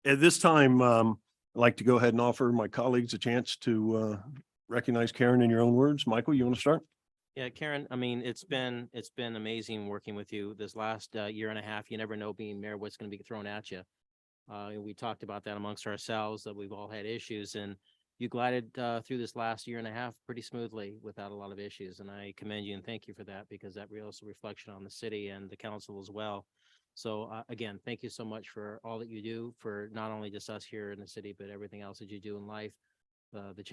At this time, I'd like to go ahead and offer my colleagues a chance to recognize Karen in your own words. Michael, you want to start? Yeah, Karen, I mean, it's been amazing working with you this last year and a half. You never know being mayor, what's going to be thrown at you. We talked about that amongst ourselves, that we've all had issues, and you glided through this last year and a half pretty smoothly without a lot of issues. And I commend you and thank you for that, because that really is a reflection on the city and the council as well. So again, thank you so much for all that you do for not only just us here in the city, but everything else that you do in life. The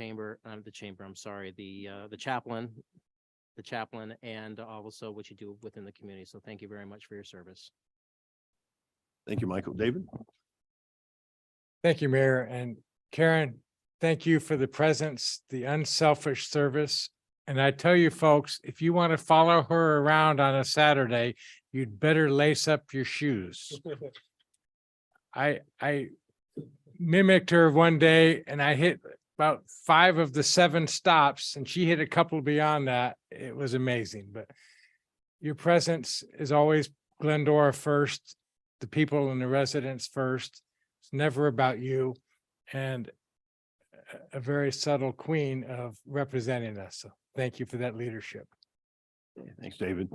chaplain, and also what you do within the community. So thank you very much for your service. Thank you, Michael. David? Thank you, Mayor. And Karen, thank you for the presence, the unselfish service. And I tell you folks, if you want to follow her around on a Saturday, you'd better lace up your shoes. I mimicked her one day and I hit about 5 of the 7 stops and she hit a couple beyond that. It was amazing, but your presence is always Glendora first, the people and the residents first. It's never about you, and a very subtle queen of representing us. So thank you for that leadership. Thanks, David.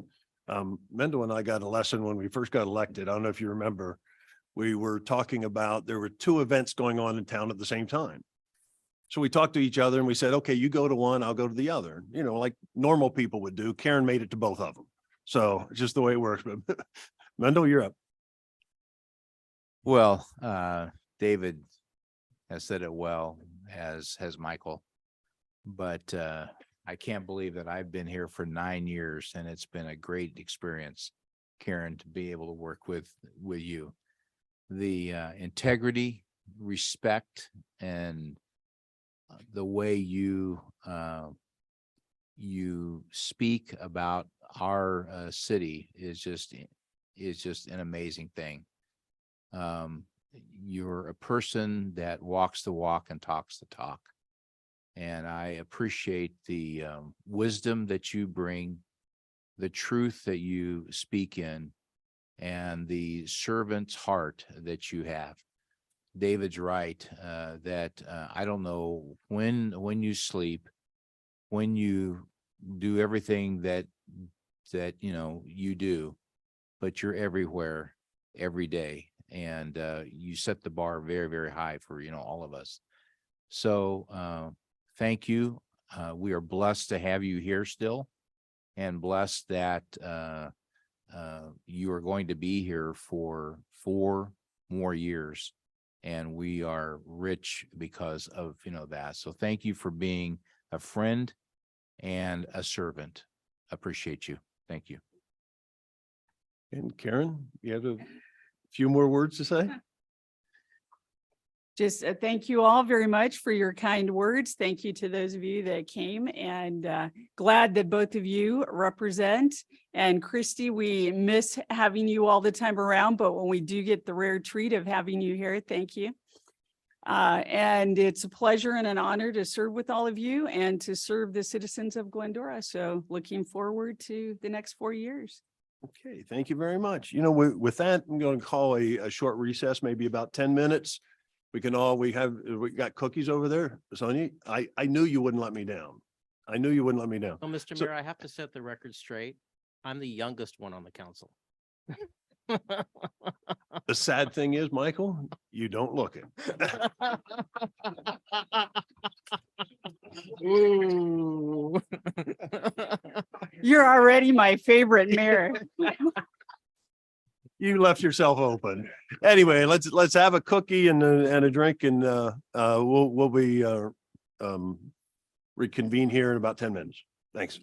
Mendel and I got a lesson when we first got elected. I don't know if you remember, we were talking about, there were 2 events going on in town at the same time. So we talked to each other and we said, okay, you go to one, I'll go to the other, you know, like normal people would do. Karen made it to both of them. So it's just the way it works. But Mendel, you're up. Well, David has said it well, as has Michael. But I can't believe that I've been here for 9 years and it's been a great experience, Karen, to be able to work with you. The integrity, respect, and the way you speak about our city is just an amazing thing. You're a person that walks the walk and talks the talk. And I appreciate the wisdom that you bring, the truth that you speak in, and the servant's heart that you have. David's right, that I don't know when you sleep, when you do everything that you do, but you're everywhere every day. And you set the bar very, very high for, all of us. So thank you. We are blessed to have you here still, and blessed that you are going to be here for 4 more years. And we are rich because of, that. So thank you for being a friend and a servant. Appreciate you. Thank you. And Karen, you have a few more words to say? Just thank you all very much for your kind words. Thank you to those of you that came, and glad that both of you represent. And Christy, we miss having you all the time around, but when we do get the rare treat of having you here, thank you. And it's a pleasure and an honor to serve with all of you and to serve the citizens of Glendora. So looking forward to the next 4 years. Okay, thank you very much. With that, I'm going to call a short recess, maybe about 10 minutes. We got cookies over there. Sonia, I knew you wouldn't let me down. I knew you wouldn't let me down. Well, Mr. So- Mayor, I have to set the record straight. I'm the youngest one on the council. The sad thing is, Michael, you don't look it. Ooh. You're already my favorite mayor. You left yourself open. Anyway, let's have a cookie and a drink, and we'll be reconvene here in about 10 minutes. Thanks.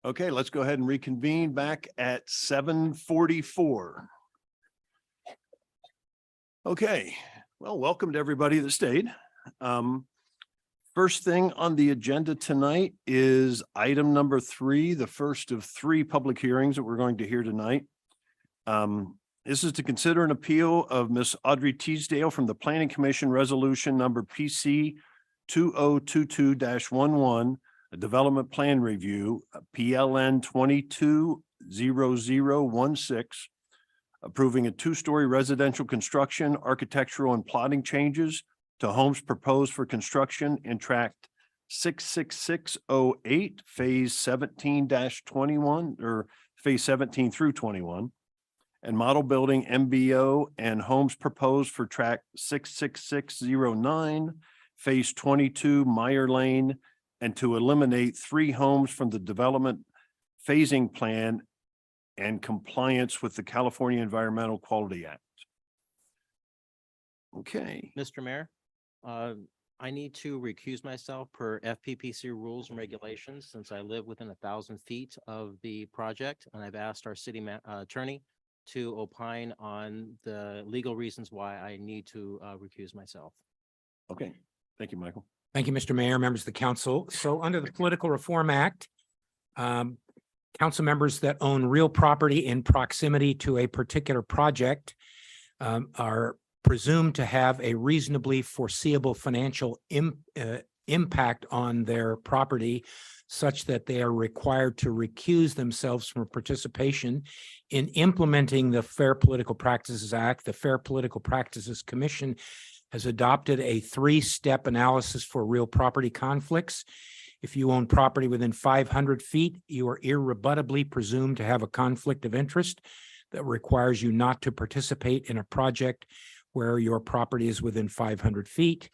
Okay, let's go ahead and reconvene back at 7:44. Okay, well, welcome to everybody that stayed. First thing on the agenda tonight is item number 3, the first of 3 public hearings that we're going to hear tonight. This is to consider an appeal of Miss Audrey Teasdale from the Planning Commission Resolution number PC 2022-11, a development plan review, PLN 220016, approving a 2-story residential construction, architectural and plotting changes to homes proposed for construction in tract 66608, phase 17-21 or phase 17 through 21, and model building MBO and homes proposed for tract 66609, phase 22 Meyer Lane, and to eliminate 3 homes from the development phasing plan and compliance with the California Environmental Quality Act. Okay. Mr. Mayor, I need to recuse myself per FPPC rules and regulations since I live within 1,000 feet of the project, and I've asked our city attorney to opine on the legal reasons why I need to recuse myself. Okay, thank you, Michael. Thank you, Mr. Mayor, members of the council. So under the Political Reform Act, council members that own real property in proximity to a particular project are presumed to have a reasonably foreseeable financial impact on their property such that they are required to recuse themselves from participation in implementing the Fair Political Practices Act. The Fair Political Practices Commission has adopted a 3-step analysis for real property conflicts. If you own property within 500 feet, you are irrebuttably presumed to have a conflict of interest that requires you not to participate in a project where your property is within 500 feet.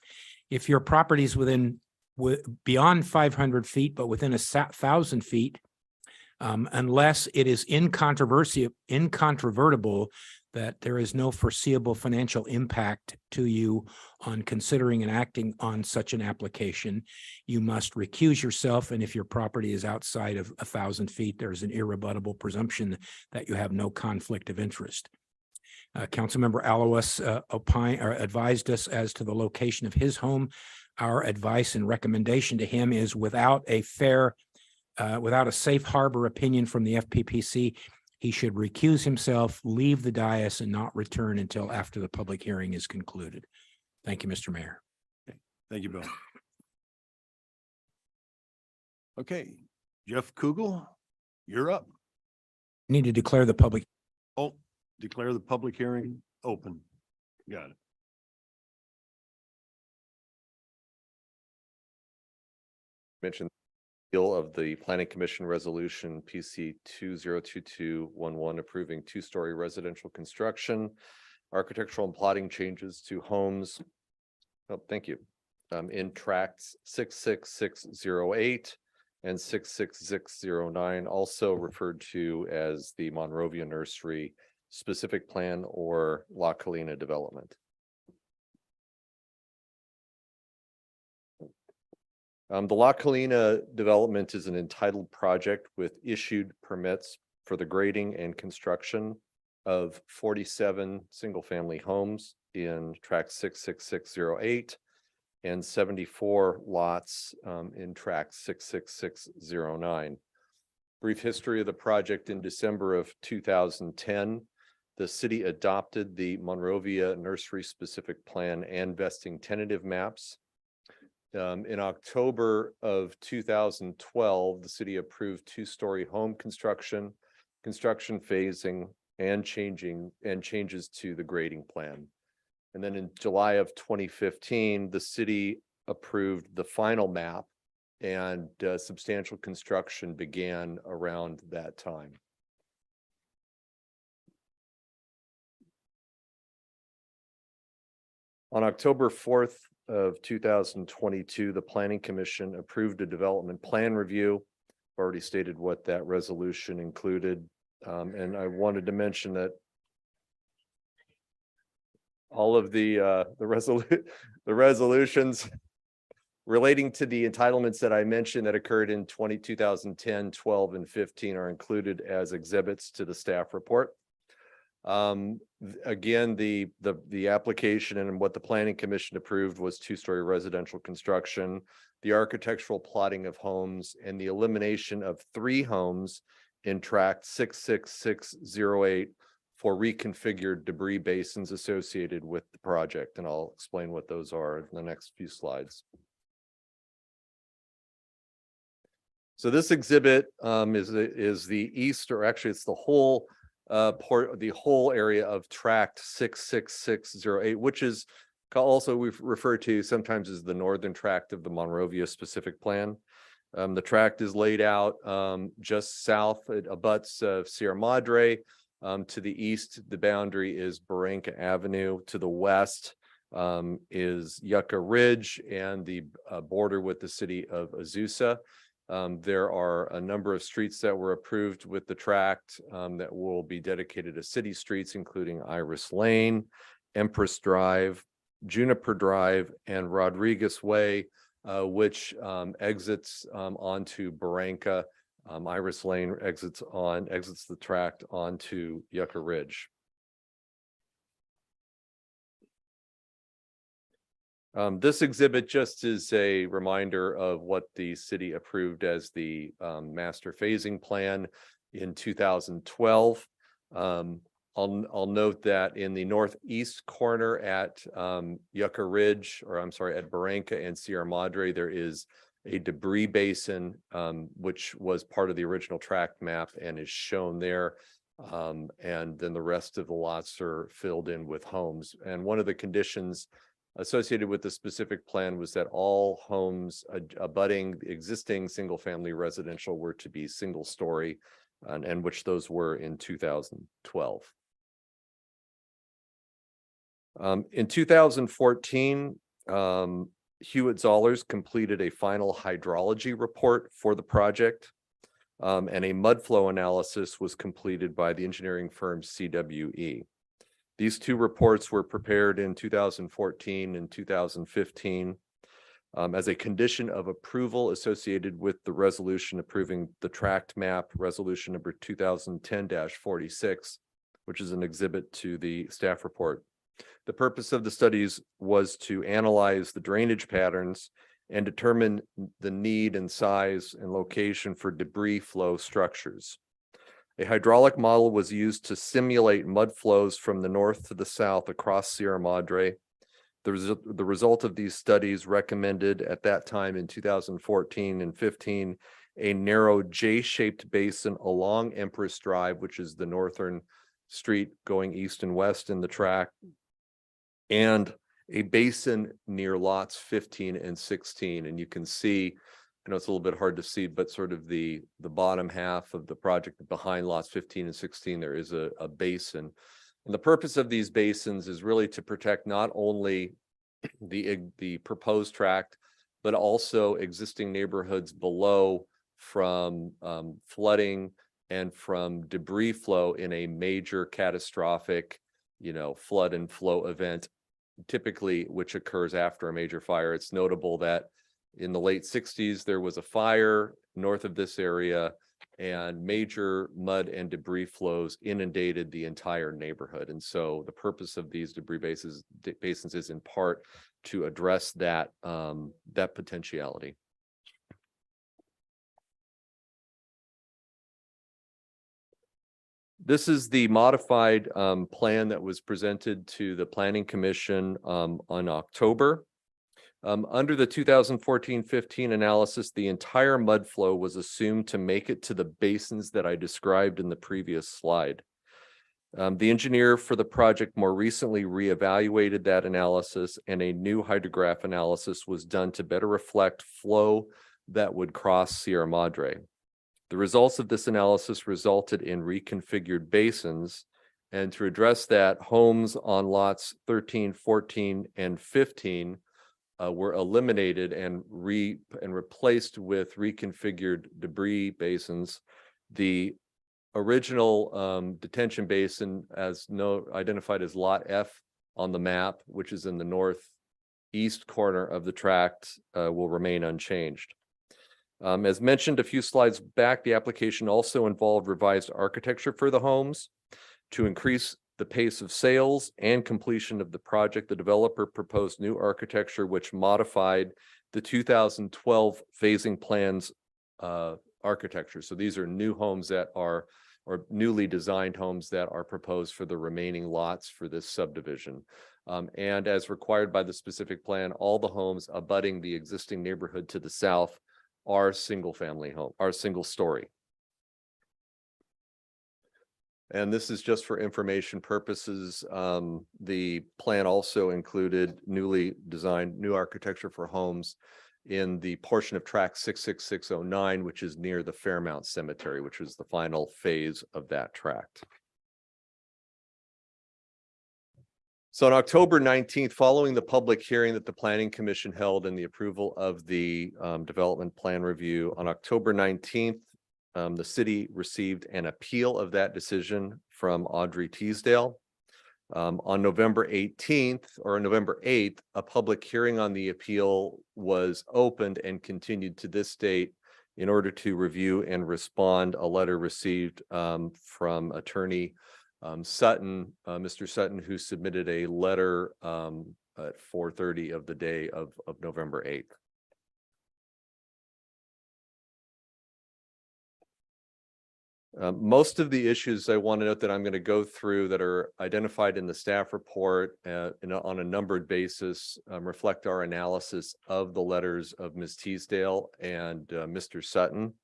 If your property is beyond 500 feet, but within 1,000 feet, unless it is incontrovertible that there is no foreseeable financial impact to you on considering and acting on such an application, you must recuse yourself. And if your property is outside of 1,000 feet, there's an irrebuttable presumption that you have no conflict of interest. Councilmember Alawis advised us as to the location of his home. Our advice and recommendation to him is without a safe harbor opinion from the FPPC, he should recuse himself, leave the dais, and not return until after the public hearing is concluded. Thank you, Mr. Mayor. Okay. Thank you, Bill. Okay, Jeff Kugel, you're up. Need to declare the public. Oh, declare the public hearing open. Got it. Mentioned of the Planning Commission Resolution PC 2022-11 approving 2-story residential construction, architectural and plotting changes to homes. Oh, thank you. In tracts 66608 and 66609, also referred to as the Monrovia Nursery Specific Plan or La Colina Development. The La Colina development is an entitled project with issued permits for the grading and construction of 47 single-family homes in tract 66608 and 74 lots in tract 66609. Brief history of the project: in December of 2010, the city adopted the Monrovia Nursery Specific Plan and vesting tentative maps. In October of 2012, the city approved 2-story home construction phasing, and changes to the grading plan. And then in July of 2015, the city approved the final map, and substantial construction began around that time. On October 4th of 2022, the Planning Commission approved a development plan review. I've already stated what that resolution included. And I wanted to mention that all of the resolutions relating to the entitlements that I mentioned that occurred in 2010, 12, and 15 are included as exhibits to the staff report. Again, the application and what the planning commission approved was two-story residential construction, the architectural plotting of homes, and the elimination of 3 homes in tract 66608 for reconfigured debris basins associated with the project. And I'll explain what those are in the next few slides. So this exhibit is the east, or actually it's the whole the whole area of tract 66608, which is also we've referred to sometimes as the northern tract of the Monrovia specific plan. The tract is laid out just south. It abuts Sierra Madre. To the east, the boundary is Barranca Avenue. To the west is Yucca Ridge and the border with the city of Azusa. There are a number of streets that were approved with the tract that will be dedicated to city streets, including Iris Lane, Empress Drive, Juniper Drive, and Rodriguez Way, which exits onto Barranca. Iris Lane exits the tract onto Yucca Ridge. This exhibit just is a reminder of what the city approved as the master phasing plan in 2012. I'll note that in the northeast corner at Yucca Ridge, or I'm sorry, at Barranca and Sierra Madre, there is a debris basin, which was part of the original tract map and is shown there. And then the rest of the lots are filled in with homes. And one of the conditions associated with the specific plan was that all homes abutting existing single-family residential were to be single-story, and which those were in 2012. In 2014, Hewitt Zollers completed a final hydrology report for the project, and a mud flow analysis was completed by the engineering firm CWE. These 2 reports were prepared in 2014 and 2015 as a condition of approval associated with the resolution approving the tract map, resolution number 2010-46, which is an exhibit to the staff report. The purpose of the studies was to analyze the drainage patterns and determine the need and size and location for debris flow structures. A hydraulic model was used to simulate mud flows from the north to the south across Sierra Madre. The result of these studies recommended at that time in 2014 and 15 a narrow J-shaped basin along Empress Drive, which is the northern street going east and west in the tract, and a basin near lots 15 and 16. And you can see, I know it's a little bit hard to see, but sort of the bottom half of the project behind lots 15 and 16, there is a basin. And the purpose of these basins is really to protect not only the proposed tract, but also existing neighborhoods below from flooding and from debris flow in a major catastrophic, flood and flow event, typically which occurs after a major fire. It's notable that in the late 60s, there was a fire north of this area, and major mud and debris flows inundated the entire neighborhood. And so the purpose of these debris basins is in part to address that potentiality. This is the modified plan that was presented to the Planning Commission on October. Under the 2014-15 analysis, the entire mud flow was assumed to make it to the basins that I described in the previous slide. The engineer for the project more recently reevaluated that analysis, and a new hydrograph analysis was done to better reflect flow that would cross Sierra Madre. The results of this analysis resulted in reconfigured basins, and to address that, homes on lots 13, 14, and 15 were eliminated and replaced with reconfigured debris basins. The original detention basin, identified as Lot F on the map, which is in the northeast east corner of the tract will remain unchanged. As mentioned a few slides back, the application also involved revised architecture for the homes to increase the pace of sales and completion of the project. The developer proposed new architecture which modified the 2012 phasing plans architecture. So these are new homes that are, or newly designed homes that are proposed for the remaining lots for this subdivision. And as required by the specific plan, all the homes abutting the existing neighborhood to the south are single-family home, are single story. And this is just for information purposes. The plan also included newly designed new architecture for homes in the portion of tract 66609, which is near the Fairmount Cemetery, which was the final phase of that tract. So on October 19th, following the public hearing that the Planning Commission held and the approval of the development plan review, on October 19th, the city received an appeal of that decision from Audrey Teasdale. On November 18th or November 8th, a public hearing on the appeal was opened and continued to this date in order to review and respond a letter received from attorney Sutton, Mr. Sutton, who submitted a letter at 4:30 of the day of November 8th. Most of the issues I want to note that I'm going to go through that are identified in the staff report on a numbered basis reflect our analysis of the letters of Ms. Teasdale and Mr. Sutton.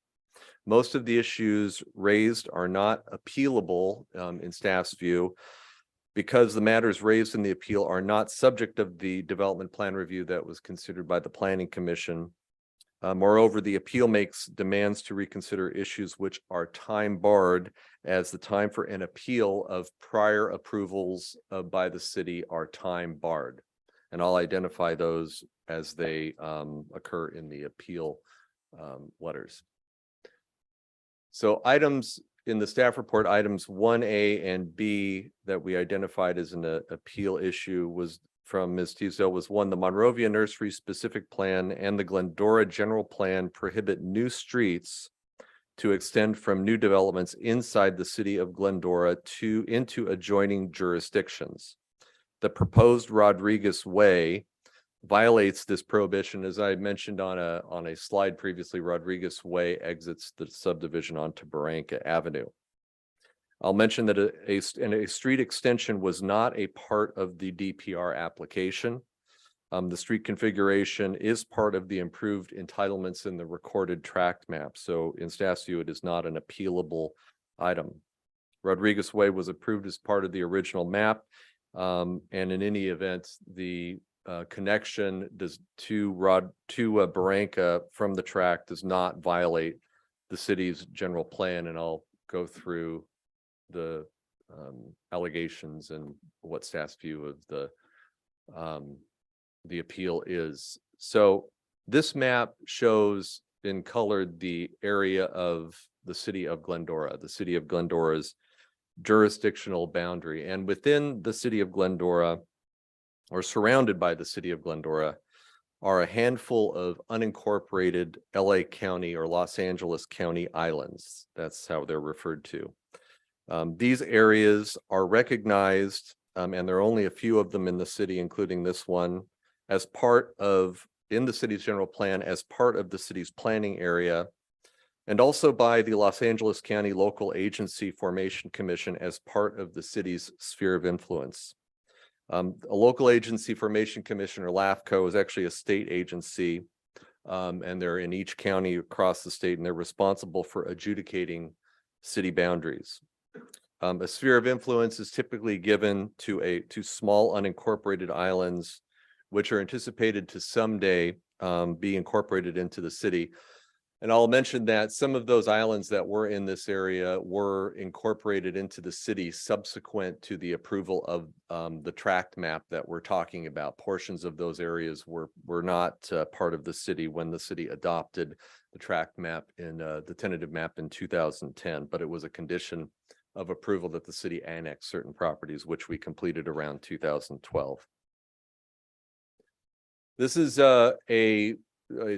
Most of the issues raised are not appealable in staff's view because the matters raised in the appeal are not subject of the development plan review that was considered by the Planning Commission. Moreover, the appeal makes demands to reconsider issues which are time barred, as the time for an appeal of prior approvals by the city are time barred. And I'll identify those as they occur in the appeal letters. So items in the staff report, items 1A and B that we identified as an appeal issue was from Ms. Teasdale was one, the Monrovia Nursery specific plan and the Glendora general plan prohibit new streets to extend from new developments inside the city of Glendora into adjoining jurisdictions. The proposed Rodriguez Way violates this prohibition. As I mentioned on a slide previously, Rodriguez Way exits the subdivision onto Barranca Avenue. I'll mention that a street extension was not a part of the DPR application. The street configuration is part of the improved entitlements in the recorded tract map. So in staff's view, it is not an appealable item. Rodriguez Way was approved as part of the original map. And in any event, the connection to Barranca from the tract does not violate the city's general plan. And I'll go through the allegations and what staff's view of the appeal is. So this map shows in color the area of the city of Glendora, the city of Glendora's jurisdictional boundary. And within the city of Glendora, or surrounded by the city of Glendora, are a handful of unincorporated LA County or Los Angeles County islands. That's how they're referred to. These areas are recognized, and there are only a few of them in the city, including this one, as part of, in the city's general plan, as part of the city's planning area, and also by the Los Angeles County Local Agency Formation Commission as part of the city's sphere of influence. A Local Agency Formation Commission, or LAFCO, is actually a state agency, and they're in each county across the state, and they're responsible for adjudicating city boundaries. A sphere of influence is typically given to small unincorporated islands, which are anticipated to someday be incorporated into the city. And I'll mention that some of those islands that were in this area were incorporated into the city subsequent to the approval of the tract map that we're talking about. Portions of those areas were not part of the city when the city adopted the tract map in the tentative map in 2010, but it was a condition of approval that the city annex certain properties, which we completed around 2012. This is a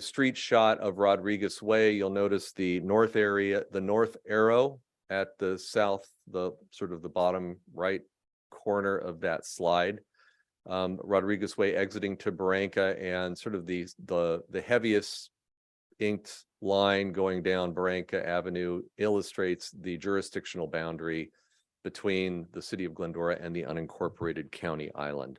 street shot of Rodriguez Way. You'll notice the north area, the north arrow at the south, the sort of the bottom right corner of that slide. Rodriguez Way exiting to Barranca, and sort of the heaviest inked line going down Barranca Avenue illustrates the jurisdictional boundary between the city of Glendora and the unincorporated county island.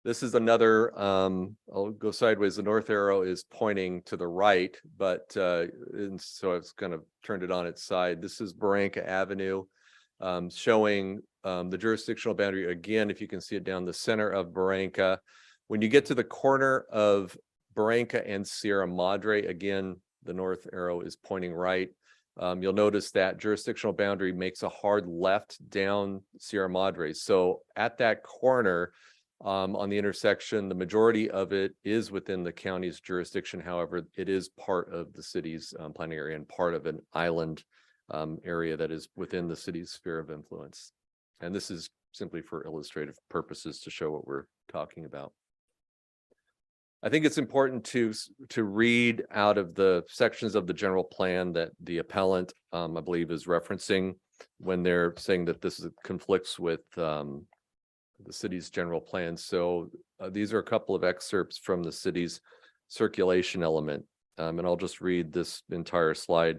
This is another, I'll go sideways. The north arrow is pointing to the right, but and so I've kind of turned it on its side. This is Barranca Avenue, showing the jurisdictional boundary. Again, if you can see it down the center of Barranca. When you get to the corner of Barranca and Sierra Madre, again, the north arrow is pointing right. You'll notice that jurisdictional boundary makes a hard left down Sierra Madre. So at that corner, on the intersection, the majority of it is within the county's jurisdiction. However, it is part of the city's planning area and part of an island area that is within the city's sphere of influence. And this is simply for illustrative purposes to show what we're talking about. I think it's important to read out of the sections of the general plan that the appellant, I believe, is referencing when they're saying that this conflicts with the city's general plan. So these are a couple of excerpts from the city's circulation element, and I'll just read this entire slide.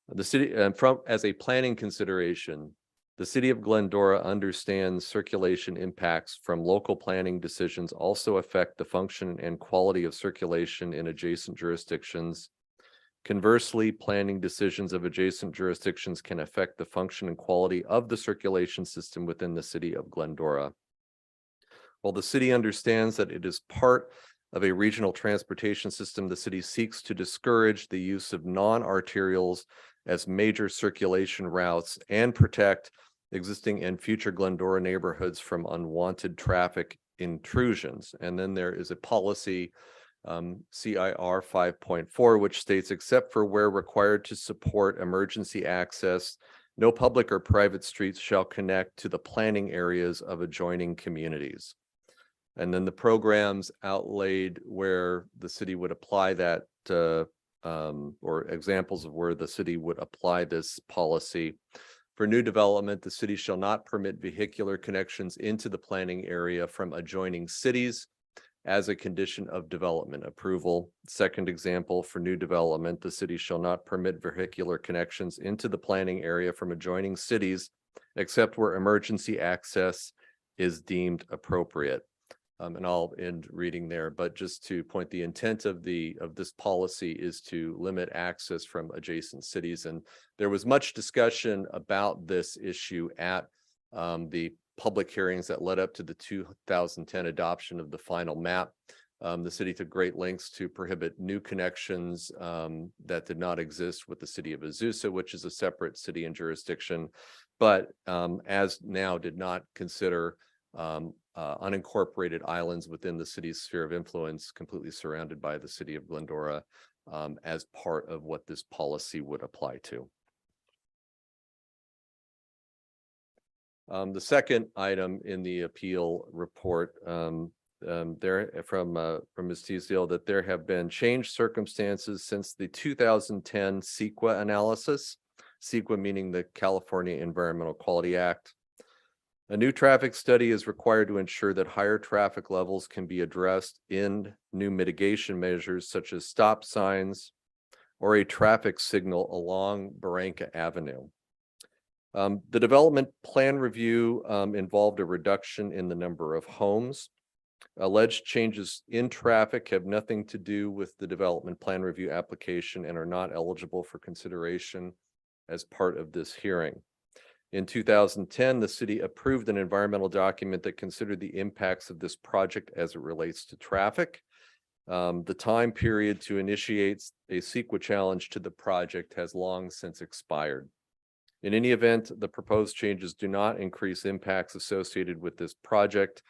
The city, as a planning consideration, the city of Glendora understands circulation impacts from local planning decisions also affect the function and quality of circulation in adjacent jurisdictions. Conversely, planning decisions of adjacent jurisdictions can affect the function and quality of the circulation system within the city of Glendora. While the city understands that it is part of a regional transportation system, the city seeks to discourage the use of non-arterials as major circulation routes and protect existing and future Glendora neighborhoods from unwanted traffic intrusions. And then there is a policy, CIR 5.4, which states, except for where required to support emergency access, no public or private streets shall connect to the planning areas of adjoining communities. And then the programs outlaid where the city would apply that, or examples of where the city would apply this policy. For new development, the city shall not permit vehicular connections into the planning area from adjoining cities as a condition of development approval. Second example, for new development, the city shall not permit vehicular connections into the planning area from adjoining cities, except where emergency access is deemed appropriate. And I'll end reading there, but just to point, the intent of this policy is to limit access from adjacent cities. And there was much discussion about this issue at the public hearings that led up to the 2010 adoption of the final map. The city took great lengths to prohibit new connections that did not exist with the city of Azusa, which is a separate city and jurisdiction, but as now did not consider unincorporated islands within the city's sphere of influence, completely surrounded by the city of Glendora, as part of what this policy would apply to. The second item in the appeal report, there from Ms. Teasdale, that there have been changed circumstances since the 2010 CEQA analysis, CEQA meaning the California Environmental Quality Act. A new traffic study is required to ensure that higher traffic levels can be addressed in new mitigation measures such as stop signs or a traffic signal along Barranca Avenue. The development plan review involved a reduction in the number of homes. Alleged changes in traffic have nothing to do with the development plan review application and are not eligible for consideration as part of this hearing. In 2010, the city approved an environmental document that considered the impacts of this project as it relates to traffic. The time period to initiate a CEQA challenge to the project has long since expired. In any event, the proposed changes do not increase impacts associated with this project.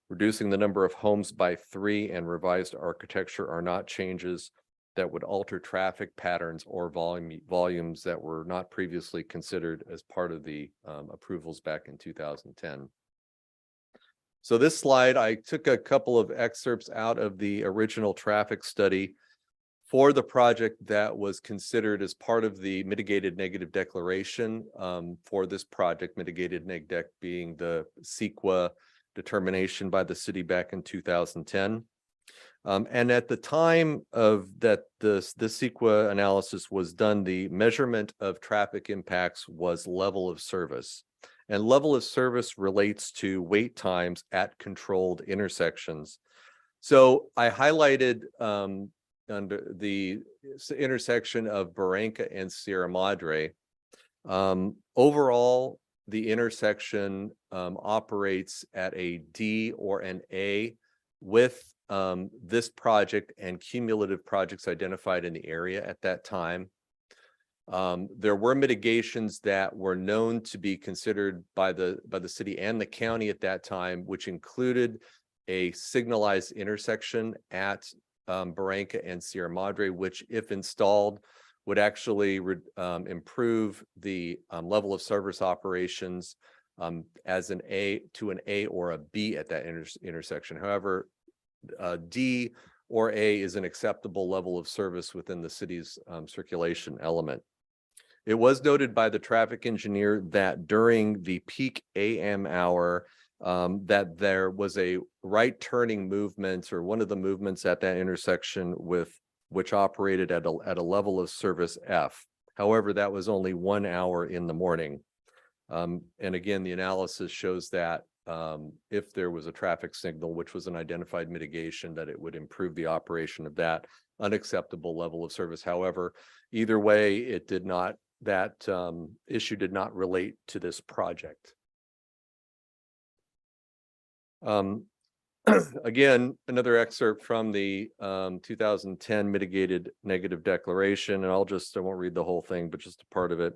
Reducing the number of homes by 3 and revised architecture are not changes that would alter traffic patterns or volumes that were not previously considered as part of the approvals back in 2010. So this slide, I took a couple of excerpts out of the original traffic study for the project that was considered as part of the mitigated negative declaration for this project, mitigated neg dec being the CEQA determination by the city back in 2010. And at the time of that, the CEQA analysis was done, the measurement of traffic impacts was level of service. And level of service relates to wait times at controlled intersections. So I highlighted under the intersection of Barranca and Sierra Madre. Overall, the intersection operates at a D or an A with this project and cumulative projects identified in the area at that time. There were mitigations that were known to be considered by the city and the county at that time, which included a signalized intersection at Barranca and Sierra Madre, which, if installed, would actually improve the level of service operations as an A to an A or a B at that intersection. However, D or A is an acceptable level of service within the city's circulation element. It was noted by the traffic engineer that during the peak AM hour, that there was a right turning movement, or one of the movements at that intersection which operated at a level of service F. However, that was only 1 hour in the morning. And again, the analysis shows that if there was a traffic signal, which was an identified mitigation, that it would improve the operation of that unacceptable level of service. However, either way, it did not, that issue did not relate to this project. Again, another excerpt from the 2010 mitigated negative declaration, and I won't read the whole thing, but just a part of it.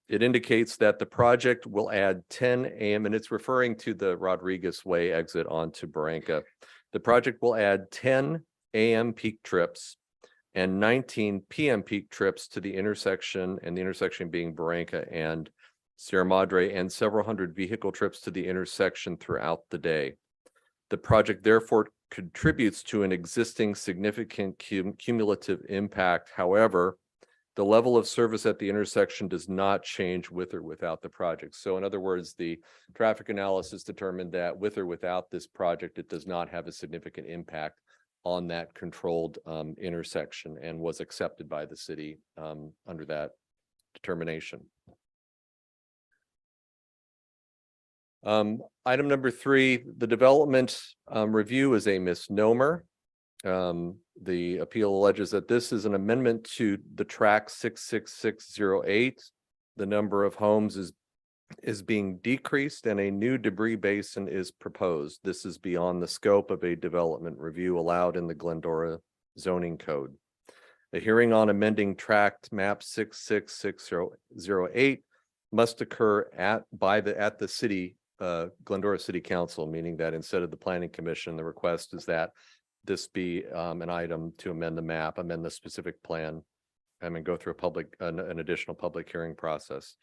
It indicates that the project will add 10 AM, and it's referring to the Rodriguez Way exit onto Barranca. The project will add 10 AM peak trips and 19 PM peak trips to the intersection, and the intersection being Barranca and Sierra Madre, and several hundred vehicle trips to the intersection throughout the day. The project therefore contributes to an existing significant cumulative impact. However, the level of service at the intersection does not change with or without the project. So in other words, the traffic analysis determined that with or without this project, it does not have a significant impact on that controlled intersection, and was accepted by the city under that determination. Item number 3, the development review is a misnomer. The appeal alleges that this is an amendment to the track 66608. The number of homes is being decreased and a new debris basin is proposed. This is beyond the scope of a development review allowed in the Glendora zoning code. A hearing on amending tract map 66608 must occur at the city Glendora City Council, meaning that instead of the Planning Commission, the request is that this be an item to amend the map, amend the specific plan, and go through an additional public hearing process.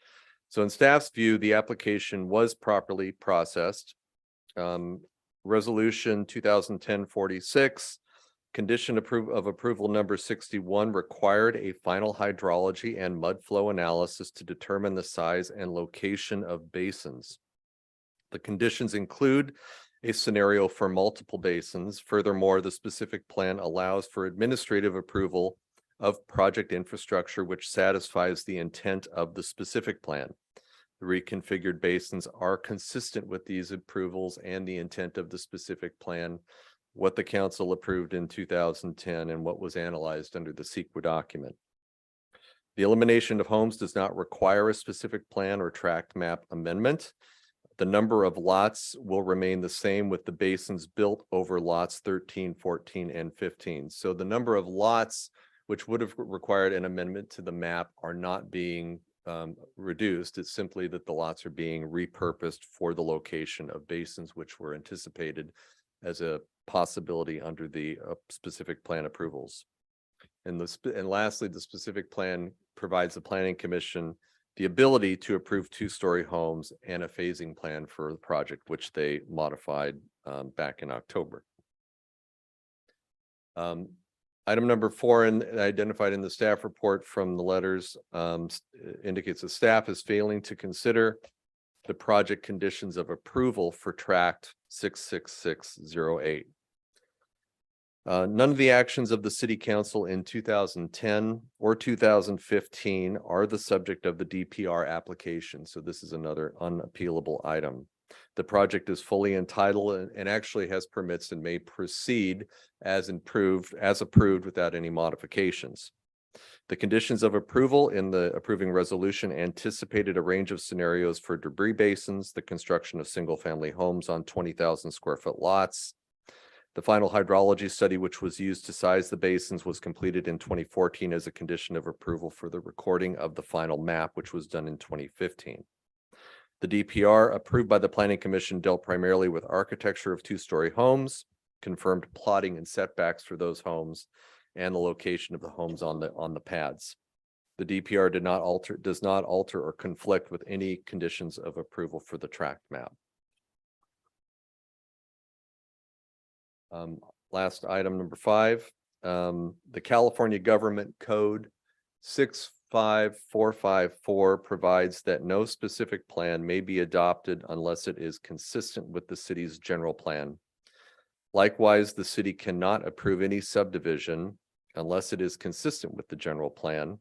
So in staff's view, the application was properly processed. Resolution 2010-46, condition of approval number 61 required a final hydrology and mud flow analysis to determine the size and location of basins. The conditions include a scenario for multiple basins. Furthermore, the specific plan allows for administrative approval of project infrastructure which satisfies the intent of the specific plan. The reconfigured basins are consistent with these approvals and the intent of the specific plan, what the council approved in 2010 and what was analyzed under the CEQA document. The elimination of homes does not require a specific plan or tract map amendment. The number of lots will remain the same with the basins built over lots 13, 14, and 15. So the number of lots which would have required an amendment to the map are not being reduced. It's simply that the lots are being repurposed for the location of basins which were anticipated as a possibility under the specific plan approvals. And lastly, the specific plan provides the Planning Commission the ability to approve two-story homes and a phasing plan for the project, which they modified back in October. Item number 4, and identified in the staff report from the letters, indicates the staff is failing to consider the project conditions of approval for tract 66608. None of the actions of the city council in 2010 or 2015 are the subject of the DPR application. So this is another unappealable item. The project is fully entitled and actually has permits and may proceed as approved without any modifications. The conditions of approval in the approving resolution anticipated a range of scenarios for debris basins, the construction of single-family homes on 20,000 square foot lots. The final hydrology study, which was used to size the basins, was completed in 2014 as a condition of approval for the recording of the final map, which was done in 2015. The DPR approved by the Planning Commission dealt primarily with architecture of two-story homes, confirmed plotting and setbacks for those homes, and the location of the homes on the pads. The DPR does not alter or conflict with any conditions of approval for the tract map. Last item, number 5, the California Government Code 65454 provides that no specific plan may be adopted unless it is consistent with the city's general plan. Likewise, the city cannot approve any subdivision unless it is consistent with the general plan.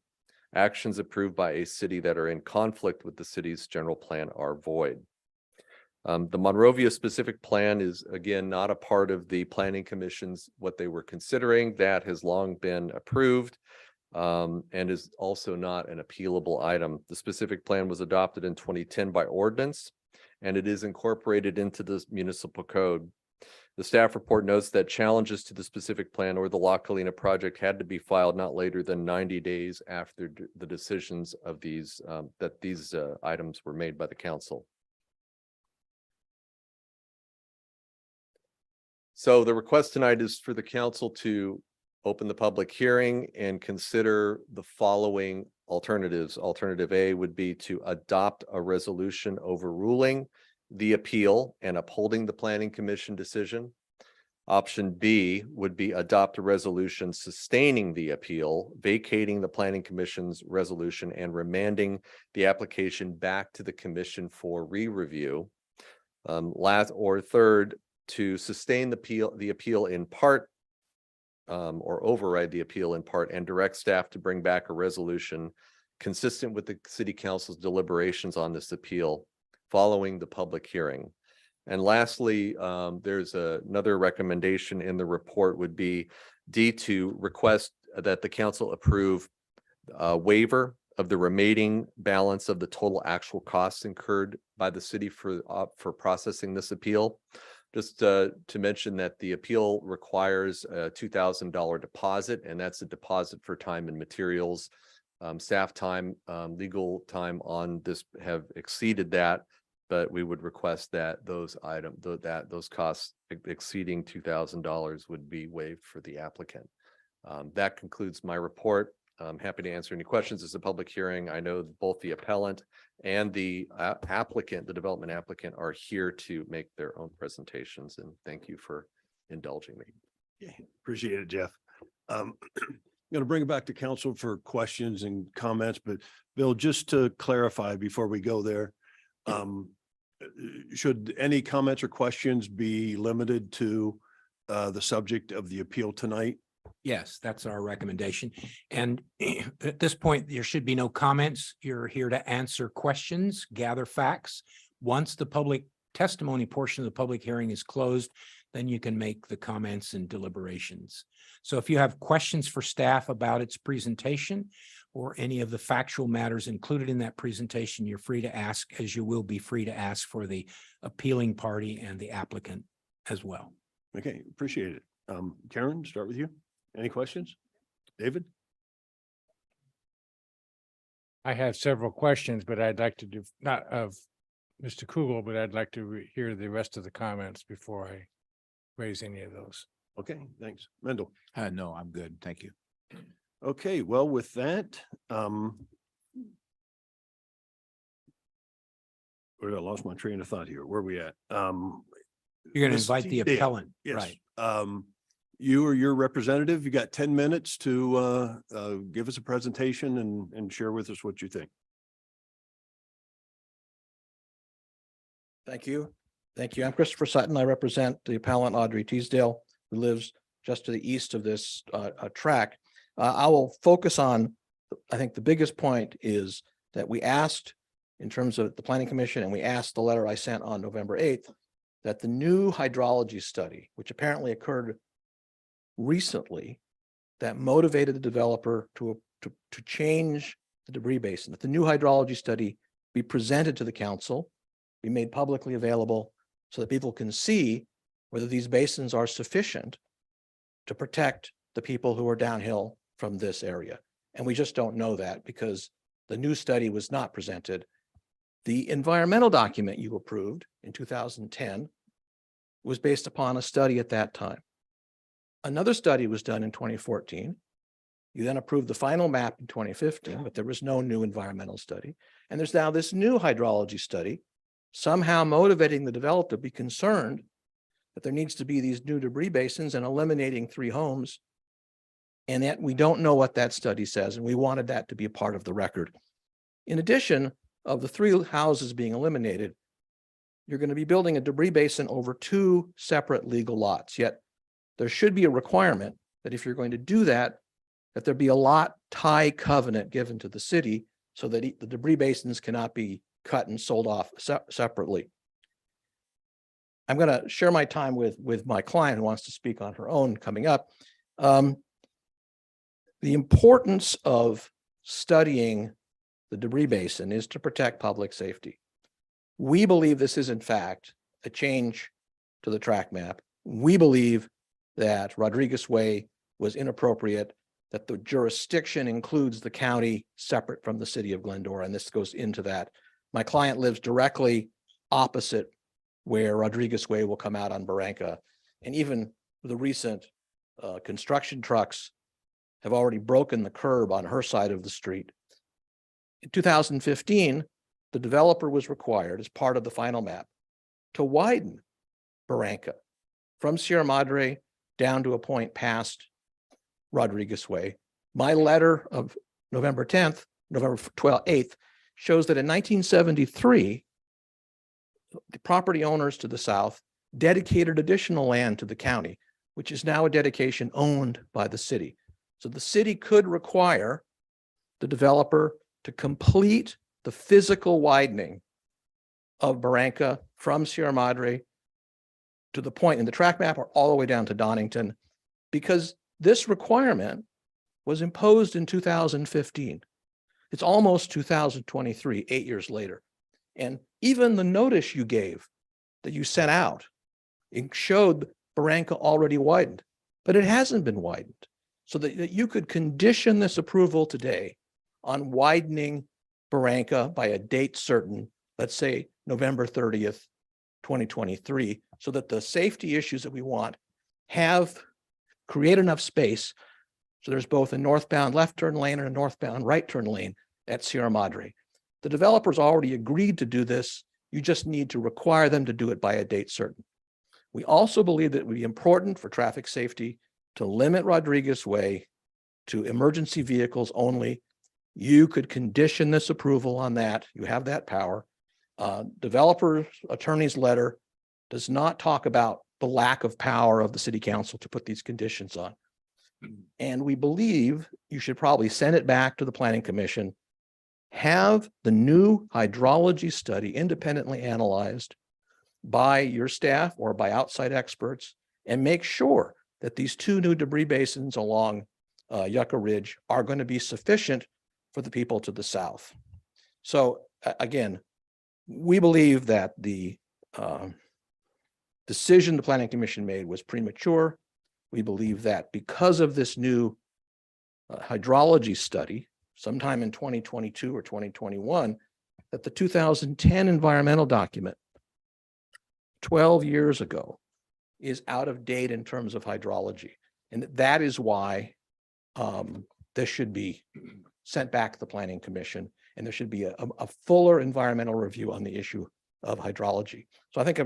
Actions approved by a city that are in conflict with the city's general plan are void. The Monrovia specific plan is, again, not a part of the Planning Commission's what they were considering. That has long been approved and is also not an appealable item. The specific plan was adopted in 2010 by ordinance, and it is incorporated into the municipal code. The staff report notes that challenges to the specific plan or the La Colina project had to be filed not later than 90 days after the decisions of these items were made by the council. So the request tonight is for the council to open the public hearing and consider the following alternatives. Alternative A would be to adopt a resolution overruling the appeal and upholding the Planning Commission decision. Option B would be adopt a resolution sustaining the appeal, vacating the Planning Commission's resolution, and remanding the application back to the commission for re-review. Third, to sustain the appeal in part, or override the appeal in part, and direct staff to bring back a resolution consistent with the city council's deliberations on this appeal following the public hearing. And lastly, there's another recommendation in the report would be D, to request that the council approve a waiver of the remaining balance of the total actual costs incurred by the city for processing this appeal. Just to mention that the appeal requires a $2,000 deposit, and that's a deposit for time and materials. Staff time, legal time on this have exceeded that, but we would request that those costs exceeding $2,000 would be waived for the applicant. That concludes my report. I'm happy to answer any questions. It's a public hearing. I know both the appellant and the applicant, the development applicant, are here to make their own presentations, and thank you for indulging me. Yeah, appreciate it, Jeff. I'm going to bring it back to council for questions and comments, but Bill, just to clarify before we go there, should any comments or questions be limited to the subject of the appeal tonight? Yes, that's our recommendation. And at this point, there should be no comments. You're here to answer questions, gather facts. Once the public testimony portion of the public hearing is closed, then you can make the comments and deliberations. So if you have questions for staff about its presentation or any of the factual matters included in that presentation, you're free to ask, as you will be free to ask for the appealing party and the applicant as well. Okay, appreciate it. Karen, start with you. Any questions? David? I have several questions, but I'd like to do, not of Mr. Kugel, but I'd like to hear the rest of the comments before I raise any of those. Okay, thanks. Mendel? No, I'm good. Thank you. Okay, well, with that, I lost my train of thought here. Where are we at? You're going to Ms. invite the Dale, appellant, yes. right? You or your representative, you got 10 minutes to give us a presentation and share with us what you think. Thank you. Thank you. I'm Christopher Sutton. I represent the appellant Audrey Teasdale, who lives just to the east of this track. I will focus on, I think the biggest point is that we asked in terms of the Planning Commission, and we asked the letter I sent on November 8th, that the new hydrology study, which apparently occurred recently, that motivated the developer to change the debris basin, that the new hydrology study be presented to the council, be made publicly available so that people can see whether these basins are sufficient to protect the people who are downhill from this area. And we just don't know that because the new study was not presented. The environmental document you approved in 2010 was based upon a study at that time. Another study was done in 2014. You then approved the final map in 2015, but there was no new environmental study. And there's now this new hydrology study, somehow motivating the developer to be concerned that there needs to be these new debris basins and eliminating 3 homes. And yet we don't know what that study says, and we wanted that to be a part of the record. In addition, of the 3 houses being eliminated, you're going to be building a debris basin over 2 separate legal lots. Yet there should be a requirement that if you're going to do that, that there be a lot tie covenant given to the city so that the debris basins cannot be cut and sold off separately. I'm going to share my time with my client who wants to speak on her own coming up. The importance of studying the debris basin is to protect public safety. We believe this is in fact a change to the track map. We believe that Rodriguez Way was inappropriate, that the jurisdiction includes the county separate from the city of Glendora, and this goes into that. My client lives directly opposite where Rodriguez Way will come out on Barranca. And even the recent construction trucks have already broken the curb on her side of the street. In 2015, the developer was required as part of the final map to widen Barranca from Sierra Madre down to a point past Rodriguez Way. My letter of November 8th, shows that in 1973, the property owners to the south dedicated additional land to the county, which is now a dedication owned by the city. So the city could require the developer to complete the physical widening of Barranca from Sierra Madre to the point in the track map or all the way down to Donington, because this requirement was imposed in 2015. It's almost 2023, 8 years later. And even the notice you gave that you sent out, it showed Barranca already widened, but it hasn't been widened. So that you could condition this approval today on widening Barranca by a date certain, let's say November 30th, 2023, so that the safety issues that we want create enough space so there's both a northbound left turn lane and a northbound right turn lane at Sierra Madre. The developers already agreed to do this. You just need to require them to do it by a date certain. We also believe that it would be important for traffic safety to limit Rodriguez Way to emergency vehicles only. You could condition this approval on that. You have that power. Developer attorney's letter does not talk about the lack of power of the city council to put these conditions on. And we believe you should probably send it back to the Planning Commission, have the new hydrology study independently analyzed by your staff or by outside experts, and make sure that these 2 new debris basins along Yucca Ridge are going to be sufficient for the people to the south. So again, we believe that the decision the Planning Commission made was premature. We believe that because of this new hydrology study, sometime in 2022 or 2021, that the 2010 environmental document 12 years ago is out of date in terms of hydrology. And that is why this should be sent back to the Planning Commission, and there should be a fuller environmental review on the issue of hydrology. So I think,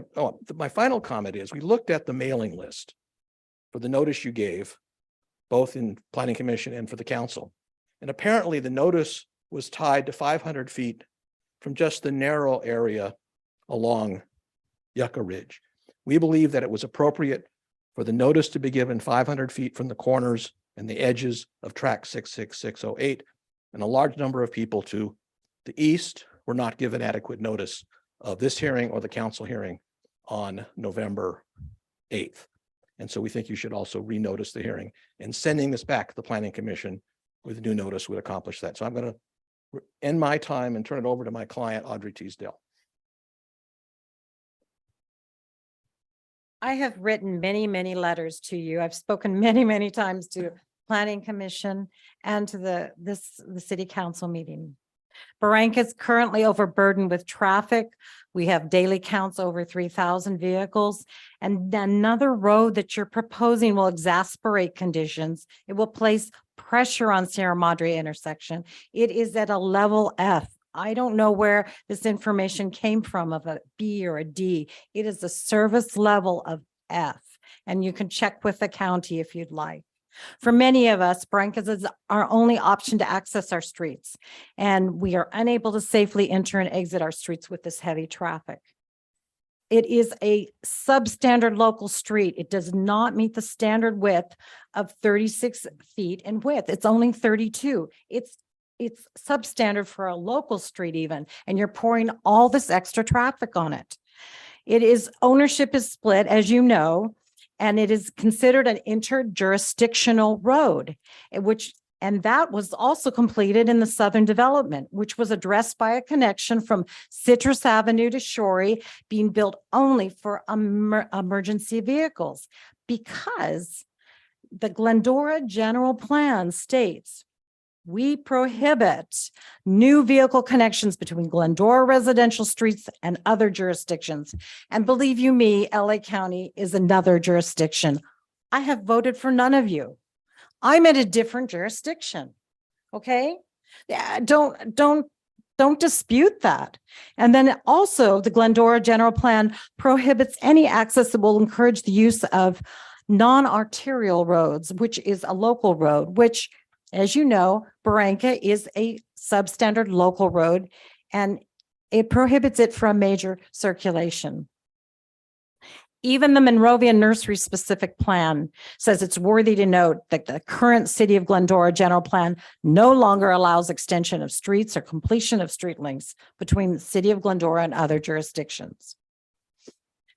my final comment is, we looked at the mailing list for the notice you gave, both in Planning Commission and for the council. And apparently the notice was tied to 500 feet from just the narrow area along Yucca Ridge. We believe that it was appropriate for the notice to be given 500 feet from the corners and the edges of track 66608, and a large number of people to the east were not given adequate notice of this hearing or the council hearing on November 8th. And so we think you should also renotice the hearing, and sending this back to the Planning Commission with new notice would accomplish that. So I'm going to end my time and turn it over to my client, Audrey Teasdale. I have written many, many letters to you. I've spoken many, many times to Planning Commission and to the city council meeting. Barranca is currently overburdened with traffic. We have daily counts over 3,000 vehicles, and another road that you're proposing will exacerbate conditions. It will place pressure on Sierra Madre intersection. It is at a level F. I don't know where this information came from of a B or a D. It is a service level of F, and you can check with the county if you'd like. For many of us, Barranca is our only option to access our streets, and we are unable to safely enter and exit our streets with this heavy traffic. It is a substandard local street. It does not meet the standard width of 36 feet in width. It's only 32. It's substandard for a local street even, and you're pouring all this extra traffic on it. Ownership is split, as you know, and it is considered an interjurisdictional road, and that was also completed in the Southern Development, which was addressed by a connection from Citrus Avenue to Shorey being built only for emergency vehicles, because the Glendora General Plan states we prohibit new vehicle connections between Glendora residential streets and other jurisdictions. And believe you me, LA County is another jurisdiction. I have voted for none of you. I'm at a different jurisdiction. Okay? Yeah, don't dispute that. And then also the Glendora General Plan prohibits any access that will encourage the use of non-arterial roads, which is a local road, which, as you know, Barranca is a substandard local road, and it prohibits it from major circulation. Even the Monrovian Nursery specific plan says it's worthy to note that the current City of Glendora General Plan no longer allows extension of streets or completion of street links between the City of Glendora and other jurisdictions.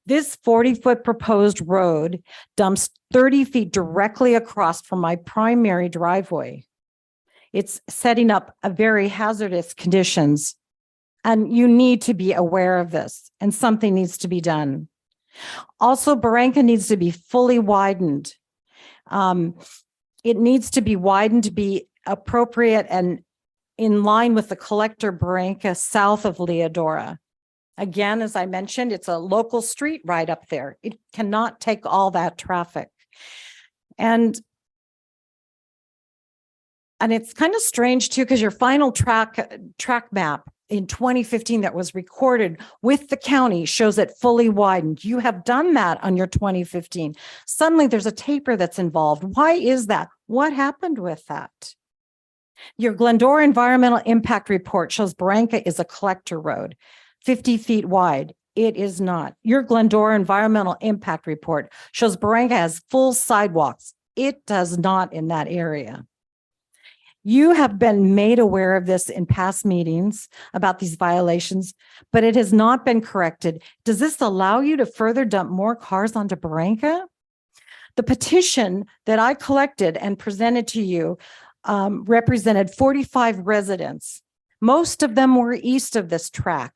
This 40-foot proposed road dumps 30 feet directly across from my primary driveway. It's setting up a very hazardous conditions, and you need to be aware of this, and something needs to be done. Also, Barranca needs to be fully widened. It needs to be widened to be appropriate and in line with the collector Barranca south of Leodora. Again, as I mentioned, it's a local street right up there. It cannot take all that traffic. And it's kind of strange too, because your final track map in 2015 that was recorded with the county shows it fully widened. You have done that on your 2015. Suddenly there's a taper that's involved. Why is that? What happened with that? Your Glendora Environmental Impact Report shows Barranca is a collector road, 50 feet wide. It is not. Your Glendora Environmental Impact Report shows Barranca has full sidewalks. It does not in that area. You have been made aware of this in past meetings about these violations, but it has not been corrected. Does this allow you to further dump more cars onto Barranca? The petition that I collected and presented to you represented 45 residents. Most of them were east of this track.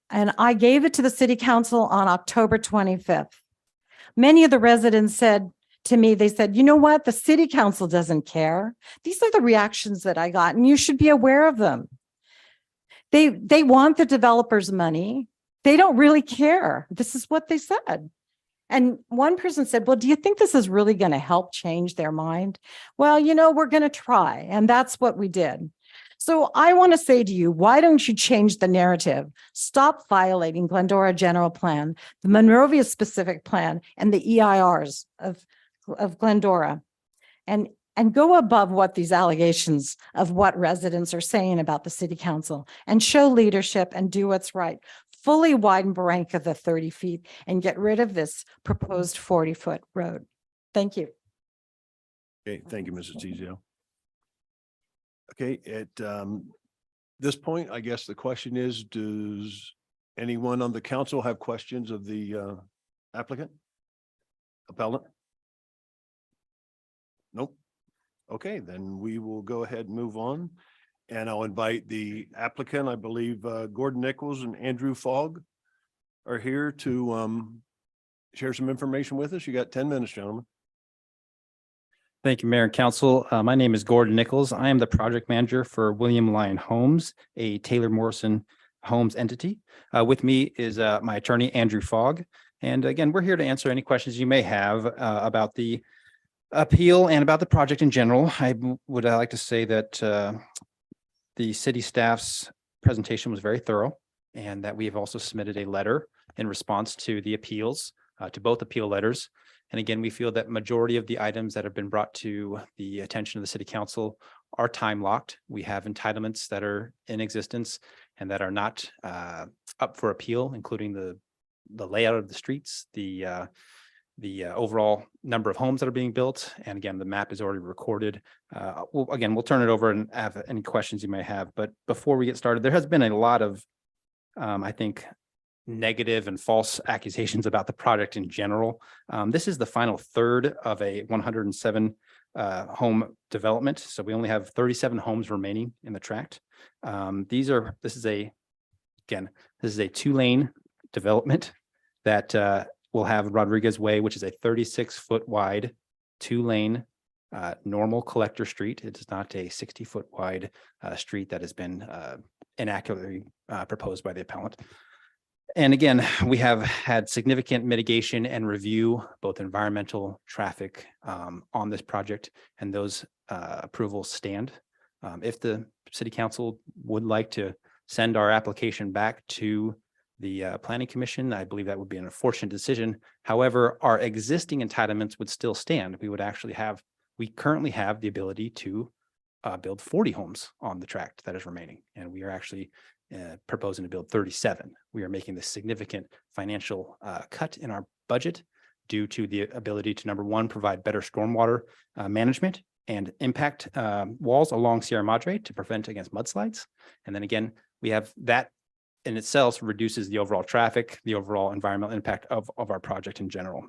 And I gave it to the city council on October 25th. Many of the residents said to me, they said, you know what? The city council doesn't care. These are the reactions that I got, and you should be aware of them. They want the developers' money. They don't really care. This is what they said. And one person said, well, do you think this is really going to help change their mind? Well, you know, we're going to try. And that's what we did. So I want to say to you, why don't you change the narrative? Stop violating Glendora General Plan, the Monrovia Specific Plan, and the EIRs of Glendora. And go above what these allegations of what residents are saying about the city council and show leadership and do what's right. Fully widen Barranca the 30 feet and get rid of this proposed 40-foot road. Thank you. Okay, thank you, Mrs. Tizio. Okay, at this point, I guess the question is, does anyone on the council have questions of the applicant? Appellant? Nope. Okay, then we will go ahead and move on. And I'll invite the applicant, I believe Gordon Nichols and Andrew Fogg are here to share some information with us. You got 10 minutes, gentlemen. Thank you, Mayor and Council. My name is Gordon Nichols. I am the project manager for William Lyon Homes, a Taylor Morrison Homes entity. With me is my attorney, Andrew Fogg. And again, we're here to answer any questions you may have about the appeal and about the project in general. I would like to say that the city staff's presentation was very thorough, and that we have also submitted a letter in response to the appeals, to both appeal letters. And again, we feel that majority of the items that have been brought to the attention of the city council are time locked. We have entitlements that are in existence and that are not up for appeal, including the layout of the streets, the overall number of homes that are being built. And again, the map is already recorded. We'll turn it over and have any questions you may have. But before we get started, there has been a lot of, I think, negative and false accusations about the project in general. This is the final third of a 107 home development. So we only have 37 homes remaining in the tract. This is a 2-lane development that will have Rodriguez Way, which is a 36-foot wide, 2-lane normal collector street. It is not a 60-foot wide street that has been inaccurately proposed by the appellant. And again, we have had significant mitigation and review, both environmental, traffic, on this project, and those approvals stand. If the city council would like to send our application back to the planning commission, I believe that would be an unfortunate decision. However, our existing entitlements would still stand. We currently have the ability to build 40 homes on the tract that is remaining, and we are actually proposing to build 37. We are making this significant financial cut in our budget due to the ability to, number one, provide better stormwater management and impact walls along Sierra Madre to prevent against mudslides. And then again, we have that in itself reduces the overall traffic, the overall environmental impact of our project in general.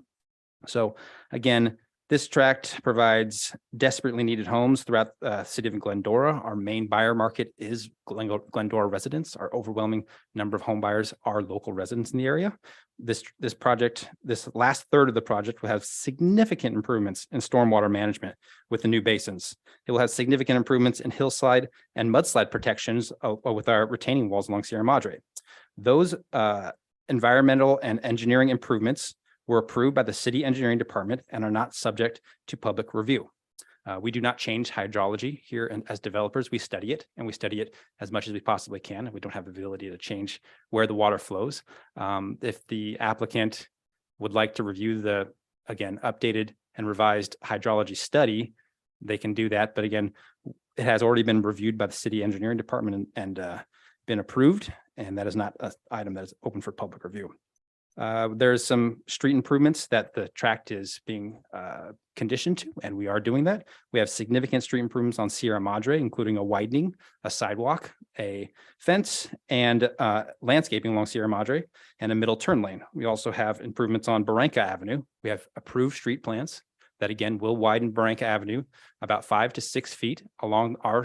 So again, this tract provides desperately needed homes throughout the city of Glendora. Our main buyer market is Glendora residents. Our overwhelming number of home buyers are local residents in the area. This project, this last third of the project, will have significant improvements in stormwater management with the new basins. It will have significant improvements in hillside and mudslide protections with our retaining walls along Sierra Madre. Those environmental and engineering improvements were approved by the city engineering department and are not subject to public review. We do not change hydrology here, and as developers, we study it, and we study it as much as we possibly can. We don't have the ability to change where the water flows. If the applicant would like to review the, again, updated and revised hydrology study, they can do that. But again, it has already been reviewed by the city engineering department and been approved, and that is not an item that is open for public review. There's some street improvements that the tract is being conditioned to, and we are doing that. We have significant street improvements on Sierra Madre, including a widening, a sidewalk, a fence, and landscaping along Sierra Madre, and a middle turn lane. We also have improvements on Barranca Avenue. We have approved street plans that again will widen Barranca Avenue about 5 to 6 feet along our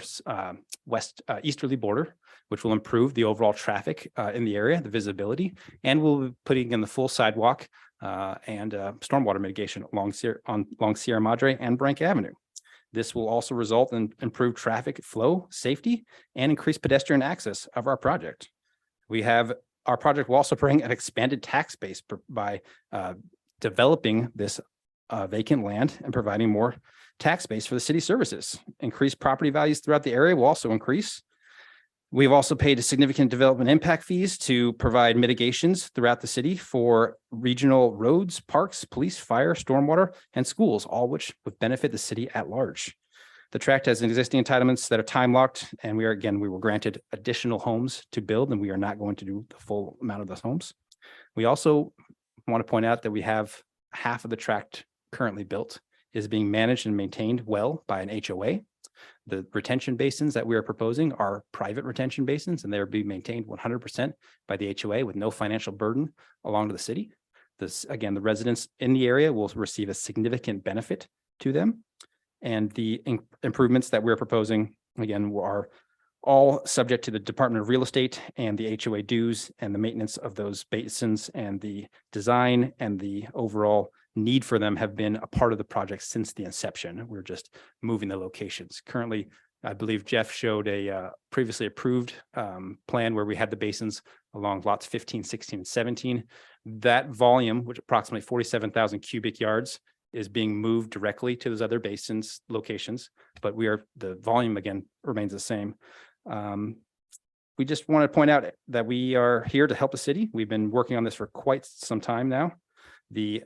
easterly border, which will improve the overall traffic in the area, the visibility, and we'll be putting in the full sidewalk and stormwater mitigation along Sierra Madre and Barranca Avenue. This will also result in improved traffic flow, safety, and increased pedestrian access of our project. Our project will also bring an expanded tax base by developing this vacant land and providing more tax base for the city services. Increased property values throughout the area will also increase, We've also paid significant development impact fees to provide mitigations throughout the city for regional roads, parks, police, fire, stormwater, and schools, all which would benefit the city at large. The tract has existing entitlements that are time locked, and we were granted additional homes to build, and we are not going to do the full amount of those homes. We also want to point out that we have half of the tract currently built is being managed and maintained well by an HOA. The retention basins that we are proposing are private retention basins, and they're being maintained 100% by the HOA with no financial burden along to the city. This, again, the residents in the area will receive a significant benefit to them. And the improvements that we're proposing, again, are all subject to the Department of Real Estate and the HOA dues and the maintenance of those basins, and the design and the overall need for them have been a part of the project since the inception. We're just moving the locations. Currently, I believe Jeff showed a previously approved plan where we had the basins along lots 15, 16, and 17. That volume, which approximately 47,000 cubic yards, is being moved directly to those other basins locations, but the volume again remains the same. We just want to point out that we are here to help the city. We've been working on this for quite some time now. The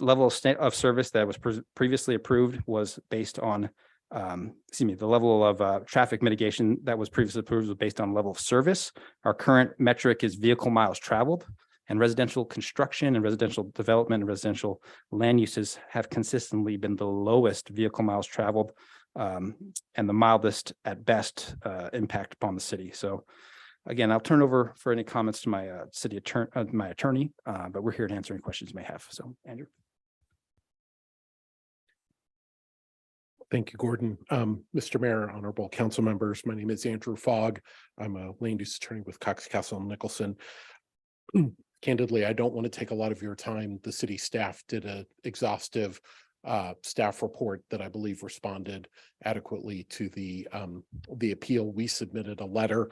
level of service that was previously approved was based on, the level of traffic mitigation that was previously approved was based on level of service. Our current metric is vehicle miles traveled, and residential construction and residential development and residential land uses have consistently been the lowest vehicle miles traveled and the mildest at best impact upon the city. So again, I'll turn over for any comments to my city attorney, but we're here to answer any questions you may have. So Andrew. Thank you, Gordon. Mr. Mayor, honorable council members, my name is Andrew Fogg. I'm a land use attorney with Cox Castle and Nicholson. Candidly, I don't want to take a lot of your time. The city staff did an exhaustive staff report that I believe responded adequately to the appeal. We submitted a letter.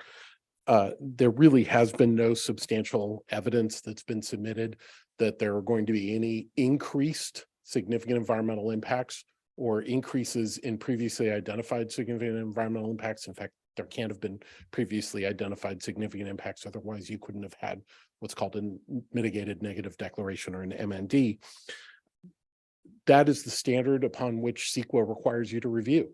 There really has been no substantial evidence that's been submitted that there are going to be any increased significant environmental impacts or increases in previously identified significant environmental impacts. In fact, there can't have been previously identified significant impacts. Otherwise, you couldn't have had what's called a mitigated negative declaration or an MND. That is the standard upon which CEQA requires you to review.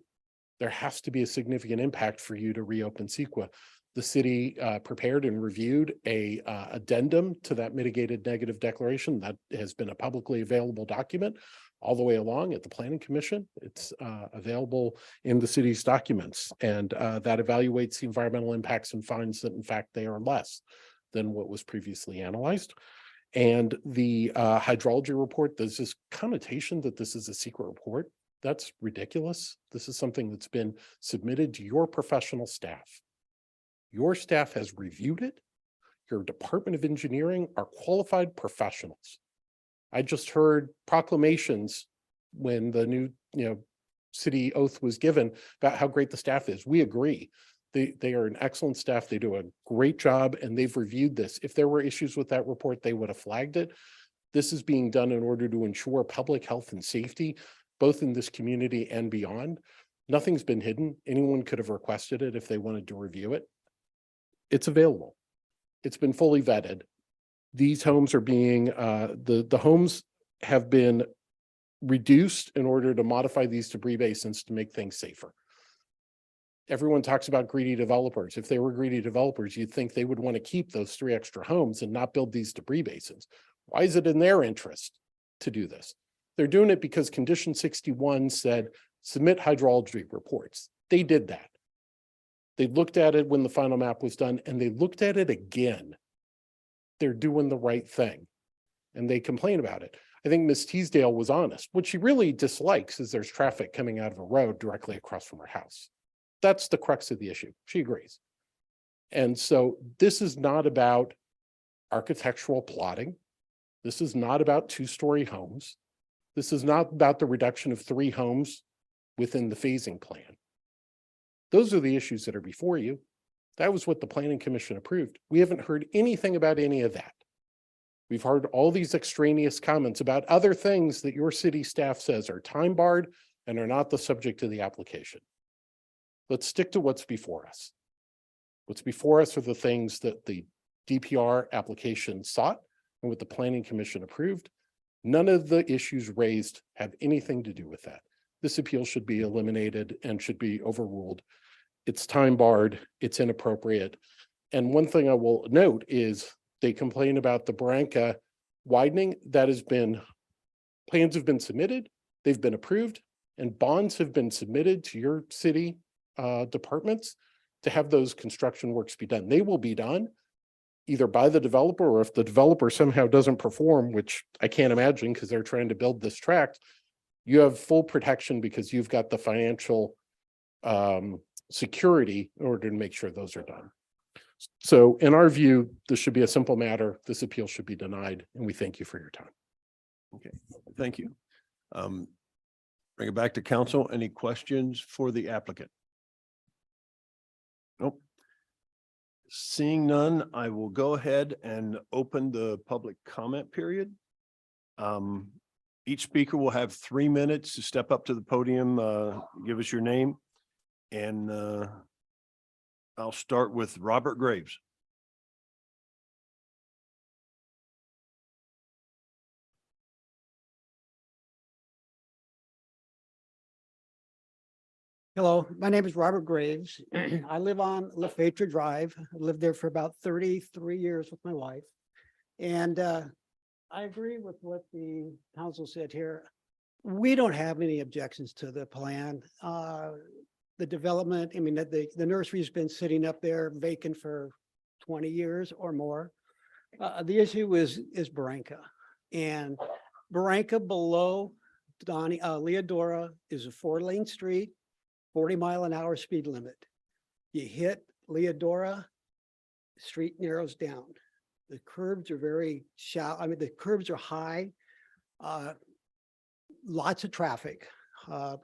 There has to be a significant impact for you to reopen CEQA. The city prepared and reviewed a addendum to that mitigated negative declaration that has been a publicly available document all the way along at the Planning Commission. It's available in the city's documents, and that evaluates the environmental impacts and finds that in fact they are less than what was previously analyzed. And the hydrology report, there's this connotation that this is a secret report. That's ridiculous. This is something that's been submitted to your professional staff. Your staff has reviewed it. Your Department of Engineering are qualified professionals. I just heard proclamations when the new, city oath was given about how great the staff is. We agree. They are an excellent staff. They do a great job, and they've reviewed this. If there were issues with that report, they would have flagged it. This is being done in order to ensure public health and safety, both in this community and beyond. Nothing's been hidden. Anyone could have requested it if they wanted to review it. It's available. It's been fully vetted. These homes are being, the homes have been reduced in order to modify these debris basins to make things safer. Everyone talks about greedy developers. If they were greedy developers, you'd think they would want to keep those 3 extra homes and not build these debris basins. Why is it in their interest to do this? They're doing it because Condition 61 said, submit hydrology reports. They did that. They looked at it when the final map was done, and they looked at it again. They're doing the right thing, and they complain about it. I think Ms. Teasdale was honest. What she really dislikes is there's traffic coming out of a road directly across from her house. That's the crux of the issue. She agrees. And so this is not about architectural plotting. This is not about 2-story homes. This is not about the reduction of 3 homes within the phasing plan. Those are the issues that are before you. That was what the Planning Commission approved. We haven't heard anything about any of that. We've heard all these extraneous comments about other things that your city staff says are time barred and are not the subject of the application. Let's stick to what's before us. What's before us are the things that the DPR application sought and what the Planning Commission approved. None of the issues raised have anything to do with that. This appeal should be eliminated and should be overruled. It's time barred, it's inappropriate. And one thing I will note is they complain about the Barranca widening. That has been, plans have been submitted, they've been approved, and bonds have been submitted to your city departments to have those construction works be done. They will be done either by the developer, or if the developer somehow doesn't perform, which I can't imagine because they're trying to build this tract, you have full protection because you've got the financial security in order to make sure those are done. So in our view, this should be a simple matter. This appeal should be denied, and we thank you for your time. Okay, thank you. Bring it back to council. Any questions for the applicant? Nope. Seeing none, I will go ahead and open the public comment period. Each speaker will have 3 minutes to step up to the podium, give us your name, and I'll start with Robert Graves. Hello, my name is Robert Graves. I live on La Fetra Drive. I lived there for about 33 years with my wife. And I agree with what the council said here. We don't have any objections to the plan. The development, I mean, the nursery's been sitting up there vacant for 20 years or more. The issue is Barranca. And Barranca below Leodora is a 4-lane street. 40-mile-an-hour speed limit. You hit Leodora, street narrows down. The curbs are very shallow. I mean, the curbs are high. Lots of traffic.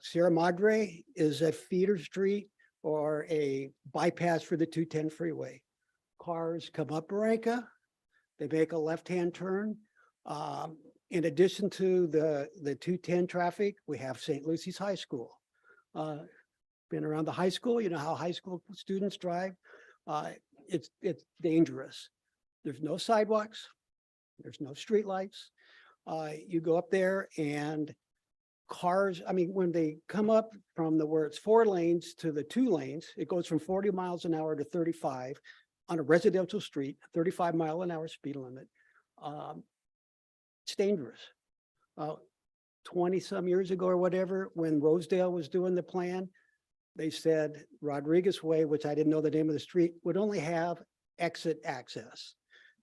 Sierra Madre is a feeder street or a bypass for the 210 freeway. Cars come up Barranca, they make a left-hand turn. In addition to the 210 traffic, we have St. Lucy's High School. Been around the high school, you know how high school students drive. It's dangerous. There's no sidewalks. There's no streetlights. You go up there and cars, I mean, when they come up from where it's 4 lanes to the 2 lanes, it goes from 40 miles an hour to 35 on a residential street, 35-mile-an-hour speed limit. It's dangerous. 20 some years ago or whatever, when Rosedale was doing the plan, they said Rodriguez Way, which I didn't know the name of the street, would only have exit access.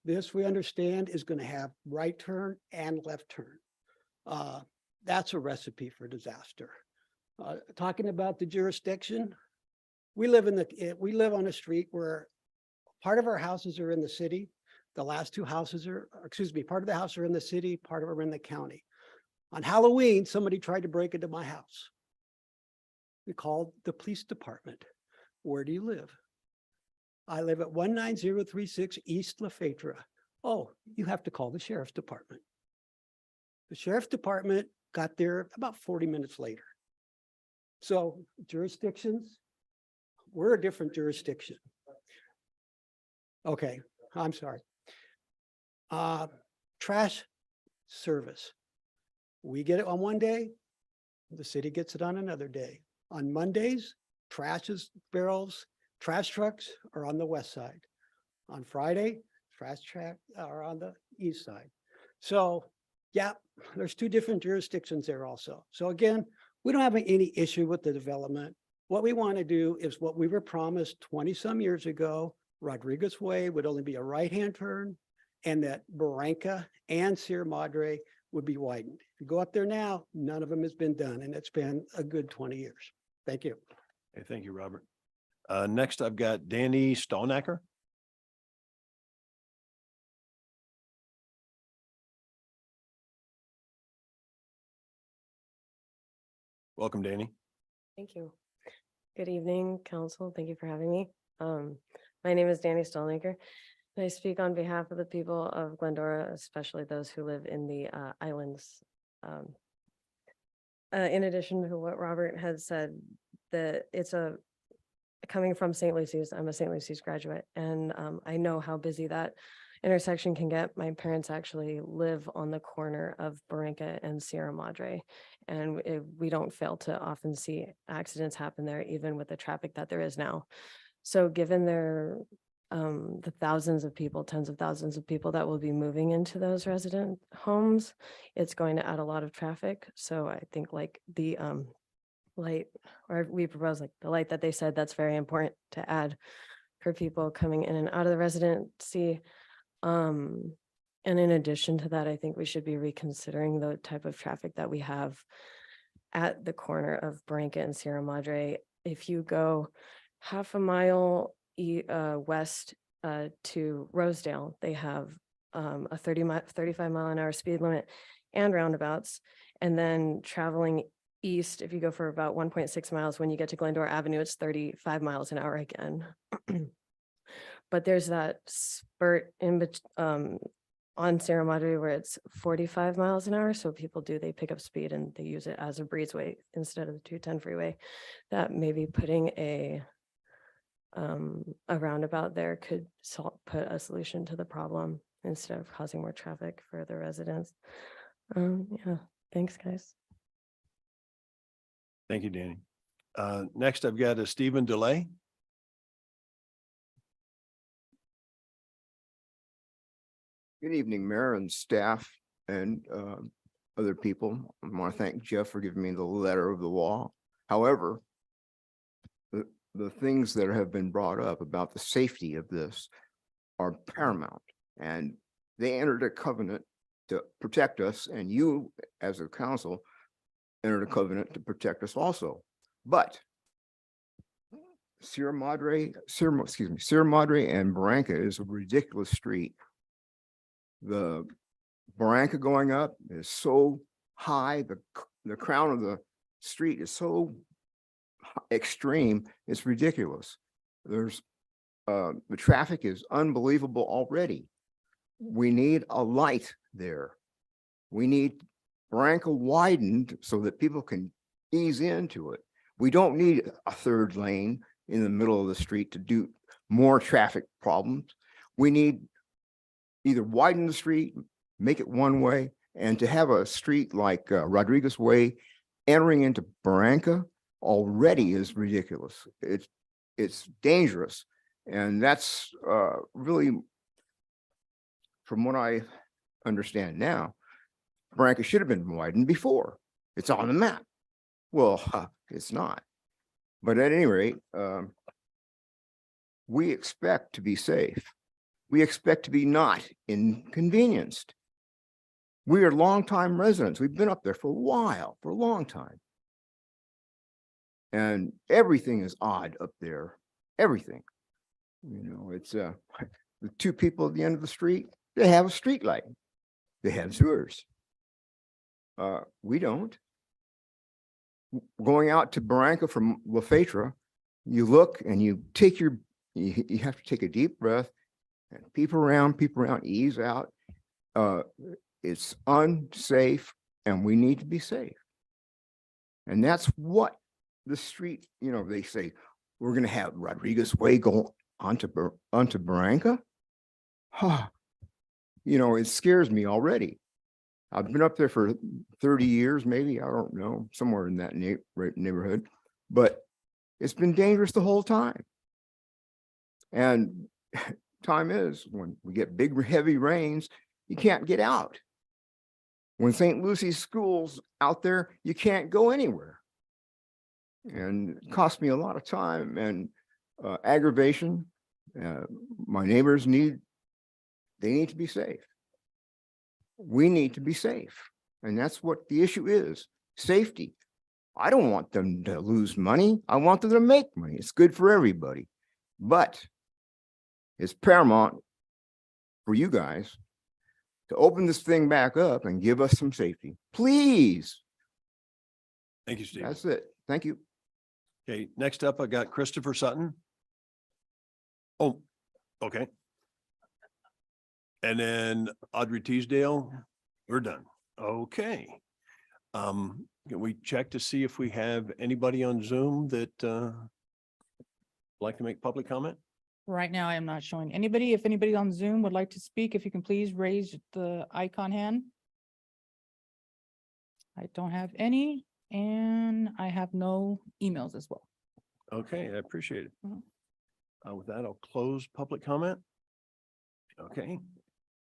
This, we understand, is going to have right turn and left turn. That's a recipe for disaster. Talking about the jurisdiction, we live on a street where part of our houses are in the city. The last 2 houses are, part of the house are in the city, part of them are in the county. On Halloween, somebody tried to break into my house. We called the police department. Where do you live? I live at 19036 East La Fetra. Oh, you have to call the sheriff's department. The sheriff's department got there about 40 minutes later. So jurisdictions, we're a different jurisdiction. Okay, I'm sorry. Trash service. We get it on one day, the city gets it on another day. On Mondays, trash trucks are on the west side. On Friday, trash trucks are on the east side. So yeah, there's 2 different jurisdictions there also. So again, we don't have any issue with the development. What we want to do is what we were promised 20 some years ago. Rodriguez Way would only be a right-hand turn, and that Barranca and Sierra Madre would be widened. If you go up there now, none of them has been done, and it's been a good 20 years. Thank you. Okay, thank you, Robert. Next, I've got Danny Stallnacker. Welcome, Danny. Thank you. Good evening, council. Thank you for having me. My name is Danny Stallnaker. I speak on behalf of the people of Glendora, especially those who live in the islands. In addition to what Robert has said, that it's a coming from St. Lucy's, I'm a St. Lucy's graduate, and I know how busy that intersection can get. My parents actually live on the corner of Barranca and Sierra Madre, and we don't fail to often see accidents happen there, even with the traffic that there is now. So given the thousands of people, tens of thousands of people that will be moving into those resident homes, it's going to add a lot of traffic. So I think like the light, or we propose like the light that they said, that's very important to add for people coming in and out of the residency. And in addition to that, I think we should be reconsidering the type of traffic that we have at the corner of Barranca and Sierra Madre. If you go half a mile west to Rosedale, they have a 35 mile an hour speed limit and roundabouts. And then traveling east, if you go for about 1.6 miles, when you get to Glendora Avenue, it's 35 miles an hour again. But there's that spurt in on Sierra Madre where it's 45 miles an hour. So people they pick up speed and they use it as a breezeway instead of the 210 freeway. That maybe putting a roundabout there could put a solution to the problem instead of causing more traffic for the residents. Yeah, thanks, guys. Thank you, Danny. Next, I've got a Stephen Delay. Good evening, Mayor and staff and other people. I want to thank Jeff for giving me the letter of the law. However, the things that have been brought up about the safety of this are paramount, and they entered a covenant to protect us, and you as a council entered a covenant to protect us also. But Sierra Madre and Barranca is a ridiculous street. The Barranca going up is so high, the crown of the street is so extreme, it's ridiculous. There's the traffic is unbelievable already. We need a light there. We need Barranca widened so that people can ease into it. We don't need a third lane in the middle of the street to do more traffic problems. We need either widen the street, make it one way, and to have a street like Rodriguez Way entering into Barranca already is ridiculous. It's dangerous. And that's really, from what I understand now, Barranca should have been widened before. It's on the map. Well, it's not. But at any rate, we expect to be safe. We expect to be not inconvenienced. We are longtime residents. We've been up there for a while, for a long time. And everything is odd up there. Everything. You know, it's the two people at the end of the street, they have a street light. They have sewers. We don't. Going out to Barranca from La Fetra, you look and you take you have to take a deep breath and peep around, ease out. It's unsafe and we need to be safe. And that's what the street, you know, they say, we're going to have Rodriguez Way go onto Barranca. You know, it scares me already. I've been up there for 30 years, maybe, I don't know, somewhere in that neighborhood, but it's been dangerous the whole time. And time is when we get big, heavy rains, you can't get out. When St. Lucy's school's out there, you can't go anywhere. And it cost me a lot of time and aggravation. My neighbors need to be safe. We need to be safe. And that's what the issue is, safety. I don't want them to lose money. I want them to make money. It's good for everybody. But it's paramount for you guys to open this thing back up and give us some safety. Please. Thank you, Steve. That's it. Thank you. Okay, next up, I got Christopher Sutton. Oh, okay. And then Audrey Teasdale, we're done. Okay. Can we check to see if we have anybody on Zoom that like to make public comment? Right now, I am not showing anybody. If anybody on Zoom would like to speak, if you can please raise the icon hand. I don't have any, and I have no emails as well. Okay, I appreciate it. Mhm. With that, I'll close public comment. Okay,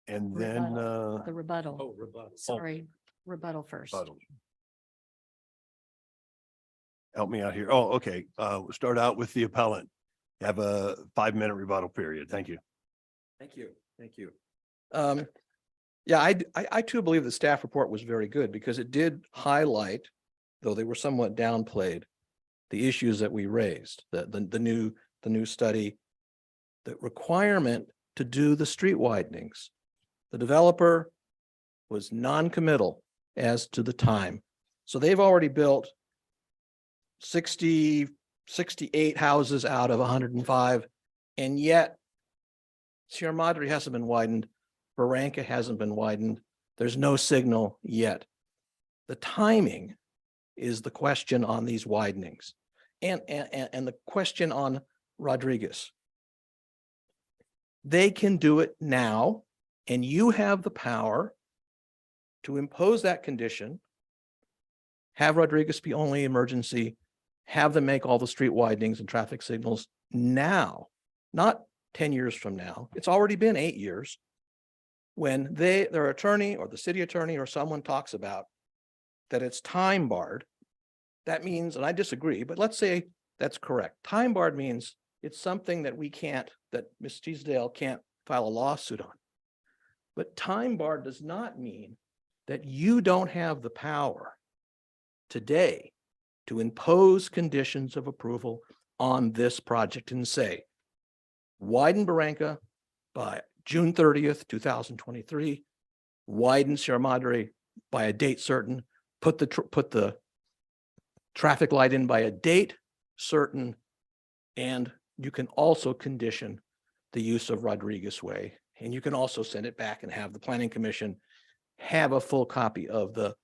and then, Rebuttal. The rebuttal. oh, rebuttal. Sorry, rebuttal first. Rebuttal. Help me out here. Oh, okay. We'll start out with the appellant. You have a 5-minute rebuttal period. Thank you. Thank you. Thank you. Yeah, I too believe the staff report was very good because it did highlight, though they were somewhat downplayed, the issues that we raised, the new study, the requirement to do the street widenings. The developer was non-committal as to the time. So they've already built 68 houses out of 105, and yet Sierra Madre hasn't been widened. Barranca hasn't been widened. There's no signal yet. The timing is the question on these widenings and the question on Rodriguez. They can do it now, and you have the power to impose that condition, have Rodriguez be only emergency, have them make all the street widenings and traffic signals now, not 10 years from now. It's already been 8 years. When their attorney or the city attorney or someone talks about that it's time barred, that means, and I disagree, but let's say that's correct. Time barred means it's something that we can't, that Ms. Teasdale can't file a lawsuit on. But time barred does not mean that you don't have the power today to impose conditions of approval on this project and say, widen Barranca by June 30th, 2023, widen Sierra Madre by a date certain, put the traffic light in by a date certain, and you can also condition the use of Rodriguez Way. And you can also send it back and have the Planning Commission have a full copy of the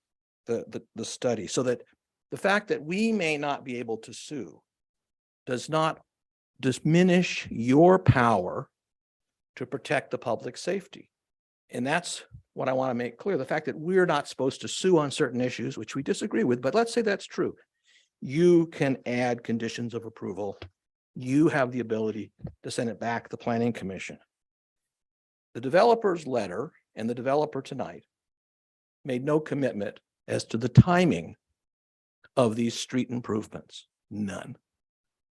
study, so that the fact that we may not be able to sue does not diminish your power to protect the public safety. And that's what I want to make clear. The fact that we're not supposed to sue on certain issues, which we disagree with, but let's say that's true. You can add conditions of approval. You have the ability to send it back to the Planning Commission. The developer's letter and the developer tonight made no commitment as to the timing of these street improvements. None.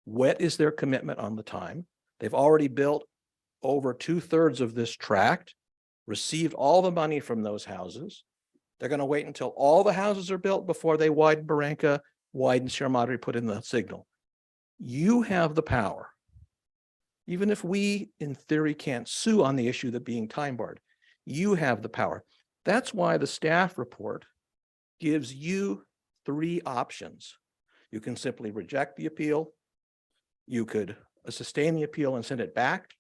What is their commitment on the time? They've already built over 2/3 of this tract, received all the money from those houses. They're going to wait until all the houses are built before they widen Barranca, widen Sierra Madre, put in the signal. You have the power. Even if we, in theory, can't sue on the issue that being time barred, you have the power. That's why the staff report gives you 3 options. You can simply reject the appeal. You could sustain the appeal and send it back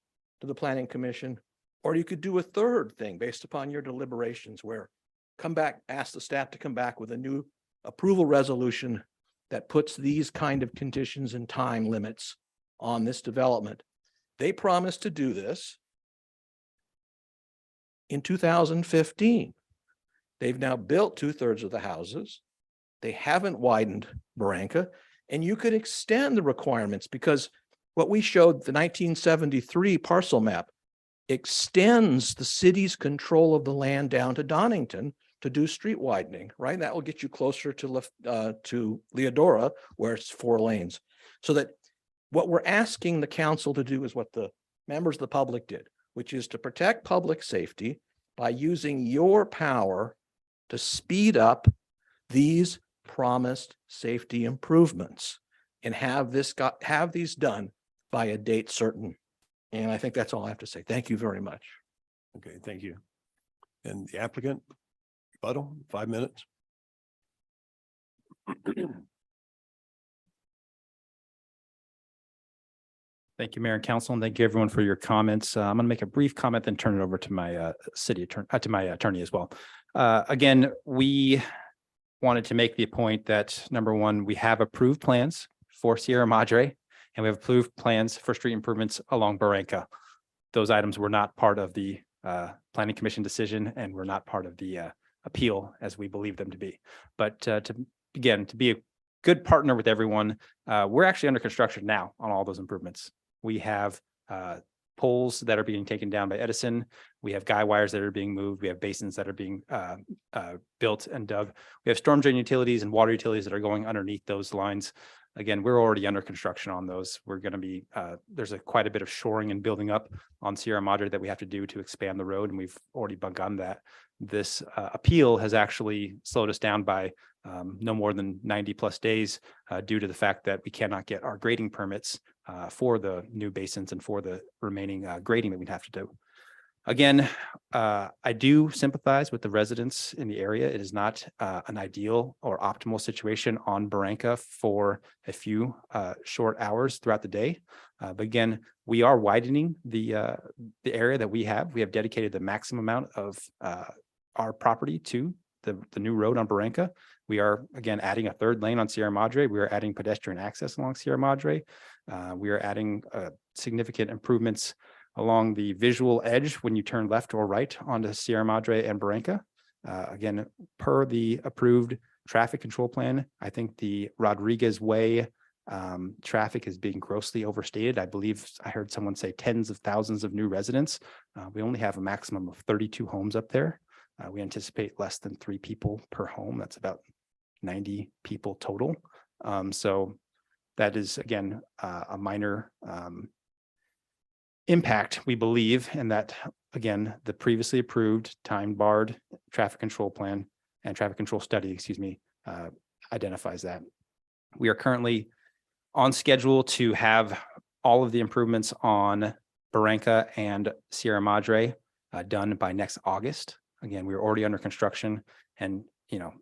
to the Planning Commission, or you could do a third thing based upon your deliberations where come back, ask the staff to come back with a new approval resolution that puts these kind of conditions and time limits on this development. They promised to do this in 2015. They've now built 2/3 of the houses. They haven't widened Barranca, and you could extend the requirements because what we showed, the 1973 parcel map, extends the city's control of the land down to Donington to do street widening, right? That will get you closer to Leodora, where it's 4 lanes. So that what we're asking the council to do is what the members of the public did, which is to protect public safety by using your power to speed up these promised safety improvements and have these done by a date certain. And I think that's all I have to say. Thank you very much. Okay, thank you. And the applicant, rebuttal, 5 minutes. Thank you, Mayor and Council, and thank you everyone for your comments. I'm going to make a brief comment, then turn it over to my city attorney, to my attorney as well. Again, we wanted to make the point that number one, we have approved plans for Sierra Madre, and we have approved plans for street improvements along Barranca. Those items were not part of the planning commission decision and were not part of the appeal as we believe them to be. But to be a good partner with everyone, we're actually under construction now on all those improvements. We have poles that are being taken down by Edison. We have guy wires that are being moved. We have basins that are being built and dug. We have storm drain utilities and water utilities that are going underneath those lines. Again, we're already under construction on those. We're going to be, there's quite a bit of shoring and building up on Sierra Madre that we have to do to expand the road, and we've already begun that. This appeal has actually slowed us down by no more than 90+ days due to the fact that we cannot get our grading permits for the new basins and for the remaining grading that we'd have to do. Again, I do sympathize with the residents in the area. It is not an ideal or optimal situation on Barranca for a few short hours throughout the day. But again, we are widening the area that we have. We have dedicated the maximum amount of our property to the new road on Barranca. We are, again, adding a third lane on Sierra Madre. We are adding pedestrian access along Sierra Madre. We are adding significant improvements along the visual edge when you turn left or right onto Sierra Madre and Barranca. Again, per the approved traffic control plan, I think the Rodriguez Way traffic is being grossly overstated. I believe I heard someone say tens of thousands of new residents. We only have a maximum of 32 homes up there. We anticipate less than 3 people per home. That's about 90 people total. So that is, again, a minor impact, we believe, and that, again, the previously approved time barred traffic control plan and traffic control study, identifies that. We are currently on schedule to have all of the improvements on Barranca and Sierra Madre done by next August. Again, we're already under construction, and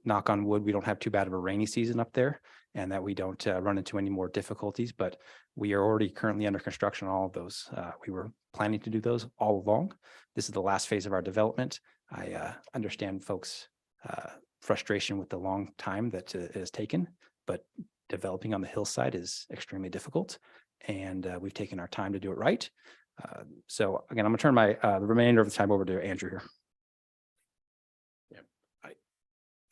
knock on wood, we don't have too bad of a rainy season up there, and that we don't run into any more difficulties, but we are already currently under construction on all of those. We were planning to do those all along. This is the last phase of our development. I understand folks' frustration with the long time that it has taken, but developing on the hillside is extremely difficult, and we've taken our time to do it right. So again, I'm gonna turn the remainder of the time over to Andrew here.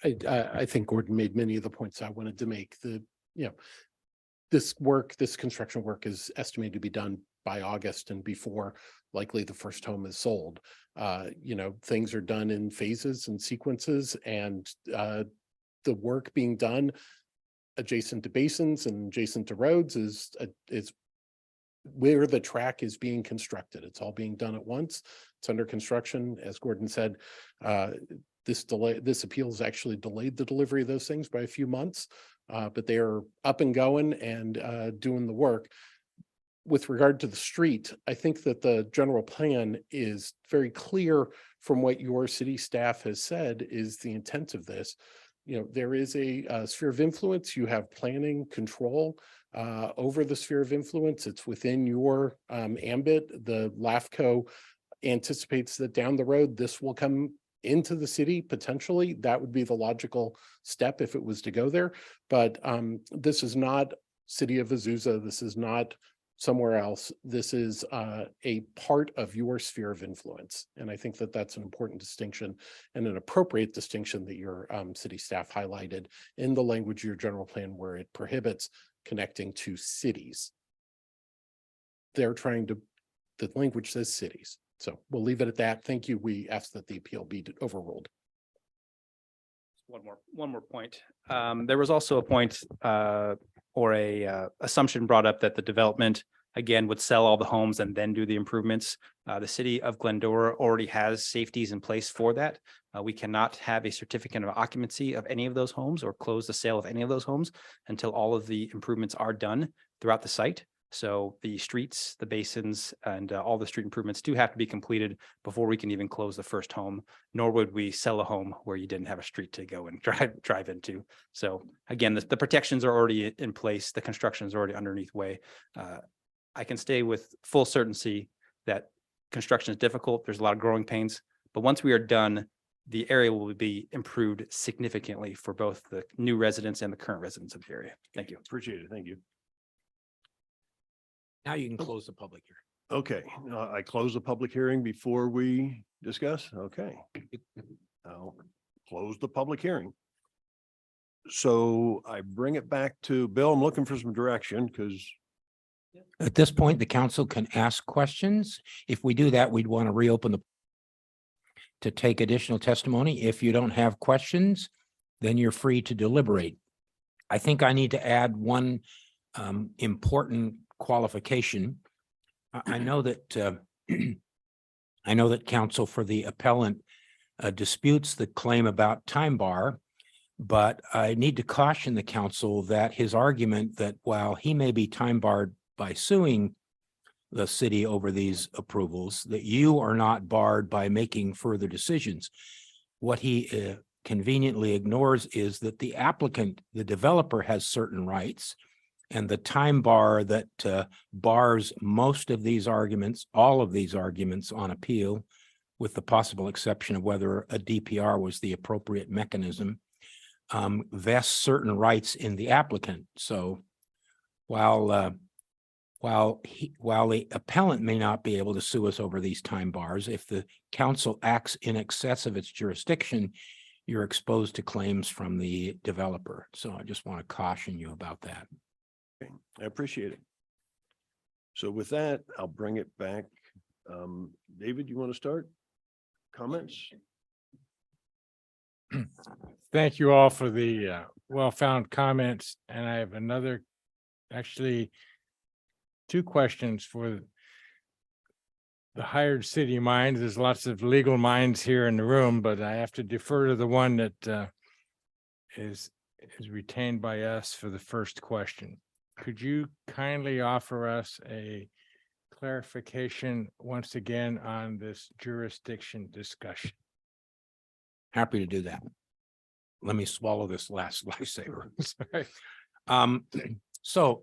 I think Gordon made many of the points I wanted to make. This construction work is estimated to be done by August and before likely the first home is sold. Things are done in phases and sequences, and the work being done adjacent to basins and adjacent to roads is where the track is being constructed. It's all being done at once. It's under construction. As Gordon said, this appeal has actually delayed the delivery of those things by a few months, but they are up and going and doing the work. With regard to the street, I think that the general plan is very clear from what your city staff has said is the intent of this. There is a sphere of influence. You have planning control over the sphere of influence. It's within your ambit. The LAFCO anticipates that down the road, this will come into the city potentially. That would be the logical step if it was to go there. But this is not City of Azusa. This is not somewhere else. This is a part of your sphere of influence. And I think that that's an important distinction and an appropriate distinction that your city staff highlighted in the language of your general plan, where it prohibits connecting to cities. The language says cities. So we'll leave it at that. Thank you. We ask that the appeal be overruled. One more point. There was also a point or a assumption brought up that the development, again, would sell all the homes and then do the improvements. The city of Glendora already has safeties in place for that. We cannot have a certificate of occupancy of any of those homes or close the sale of any of those homes until all of the improvements are done throughout the site. So the streets, the basins, and all the street improvements do have to be completed before we can even close the first home, nor would we sell a home where you didn't have a street to go and drive into. So again, the protections are already in place. The construction is already underneath way. I can stay with full certainty that construction is difficult. There's a lot of growing pains, but once we are done, the area will be improved significantly for both the new residents and the current residents of the area. Thank you. Appreciate it. Thank you. Now you can close the public hearing. Okay, I close the public hearing before we discuss. Okay. I'll close the public hearing. So I bring it back to Bill. I'm looking for some direction because At this point, the council can ask questions. If we do that, we'd want to reopen to take additional testimony. If you don't have questions, then you're free to deliberate. I think I need to add one important qualification. I know that I know that counsel for the appellant disputes the claim about time bar, but I need to caution the council that his argument that while he may be time barred by suing the city over these approvals, that you are not barred by making further decisions. What he conveniently ignores is that the applicant, the developer, has certain rights, and the time bar that bars most of these arguments, all of these arguments on appeal, with the possible exception of whether a DPR was the appropriate mechanism, vests certain rights in the applicant. So while the appellant may not be able to sue us over these time bars, if the council acts in excess of its jurisdiction, you're exposed to claims from the developer. So I just want to caution you about that. okay, I appreciate it. So with that, I'll bring it back. David, you want to start? Comments? Thank you all for the well-found comments, and I have another, actually, two questions for the hired city minds. There's lots of legal minds here in the room, but I have to defer to the one that is retained by us for the first question. Could you kindly offer us a clarification once again on this jurisdiction discussion? Happy to do that. Let me swallow this last lifesaver. Sorry. So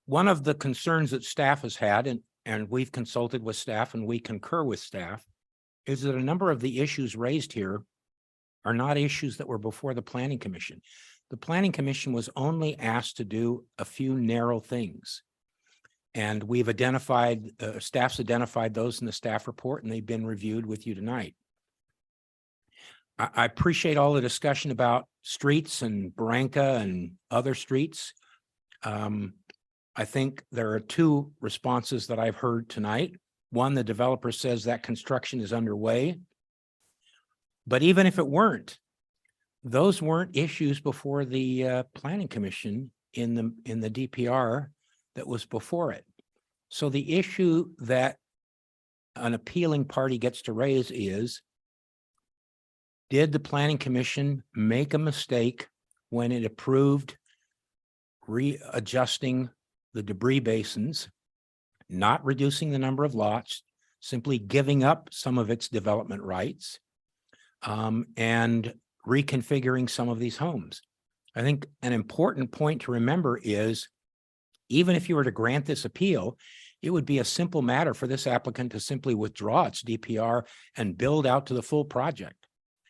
one of the concerns that staff has had, and we've consulted with staff and we concur with staff, is that a number of the issues raised here are not issues that were before the Planning Commission. The Planning Commission was only asked to do a few narrow things. And we've identified, staff's identified those in the staff report, and they've been reviewed with you tonight. I appreciate all the discussion about streets and Barranca and other streets. I think there are two responses that I've heard tonight. One, the developer says that construction is underway. But even if it weren't, those weren't issues before the Planning Commission in the DPR that was before it. So the issue that an appealing party gets to raise is, did the Planning Commission make a mistake when it approved readjusting the debris basins, not reducing the number of lots, simply giving up some of its development rights, and reconfiguring some of these homes? I think an important point to remember is, even if you were to grant this appeal, it would be a simple matter for this applicant to simply withdraw its DPR and build out to the full project.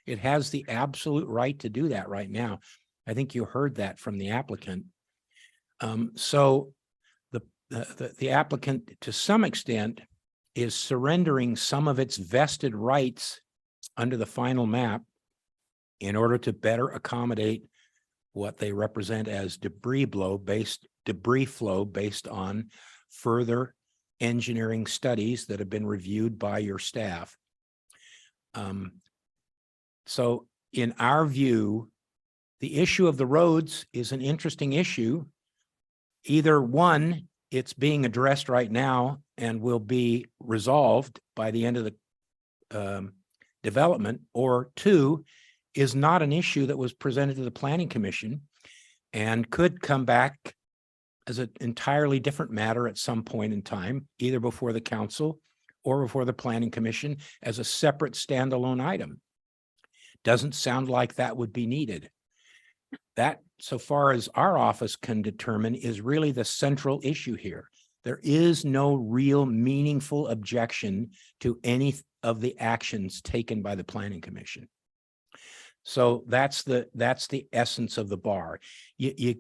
It has the absolute right to do that right now. I think you heard that from the applicant. So the applicant, to some extent, is surrendering some of its vested rights under the final map in order to better accommodate what they represent as debris flow based on further engineering studies that have been reviewed by your staff. So in our view, the issue of the roads is an interesting issue. Either one, it's being addressed right now and will be resolved by the end of the development, or two, is not an issue that was presented to the Planning Commission and could come back as an entirely different matter at some point in time, either before the council or before the Planning Commission as a separate standalone item. Doesn't sound like that would be needed. That, so far as our office can determine, is really the central issue here. There is no real meaningful objection to any of the actions taken by the Planning Commission. So that's the essence of the bar. You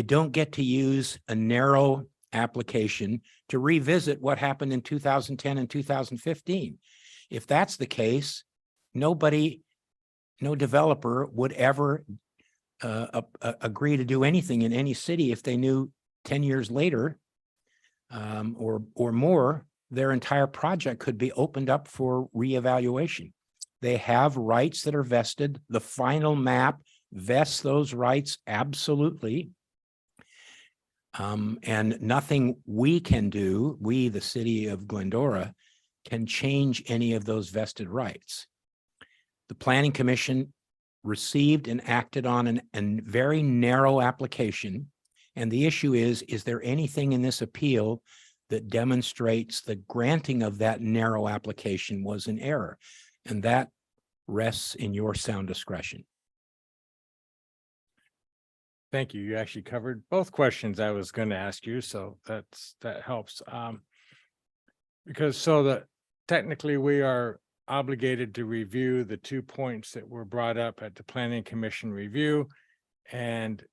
don't get to use a narrow application to revisit what happened in 2010 and 2015. If that's the case, no developer would ever agree to do anything in any city if they knew 10 years later or more, their entire project could be opened up for reevaluation. They have rights that are vested. The final map vests those rights absolutely. And nothing we can do, we, the city of Glendora, can change any of those vested rights. The Planning Commission received and acted on a very narrow application. And the issue is there anything in this appeal that demonstrates the granting of that narrow application was an error? And that rests in your sound discretion. Thank you. You actually covered both questions I was going to ask you, so that helps. Because technically we are obligated to review the 2 points that were brought up at the Planning Commission review. And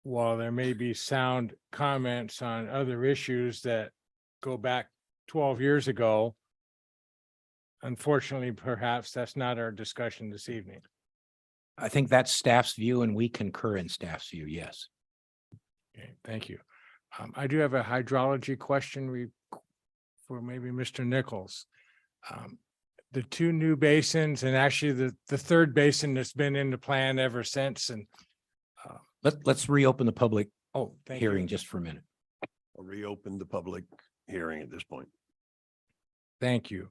while there may be sound comments on other issues that go back 12 years ago, unfortunately, perhaps that's not our discussion this evening. I think that's staff's view, and we concur in staff's view, yes. Okay, thank you. I do have a hydrology question for maybe Mr. Nichols. The 2 new basins, and actually the third basin that's been in the plan ever since, and let's reopen the public thank hearing you. just for a minute. I'll reopen the public hearing at this point. Thank you.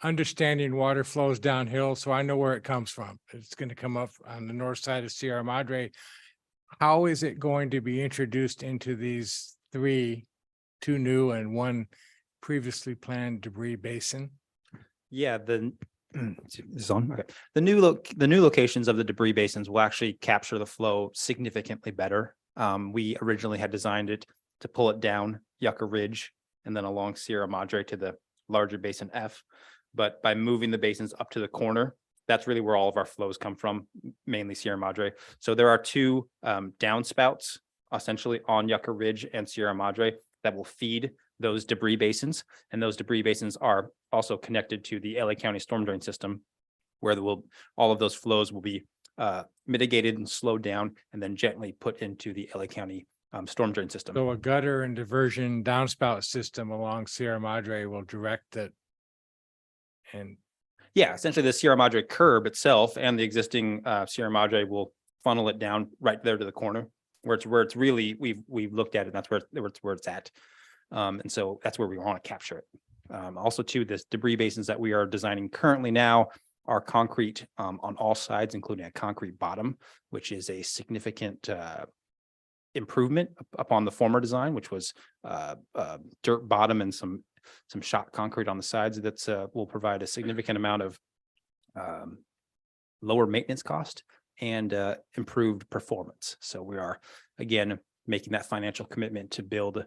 Understanding water flows downhill, so I know where it comes from. It's going to come up on the north side of Sierra Madre. How is it going to be introduced into these 2 new and 1 previously planned debris basin? Yeah, this is on. Okay. The new locations of the debris basins will actually capture the flow significantly better. We originally had designed it to pull it down Yucca Ridge and then along Sierra Madre to the larger basin F. But by moving the basins up to the corner, that's really where all of our flows come from, mainly Sierra Madre. So there are 2 downspouts essentially on Yucca Ridge and Sierra Madre that will feed those debris basins. And those debris basins are also connected to the LA County storm drain system, where all of those flows will be mitigated and slowed down and then gently put into the LA County storm drain system. So a gutter and diversion downspout system along Sierra Madre will direct it. And yeah, essentially the Sierra Madre curb itself and the existing Sierra Madre will funnel it down right there to the corner where it's really, we've looked at it, and that's where it's at. And so that's where we want to capture it. Also too, this debris basins that we are designing currently now are concrete on all sides, including a concrete bottom, which is a significant improvement upon the former design, which was dirt bottom and some shot concrete on the sides. That's will provide a significant amount of lower maintenance cost and improved performance. So we are, again, making that financial commitment to build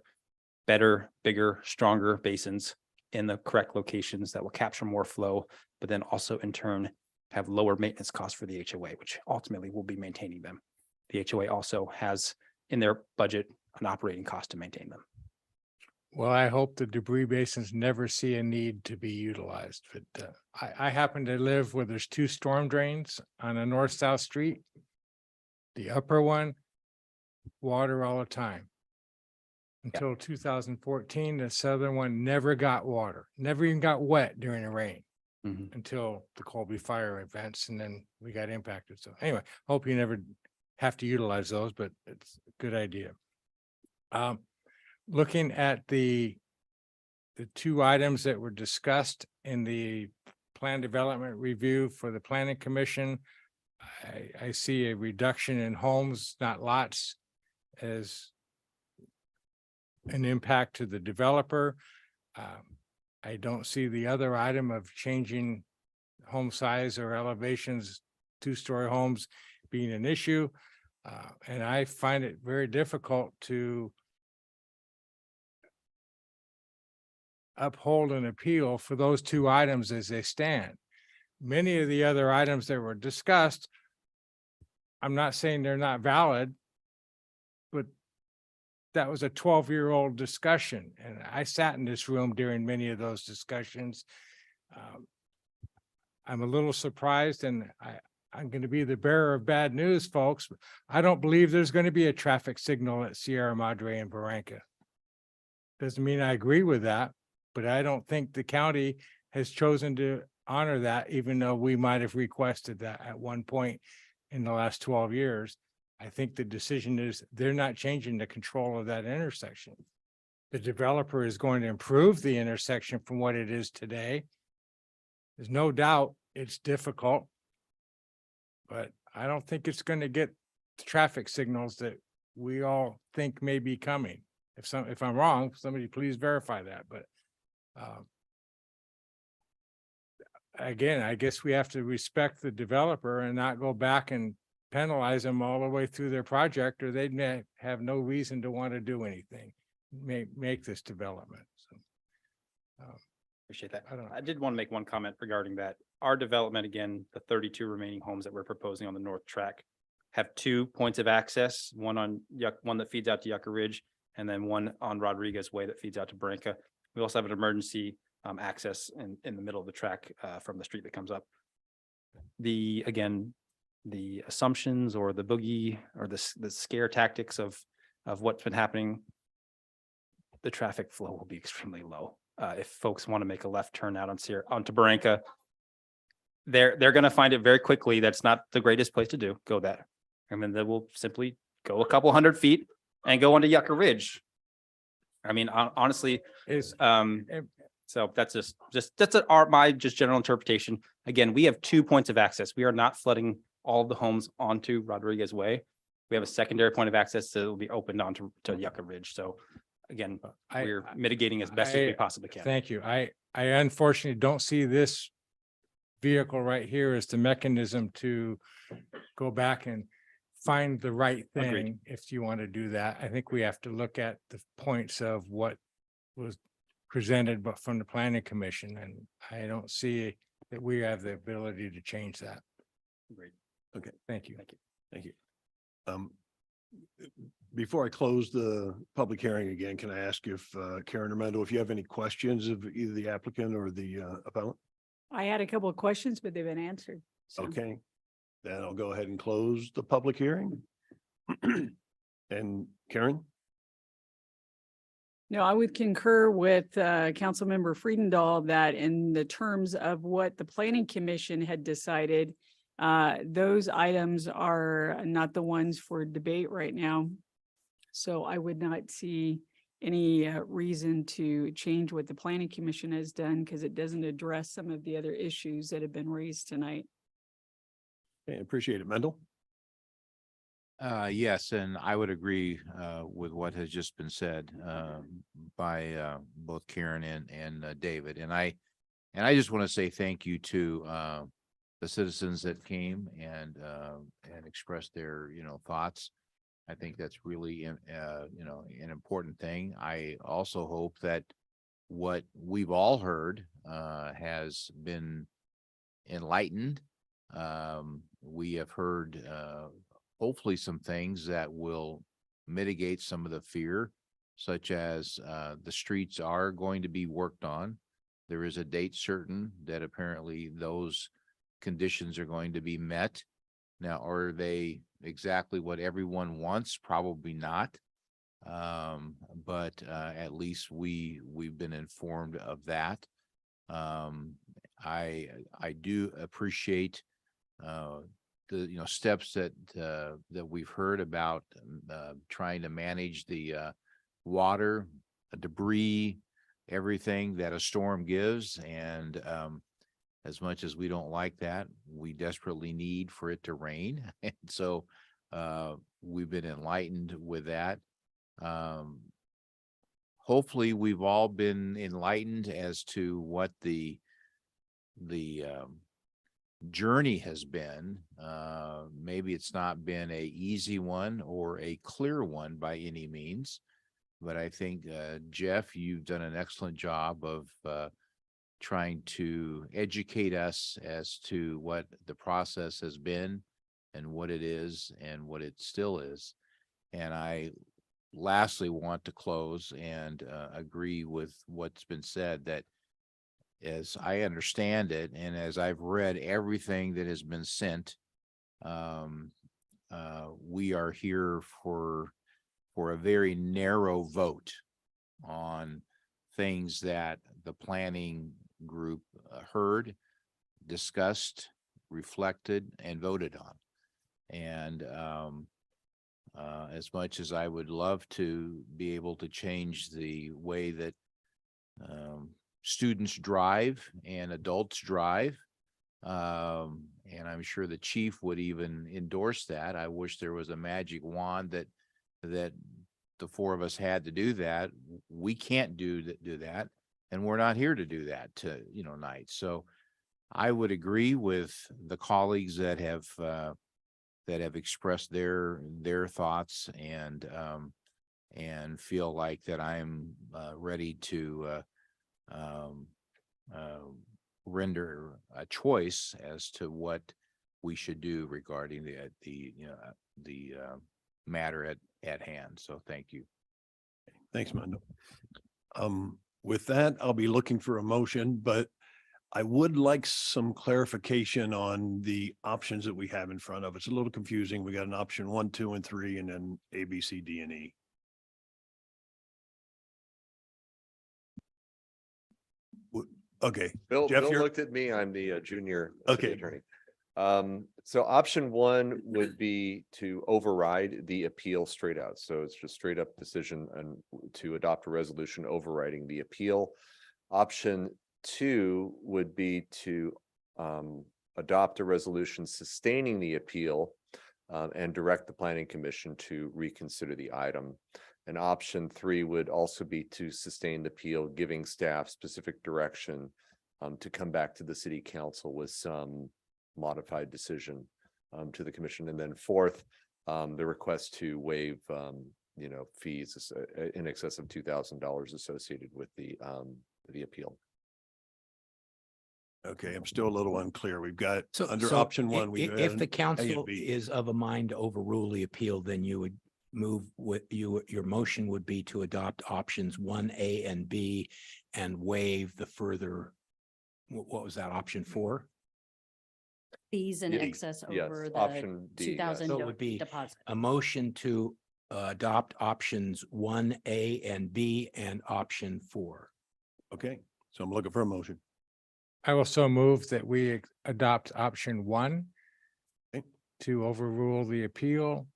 better, bigger, stronger basins in the correct locations that will capture more flow, but then also in turn have lower maintenance costs for the HOA, which ultimately will be maintaining them. The HOA also has in their budget an operating cost to maintain them. well, I hope the debris basins never see a need to be utilized, but I happen to live where there's 2 storm drains on a north-south street. The upper one, water all the time. Until 2014, the southern one never got water, never even got wet during the rain. Until the Colby fire events, and then we got impacted. So anyway, hope you never have to utilize those, but it's a good idea. Looking at the 2 items that were discussed in the plan development review for the Planning Commission, I see a reduction in homes, not lots, as an impact to the developer. I don't see the other item of changing home size or elevations, 2-story homes being an issue. And I find it very difficult to uphold an appeal for those 2 items as they stand. Many of the other items that were discussed, I'm not saying they're not valid, but that was a 12-year-old discussion, and I sat in this room during many of those discussions. I'm a little surprised, and I'm going to be the bearer of bad news, folks. I don't believe there's going to be a traffic signal at Sierra Madre and Barranca. Doesn't mean I agree with that, but I don't think the county has chosen to honor that, even though we might have requested that at one point in the last 12 years. I think the decision is they're not changing the control of that intersection. The developer is going to improve the intersection from what it is today. There's no doubt it's difficult, but I don't think it's going to get the traffic signals that we all think may be coming. If I'm wrong, somebody please verify that, but again, I guess we have to respect the developer and not go back and penalize them all the way through their project, or they may have no reason to want to do anything, make this development. So, Appreciate that. I don't know. I did want to make one comment regarding that. Our development, again, the 32 remaining homes that we're proposing on the north track have 2 points of access, one that feeds out to Yucca Ridge, and then one on Rodriguez Way that feeds out to Barranca. We also have an emergency access in the middle of the track from the street that comes up. The assumptions or the boogie or the scare tactics of what's been happening, the traffic flow will be extremely low. If folks want to make a left turn out onto Barranca, they're going to find it very quickly. That's not the greatest place to go that. And then they will simply go a couple hundred feet and go onto Yucca Ridge. I mean, honestly, so that's my general interpretation. Again, we have 2 points of access. We are not flooding all of the homes onto Rodriguez Way. We have a secondary point of access that will be opened onto Yucca Ridge. So again, we're mitigating as best as we possibly can. Thank you. I unfortunately don't see this vehicle right here as the mechanism to go back and find the right thing. Agreed. If you want to do that. I think we have to look at the points of what was presented but from the planning commission, and I don't see that we have the ability to change that. Great. Okay. Thank you. Thank you. Before I close the public hearing again, can I ask if Karen or Mendel, if you have any questions of either the applicant or the appellant? I had a couple of questions, but they've been answered. So. Okay, then I'll go ahead and close the public hearing. And Karen? No, I would concur with Councilmember Friedendahl that in the terms of what the Planning Commission had decided, those items are not the ones for debate right now. So I would not see any reason to change what the Planning Commission has done because it doesn't address some of the other issues that have been raised tonight. Okay, appreciate it. Mendel? Yes, and I would agree with what has just been said by both Karen and David. And I just want to say thank you to the citizens that came and expressed their thoughts. I think that's really an important thing. I also hope that what we've all heard has been enlightened. We have heard hopefully some things that will mitigate some of the fear, such as the streets are going to be worked on. There is a date certain that apparently those conditions are going to be met. Now, are they exactly what everyone wants? Probably not. But at least we've been informed of that. I do appreciate the steps that we've heard about trying to manage the water, debris, everything that a storm gives, and as much as we don't like that, we desperately need for it to rain, and so we've been enlightened with that. Hopefully, we've all been enlightened as to what the journey has been. Maybe it's not been a easy one or a clear one by any means, but I think Jeff, you've done an excellent job of trying to educate us as to what the process has been and what it is and what it still is. And I lastly want to close and agree with what's been said, that as I understand it, and as I've read everything that has been sent, we are here for a very narrow vote on things that the planning group heard, discussed, reflected, and voted on. And as much as I would love to be able to change the way that students drive and adults drive, and I'm sure the chief would even endorse that. I wish there was a magic wand that the four of us had to do that. We can't do that, and we're not here to do that tonight. So I would agree with the colleagues that have expressed their thoughts, and feel like that I'm ready to render a choice as to what we should do regarding the matter at hand. So thank you. Thanks, Mando. With that, I'll be looking for a motion, but I would like some clarification on the options that we have in front of us. It's a little confusing. We got an option 1, 2, and 3, and then A, B, C, D, and E. Okay. Bill Jeff, you're- looked at me. I'm the junior Okay. city attorney. So option 1 would be to override the appeal straight out. So it's just straight up decision and to adopt a resolution overriding the appeal. Option 2 would be to adopt a resolution sustaining the appeal and direct the planning commission to reconsider the item. And option 3 would also be to sustain the appeal, giving staff specific direction to come back to the city council with some modified decision to the commission. And then fourth, the request to waive fees in excess of $2,000 associated with the appeal. Okay, I'm still a little unclear. We've got So under so option i- 1, we i- If the council is of a mind to overrule the appeal, then you would move with your motion would be to adopt options 1A and B and waive the further, what was that, option 4? Fees in Yeah, excess yes, over the option D, yes. 2,000 So it would be deposit. a motion to adopt options 1A and B and option 4. Okay, so I'm looking for a motion. I will so move that we adopt option 1 Okay. to overrule the appeal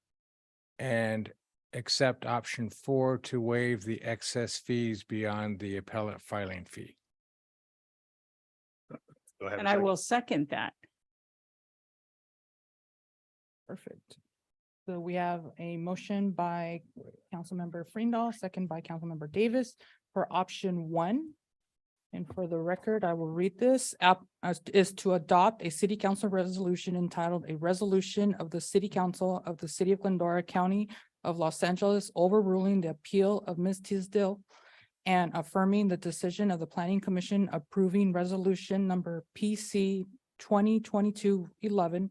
and accept option 4 to waive the excess fees beyond the appellate filing fee. Do I have a And I second? will second that. Perfect. So we have a motion by Councilmember Freendall, second by Councilmember Davis for option 1. And for the record, I will read this. Is to adopt a city council resolution entitled "A Resolution of the City Council of the City of Glendora, County of Los Angeles, overruling the appeal of Ms. Tisdale and affirming the decision of the Planning Commission approving resolution number PC 2022-11,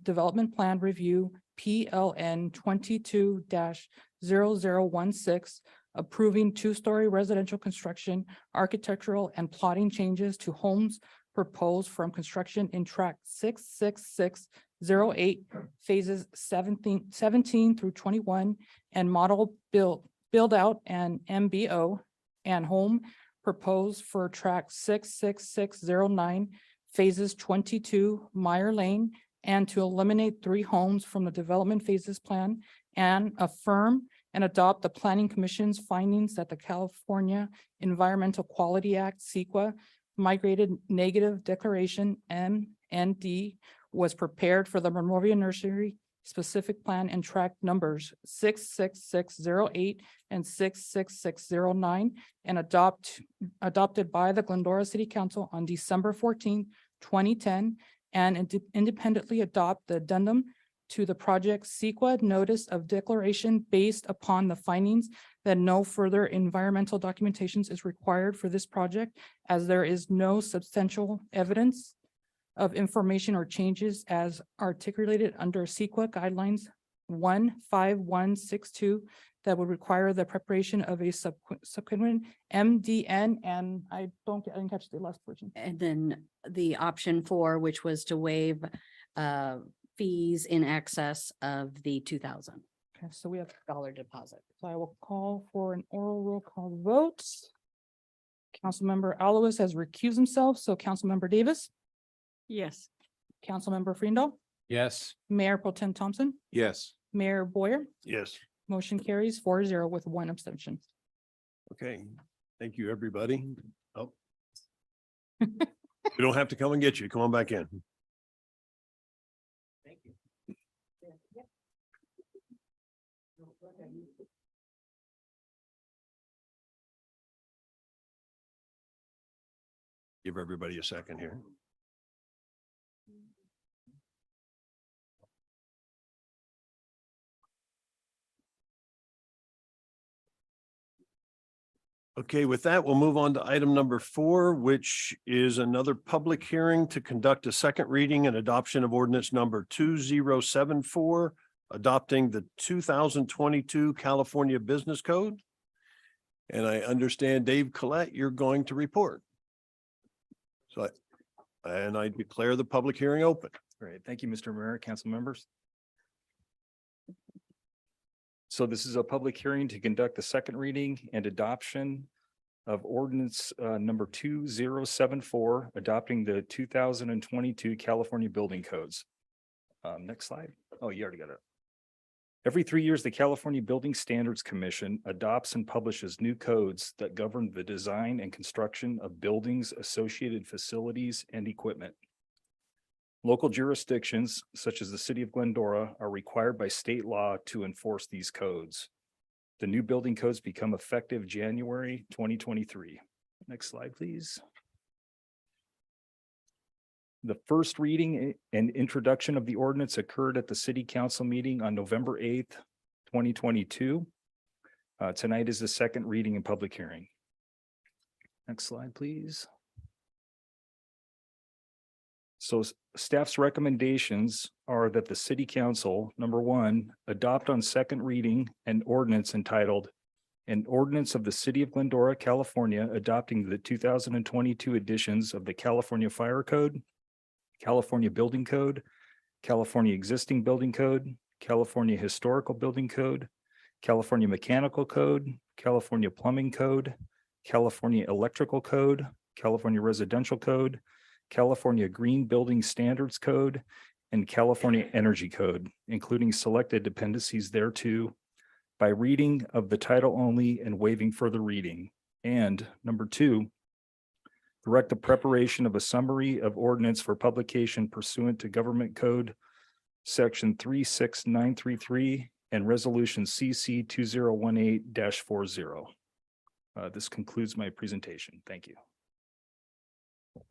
Development Plan Review PLN 22-0016, approving two-story residential construction, architectural and plotting changes to homes proposed from construction in tract 66608, phases 17 through 21, and model build out and MBO, and home proposed for tract 66609, phases 22 Meyer Lane, and to eliminate 3 homes from the development phases plan, and affirm and adopt the Planning Commission's findings that the California Environmental Quality Act, CEQA, Migrated Negative Declaration, MND, was prepared for the Monrovia Nursery specific plan and tract numbers 66608 and 66609, and adopted by the Glendora City Council on December 14, 2010, and independently adopt the addendum to the project CEQA notice of declaration based upon the findings that no further environmental documentations is required for this project, as there is no substantial evidence of information or changes as articulated under CEQA guidelines 15162 that would require the preparation of a subsequent MDN, and I didn't catch the last portion. And then the option 4, which was to waive fees in excess of the 2,000 Okay, so we have, dollar deposit. so I will call for an oral roll call vote. Councilmember Alowis has recused himself, so Councilmember Davis, Yes. Councilmember Freendall, Yes. Mayor Pro Tem Thompson, Yes. Mayor Boyer, Yes. motion carries 4-0 with 1 abstention. Okay. Thank you, everybody. Oh. We don't have to come and get you. Come on back in. Give everybody a second here. Okay, with that, we'll move on to item number 4, which is another public hearing to conduct a second reading and adoption of ordinance number 2074, adopting the 2022 California Business Code. And I understand, Dave Collette, you're going to report. So I declare the public hearing open. Great. Thank you, Mr. Mayor, council members. So this is a public hearing to conduct the second reading and adoption of ordinance number 2074, adopting the 2022 California Building Codes. Next slide. Oh, you already got it. Every 3 years, the California Building Standards Commission adopts and publishes new codes that govern the design and construction of buildings, associated facilities, and equipment. Local jurisdictions, such as the city of Glendora, are required by state law to enforce these codes. The new building codes become effective January 2023. Next slide, please. The first reading and introduction of the ordinance occurred at the city council meeting on November 8th, 2022. Tonight is the second reading and public hearing. Next slide, please. So staff's recommendations are that the city council, number 1, adopt on second reading an ordinance entitled "An Ordinance of the City of Glendora, California, adopting the 2022 editions of the California Fire Code, California Building Code, California Existing Building Code, California Historical Building Code, California Mechanical Code, California Plumbing Code, California Electrical Code, California Residential Code, California Green Building Standards Code, and California Energy Code, including selected dependencies thereto, by reading of the title only and waiving further reading." And number 2, direct the preparation of a summary of ordinance for publication pursuant to Government Code Section 36933 and Resolution CC 2018-40. This concludes my presentation. Thank you.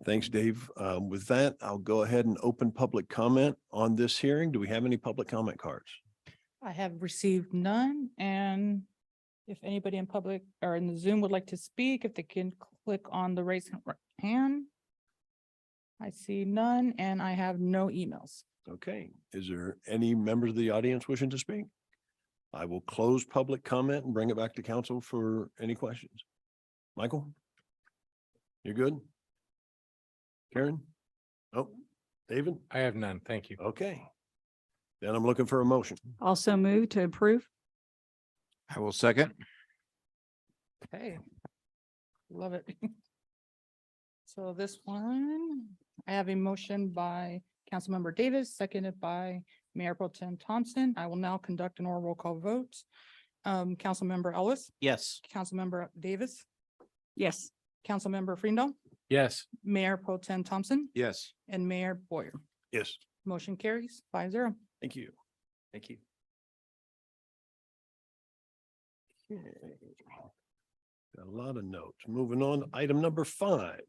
Thanks, Dave. With that, I'll go ahead and open public comment on this hearing. Do we have any public comment cards? I have received none, and if anybody in public or in the Zoom would like to speak, if they can click on the raise hand. I see none, and I have no emails. Okay, is there any members of the audience wishing to speak? I will close public comment and bring it back to council for any questions. Michael? You're good? Karen? Oh, David? I have none. Thank you. Okay. Then I'm looking for a motion. Also move to approve. I will second. Okay. Love it. So this one, I have a motion by Councilmember Davis, seconded by Mayor Pro Tem Thompson. I will now conduct an oral roll call vote. Councilmember Ellis, Yes. Councilmember Davis, Yes. Councilmember Freendall, Yes. Mayor Pro Tem Thompson, Yes. and Mayor Boyer. Yes. Motion carries 5-0. Thank you. Thank you. Okay. Got a lot of notes. Moving on, to item number 5.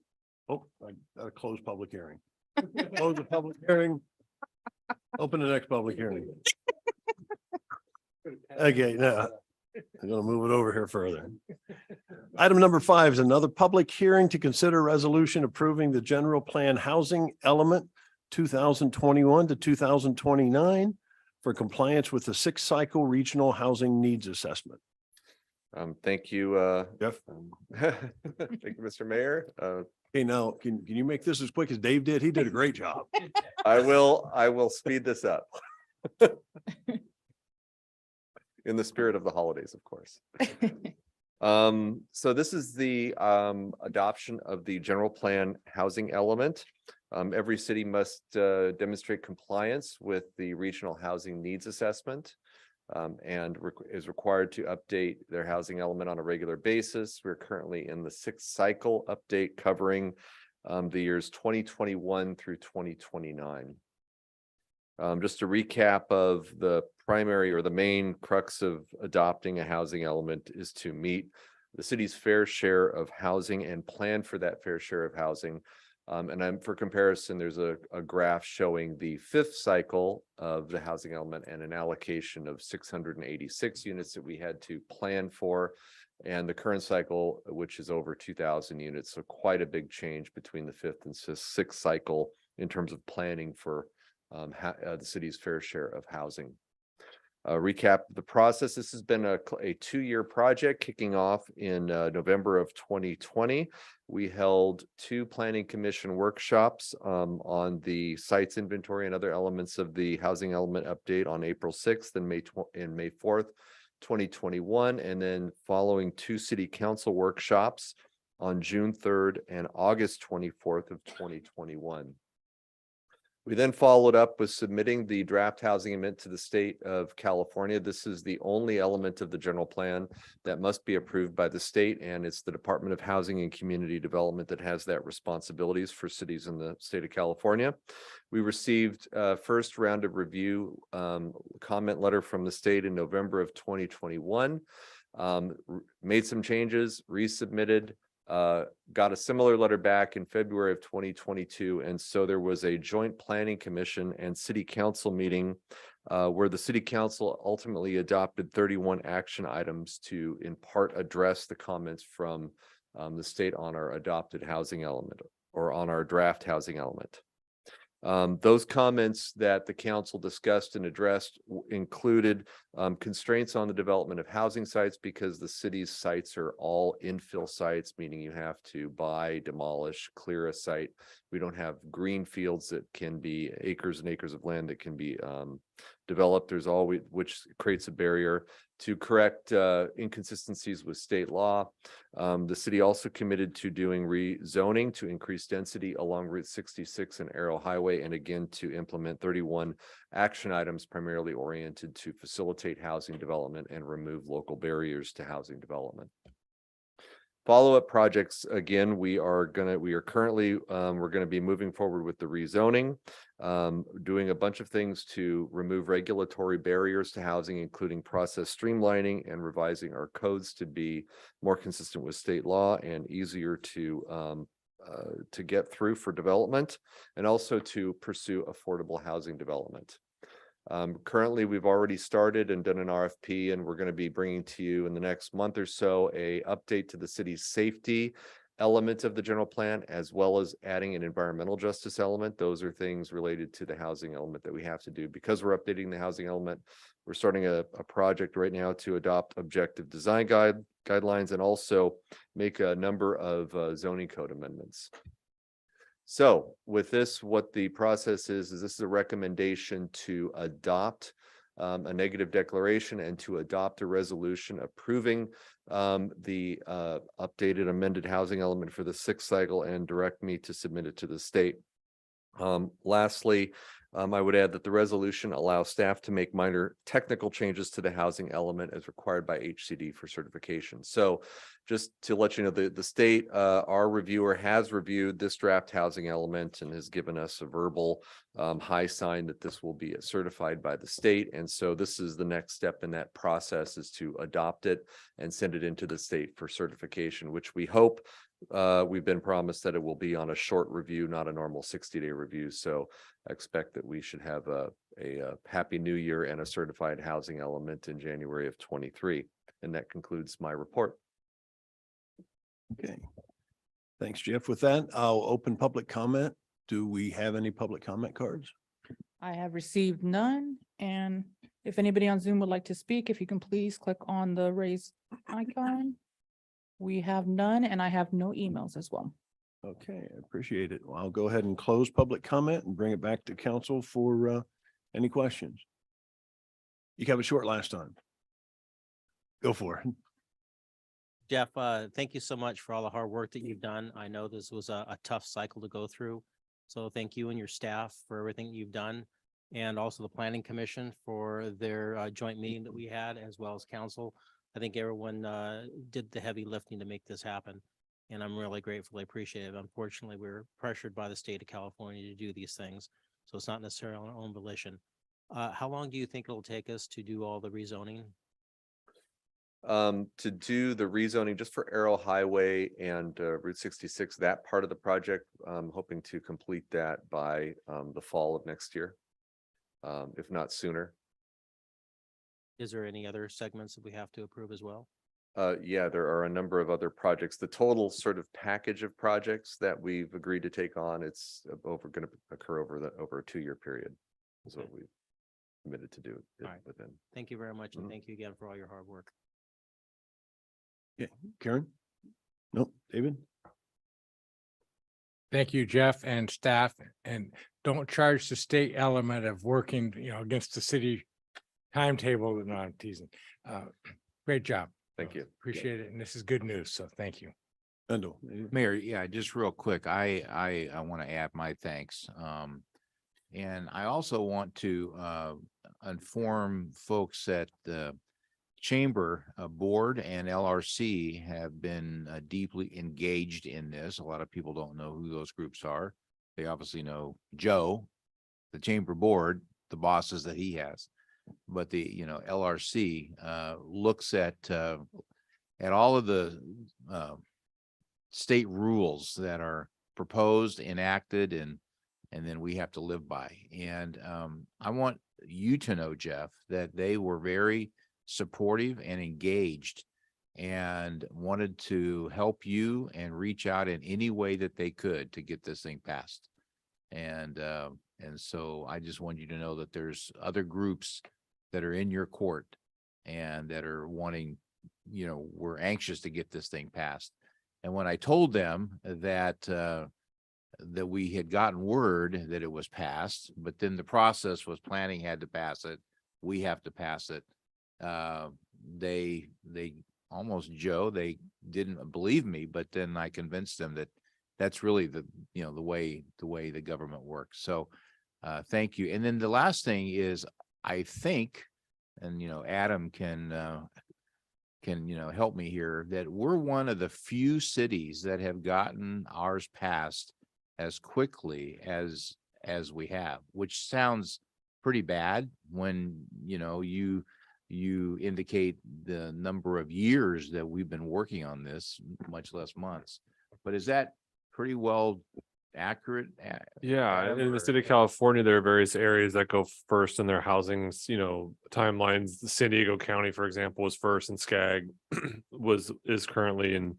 Oh, I gotta close public hearing. Close the public hearing. Open the next public hearing. Okay, now I'm gonna move it over here further. Item number 5 is another public hearing to consider resolution approving the general plan housing element 2021 to 2029 for compliance with the 6th cycle regional housing needs assessment. Thank you, Jeff. thank you, Mr. Mayor. Hey, now, can you make this as quick as Dave did? He did a great job. I will speed this up. In the spirit of the holidays, of course. So this is the adoption of the general plan housing element. Every city must demonstrate compliance with the regional housing needs assessment. And is required to update their housing element on a regular basis. We're currently in the 6th cycle update covering the years 2021 through 2029. Just a recap of the primary or the main crux of adopting a housing element is to meet the city's fair share of housing and plan for that fair share of housing. And for comparison, there's a graph showing the 5th cycle of the housing element and an allocation of 686 units that we had to plan for, and the current cycle, which is over 2,000 units. So quite a big change between the 5th and 6th cycle in terms of planning for the city's fair share of housing. Recap the process. This has been a 2-year project kicking off in November of 2020. We held 2 planning commission workshops on the sites inventory and other elements of the housing element update on April 6th and May 4th, 2021. And then following 2 city council workshops on June 3rd and August 24th of 2021. We then followed up with submitting the draft housing amendment to the state of California. This is the only element of the general plan that must be approved by the state, and it's the Department of Housing and Community Development that has that responsibilities for cities in the state of California. We received first round of review comment letter from the state in November of 2021, made some changes, resubmitted, got a similar letter back in February of 2022. And so there was a joint planning commission and city council meeting where the city council ultimately adopted 31 action items to in part address the comments from the state on our adopted housing element or on our draft housing element. Those comments that the council discussed and addressed included constraints on the development of housing sites because the city's sites are all infill sites, meaning you have to buy, demolish, clear a site. We don't have green fields that can be acres and acres of land that can be developed. There's always, which creates a barrier to correct inconsistencies with state law. The city also committed to doing rezoning to increase density along Route 66 and Arrow Highway, and again to implement 31 action items primarily oriented to facilitate housing development and remove local barriers to housing development. Follow-up projects, again, we're going to be moving forward with the rezoning, doing a bunch of things to remove regulatory barriers to housing, including process streamlining and revising our codes to be more consistent with state law and easier to get through for development, and also to pursue affordable housing development. Currently, we've already started and done an RFP, and we're going to be bringing to you in the next month or so a update to the city's safety element of the general plan, as well as adding an environmental justice element. Those are things related to the housing element that we have to do. Because we're updating the housing element, we're starting a project right now to adopt objective design guidelines and also make a number of zoning code amendments. So with this, what the process is this is a recommendation to adopt a negative declaration and to adopt a resolution approving the updated amended housing element for the 6th cycle and direct me to submit it to the state. Lastly, I would add that the resolution allows staff to make minor technical changes to the housing element as required by HCD for certification. So just to let you know, the state, our reviewer has reviewed this draft housing element and has given us a verbal high sign that this will be certified by the state. And so this is the next step in that process, is to adopt it and send it into the state for certification, which we hope we've been promised that it will be on a short review, not a normal 60-day review. So I expect that we should have a happy new year and a certified housing element in January of 23. And that concludes my report. Okay. Thanks, Jeff. With that, I'll open public comment. Do we have any public comment cards? I have received none, and if anybody on Zoom would like to speak, if you can please click on the raise icon. We have none, and I have no emails as well. Okay, I appreciate it. Well, I'll go ahead and close public comment and bring it back to council for any questions. You kept it short last time. Go for it. Jeff, thank you so much for all the hard work that you've done. I know this was a tough cycle to go through. So thank you and your staff for everything you've done. And also the planning commission for their joint meeting that we had, as well as council. I think everyone did the heavy lifting to make this happen. And I'm really gratefully appreciative. Unfortunately, we're pressured by the state of California to do these things. So it's not necessarily on our own volition. How long do you think it'll take us to do all the rezoning? To do the rezoning just for Arrow Highway and Route 66, that part of the project, I'm hoping to complete that by the fall of next year, if not sooner. Is there any other segments that we have to approve as well? Yeah, there are a number of other projects. The total sort of package of projects that we've agreed to take on, it's going to occur over a 2-year period. Is what we've committed to do All right. within. Thank you very much. And thank you again for all your hard work. Yeah, Karen? Nope, David? Thank you, Jeff and staff, and don't charge the state element of working, against the city timetable. No, I'm teasing. Great job. Thank you. Appreciate it. And this is good news. So thank you. Kendall? Mayor, yeah, just real quick, I want to add my thanks. And I also want to inform folks that the Chamber Board and LRC have been deeply engaged in this. A lot of people don't know who those groups are. They obviously know Joe, the Chamber Board, the bosses that he has. But the, LRC looks at all of the state rules that are proposed, enacted, and then we have to live by. And I want you to know, Jeff, that they were very supportive and engaged and wanted to help you and reach out in any way that they could to get this thing passed. And so I just want you to know that there's other groups that are in your court and that are wanting, we're anxious to get this thing passed. And when I told them that that we had gotten word that it was passed, but then the process was planning had to pass it, we have to pass it. They almost, Joe, they didn't believe me, but then I convinced them that that's really the way the government works. So thank you. And then the last thing is, I think, and Adam can help me here, that we're one of the few cities that have gotten ours passed as quickly as we have, which sounds pretty bad when you indicate the number of years that we've been working on this, much less months. But is that pretty well accurate? Yeah, in the state of California, there are various areas that go first in their housings, timelines. The San Diego County, for example, was first, and SCAG is currently, and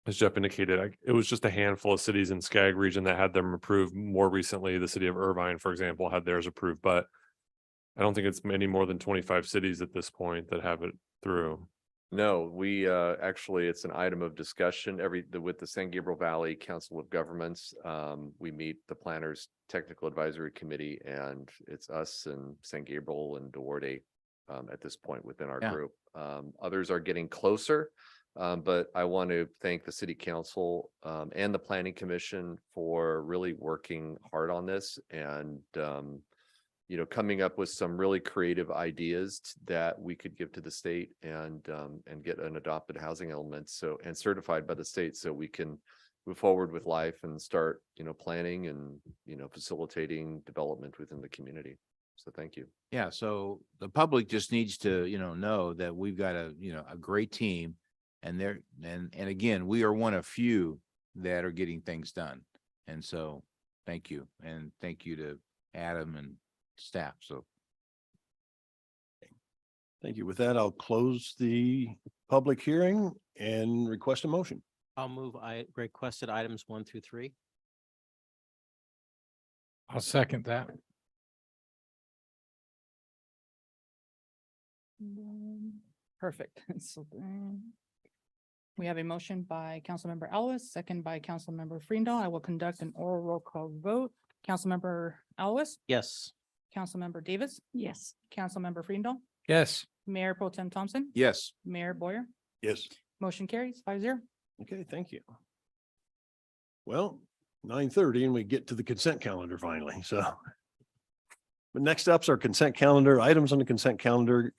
as Jeff indicated, it was just a handful of cities in SCAG region that had them approved. More recently, the city of Irvine, for example, had theirs approved, but I don't think it's many more than 25 cities at this point that have it through. No, we actually, it's an item of discussion with the San Gabriel Valley Council of Governments. We meet the Planners Technical Advisory Committee, and it's us and San Gabriel and Duarte at this point within our group. Others are getting closer, but I want to thank the City Council and the Planning Commission for really working hard on this and coming up with some really creative ideas that we could give to the state and get an adopted housing element and certified by the state, so we can move forward with life and start planning and facilitating development within the community. So thank you. Yeah, so the public just needs to know that we've got a great team, and again, we are one of few that are getting things done. And so thank you, and thank you to Adam and staff. So Thank you. With that, I'll close the public hearing and request a motion. I'll move requested items 1 through 3. I'll second that. Perfect. So then we have a motion by Councilmember Alves, second by Councilmember Freendall. I will conduct an oral roll call vote. Councilmember Alves, Yes. Councilmember Davis, Yes. Councilmember Freendall, Yes. Mayor Pro Tem Thompson, Yes. Mayor Boyer. Yes. Motion carries 5-0. Okay, thank you. Well, 9:30 and we get to the consent calendar finally, so. But next up's our consent calendar. Items on the consent calendar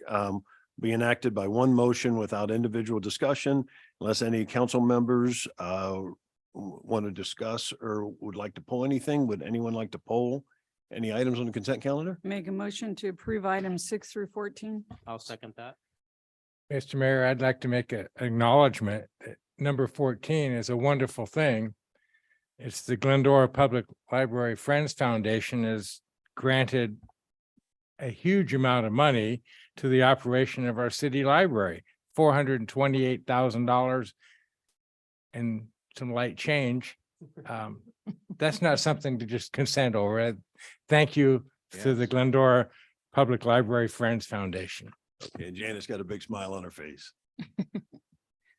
be enacted by one motion without individual discussion unless any council members want to discuss or would like to pull anything. Would anyone like to poll any items on the consent calendar? Make a motion to approve items 6 through 14. I'll second that. Mr. Mayor, I'd like to make an acknowledgement that number 14 is a wonderful thing. It's the Glendora Public Library Friends Foundation has granted a huge amount of money to the operation of our city library, $428,000 and some light change. That's not something to just consent over. Thank you to the Yes. Glendora Public Library Friends Foundation. Okay, Janice got a big smile on her face.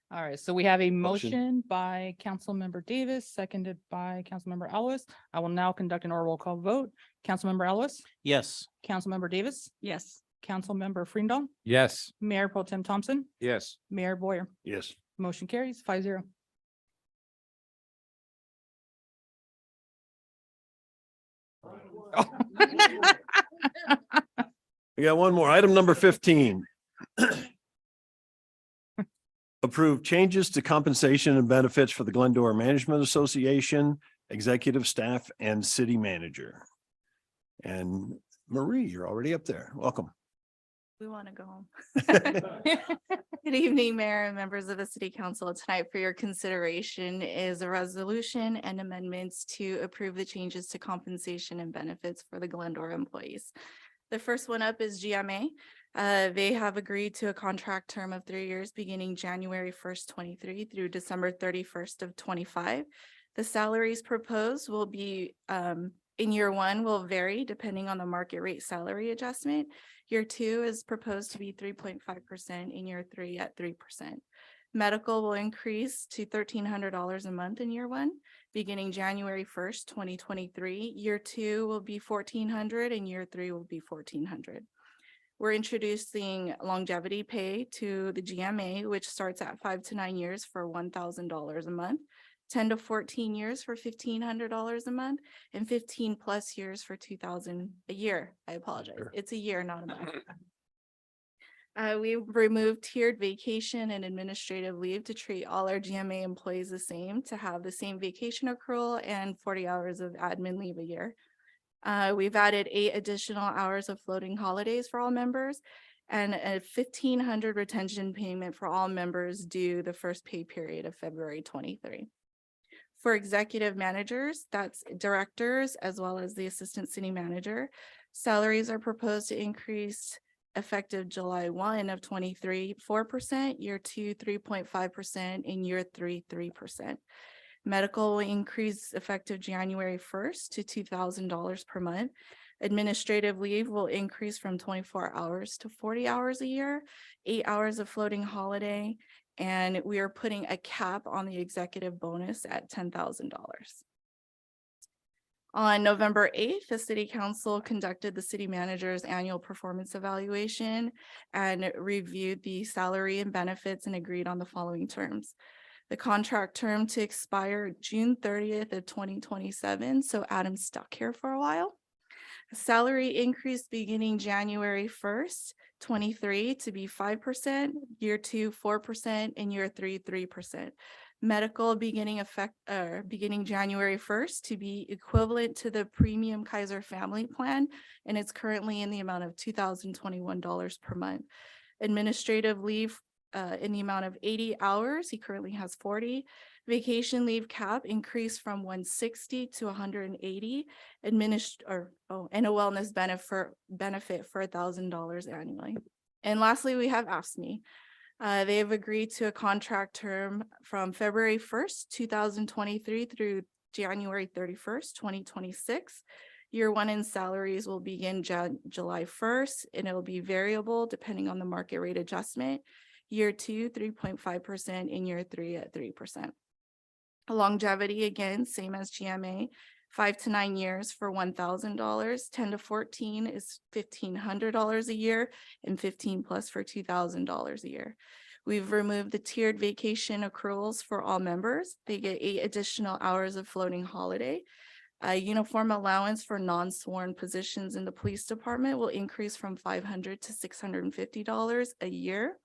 All right, so we have a Motion. motion by Councilmember Davis, seconded by Councilmember Alves. I will now conduct an oral roll call vote. Councilmember Alves, Yes. Councilmember Davis, Yes. Councilmember Freendall, Yes. Mayor Pro Tem Thompson, Yes. Mayor Boyer. Yes. Motion carries 5-0. We got one more. Item number 15. Approve changes to compensation and benefits for the Glendora Management Association, executive staff and city manager. And Marie, you're already up there. Welcome. We want to go home. Good evening, Mayor and members of the City Council. Tonight for your consideration is a resolution and amendments to approve the changes to compensation and benefits for the Glendora employees. The first one up is GMA. They have agreed to a contract term of 3 years beginning January 1st, 23 through December 31st of 25. The salaries proposed will be in year one will vary depending on the market rate salary adjustment. Year two is proposed to be 3.5%, in year three at 3%. Medical will increase to $1,300 a month in year one, beginning January 1st, 2023. Year two will be $1,400 and year three will be $1,400. We're introducing longevity pay to the GMA, which starts at 5 to 9 years for $1,000 a month, 10 to 14 years for $1,500 a month, and 15 plus years for $2,000 a year. I apologize. Sure. It's a year, not a month. We removed tiered vacation and administrative leave to treat all our GMA employees the same, to have the same vacation accrual and 40 hours of admin leave a year. We've added 8 additional hours of floating holidays for all members and a $1,500 retention payment for all members due the first pay period of February 23. For executive managers, that's directors as well as the assistant city manager, salaries are proposed to increase effective July 1 of 23, 4%, year two, 3.5%, and year three, 3%. Medical will increase effective January 1st to $2,000 per month. Administrative leave will increase from 24 hours to 40 hours a year, 8 hours of floating holiday, and we are putting a cap on the executive bonus at $10,000. On November 8th, the City Council conducted the city manager's annual performance evaluation and reviewed the salary and benefits and agreed on the following terms. The contract term to expire June 30th of 2027. So Adam's stuck here for a while. Salary increase beginning January 1st, 23 to be 5%, year two, 4%, and year three, 3%. Medical beginning January 1st to be equivalent to the premium Kaiser family plan, and it's currently in the amount of $2,021 per month. Administrative leave in the amount of 80 hours. He currently has 40. Vacation leave cap increased from 160 to 180. And a wellness benefit for $1,000 annually. And lastly, we have AFSCME. They have agreed to a contract term from February 1st, 2023 through January 31st, 2026. Year one in salaries will begin July 1st, and it'll be variable depending on the market rate adjustment. Year two, 3.5%, and year three at 3%. Longevity, again, same as GMA, 5 to 9 years for $1,000, 10 to 14 is $1,500 a year, and 15 plus for $2,000 a year. We've removed the tiered vacation accruals for all members. They get 8 additional hours of floating holiday. A uniform allowance for non-sworn positions in the police department will increase from $500 to $650 a year.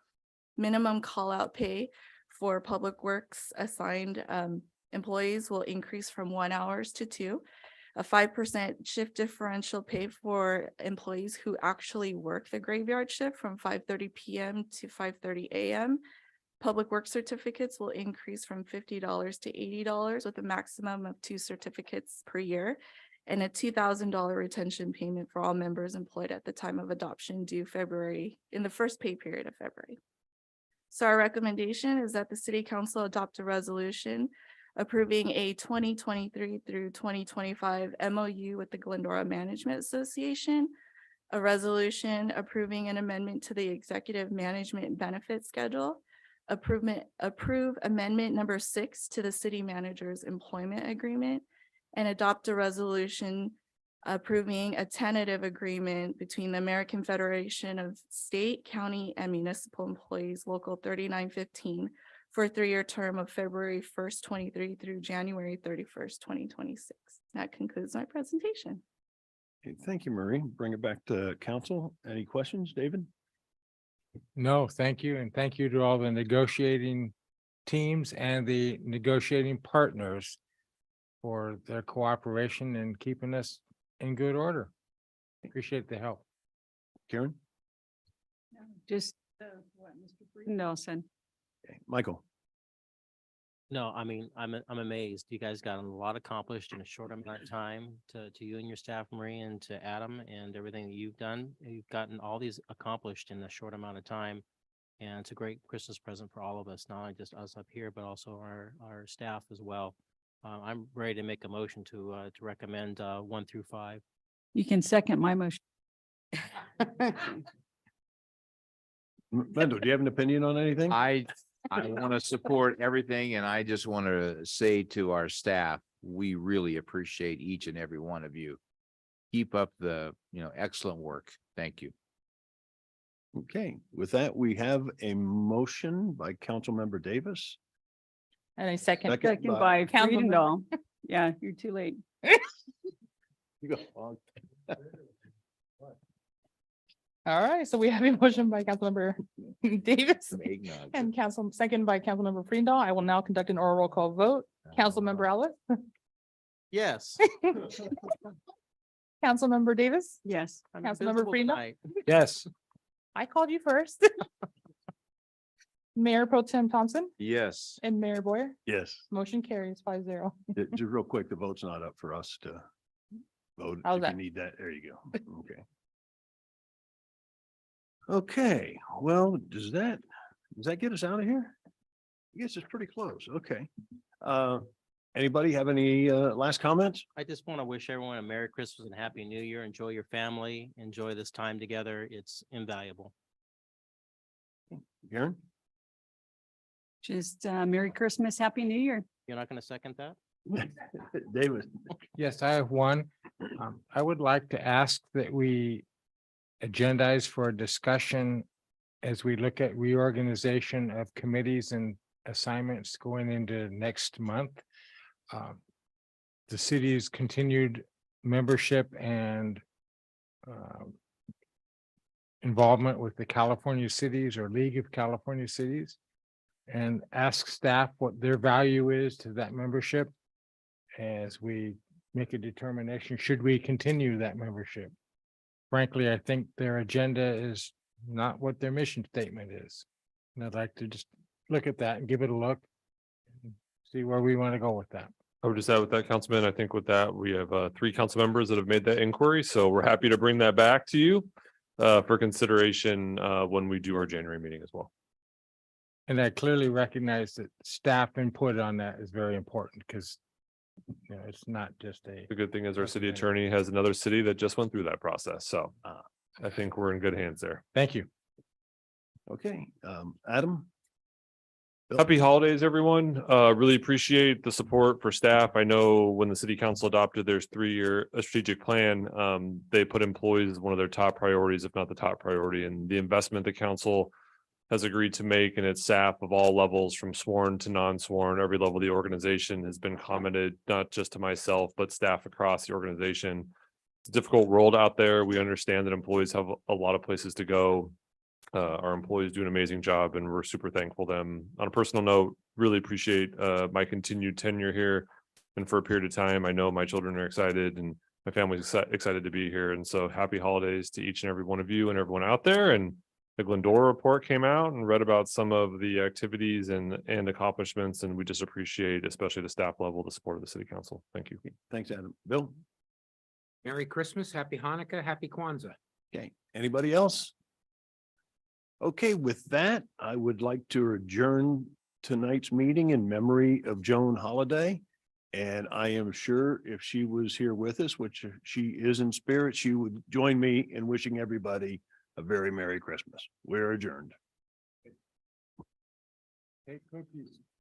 Minimum call-out pay for public works assigned employees will increase from 1 hour to 2. A 5% shift differential pay for employees who actually work the graveyard shift from 5:30 PM to 5:30 AM. Public work certificates will increase from $50 to $80 with a maximum of 2 certificates per year, and a $2,000 retention payment for all members employed at the time of adoption due in the first pay period of February. So our recommendation is that the city council adopt a resolution approving a 2023 through 2025 MOU with the Glendora Management Association, a resolution approving an amendment to the executive management benefit schedule, approve amendment number 6 to the city manager's employment agreement, and adopt a resolution approving a tentative agreement between the American Federation of State, County, and Municipal Employees, Local 3915, for a 3-year term of February 1st, 23 through January 31st, 2026. That concludes my presentation. Okay, thank you, Marie. Bring it back to council. Any questions, David? No, thank you. And thank you to all the negotiating teams and the negotiating partners for their cooperation and keeping us in good order. Appreciate the help. Karen? Just Mr. Nelson. Okay, Michael? No, I mean, I'm amazed. You guys got a lot accomplished in a short amount of time, to you and your staff, Marie, and to Adam, and everything that you've done. You've gotten all these accomplished in a short amount of time. And it's a great Christmas present for all of us, not only just us up here, but also our staff as well. I'm ready to make a motion to recommend 1 through 5. You can second my motion. Mendo, do you have an opinion on anything? I want to support everything, and I just want to say to our staff, we really appreciate each and every one of you. Keep up the, excellent work. Thank you. Okay, with that, we have a motion by Councilmember Davis. And a second. Second by Councilmember- Friedendahl. Yeah, you're too late. You go on. All right, so we have a motion by Councilmember Davis Some eggnog. and second by Councilmember Friedendahl. I will now conduct an oral roll call vote. Councilmember Ellis, Yes. Councilmember Davis, Yes. I'm Councilmember invisible Friedendahl? tonight. Yes. I called you first. Mayor Pro Tem Thompson Yes. and Mayor Boyer. Yes, Motion carries 5-0. just real quick, the vote's not up for us to vote. How's If that? you need that, there you go. Okay. Okay, well, does that get us out of here? I guess it's pretty close. Okay. Anybody have any last comments? I just want to wish everyone a Merry Christmas and Happy New Year. Enjoy your family. Enjoy this time together. It's invaluable. Karen? Just Merry Christmas, Happy New Year. You're not going to second that? David? Yes, I have one. I would like to ask that we agendize for a discussion as we look at reorganization of committees and assignments going into next month. The city's continued membership and involvement with the California Cities or League of California Cities, and ask staff what their value is to that membership as we make a determination, should we continue that membership? Frankly, I think their agenda is not what their mission statement is. And I'd like to just look at that and give it a look. And see where we want to go with that. I would just add with that, Councilman, I think with that, we have 3 council members that have made that inquiry, so we're happy to bring that back to you for consideration when we do our January meeting as well. And I clearly recognize that staff input on that is very important because Yeah, it's not just a. The good thing is our city Recommended. attorney has another city that just went through that process. So I think we're in good hands there. Thank you. Okay, Adam? Bill? Happy holidays, everyone. Really appreciate the support for staff. I know when the city council adopted their 3-year strategic plan, they put employees as one of their top priorities, if not the top priority, and the investment the council has agreed to make and its staff of all levels, from sworn to non-sworn, every level of the organization has been commented, not just to myself, but staff across the organization. It's a difficult world out there. We understand that employees have a lot of places to go. Our employees do an amazing job and we're super thankful to them. On a personal note, really appreciate my continued tenure here. And for a period of time, I know my children are excited and my family's excited to be here. And so happy holidays to each and every one of you and everyone out there. And the Glendora report came out and read about some of the activities and accomplishments. And we just appreciate, especially the staff level, the support of the city council. Thank you. Thanks, Adam. Bill? Merry Christmas, Happy Hanukkah, Happy Kwanzaa. Okay, anybody else? Okay, with that, I would like to adjourn tonight's meeting in memory of Joan Holiday. And I am sure if she was here with us, which she is in spirit, she would join me in wishing everybody a very Merry Christmas. We're adjourned. Hey, cookies.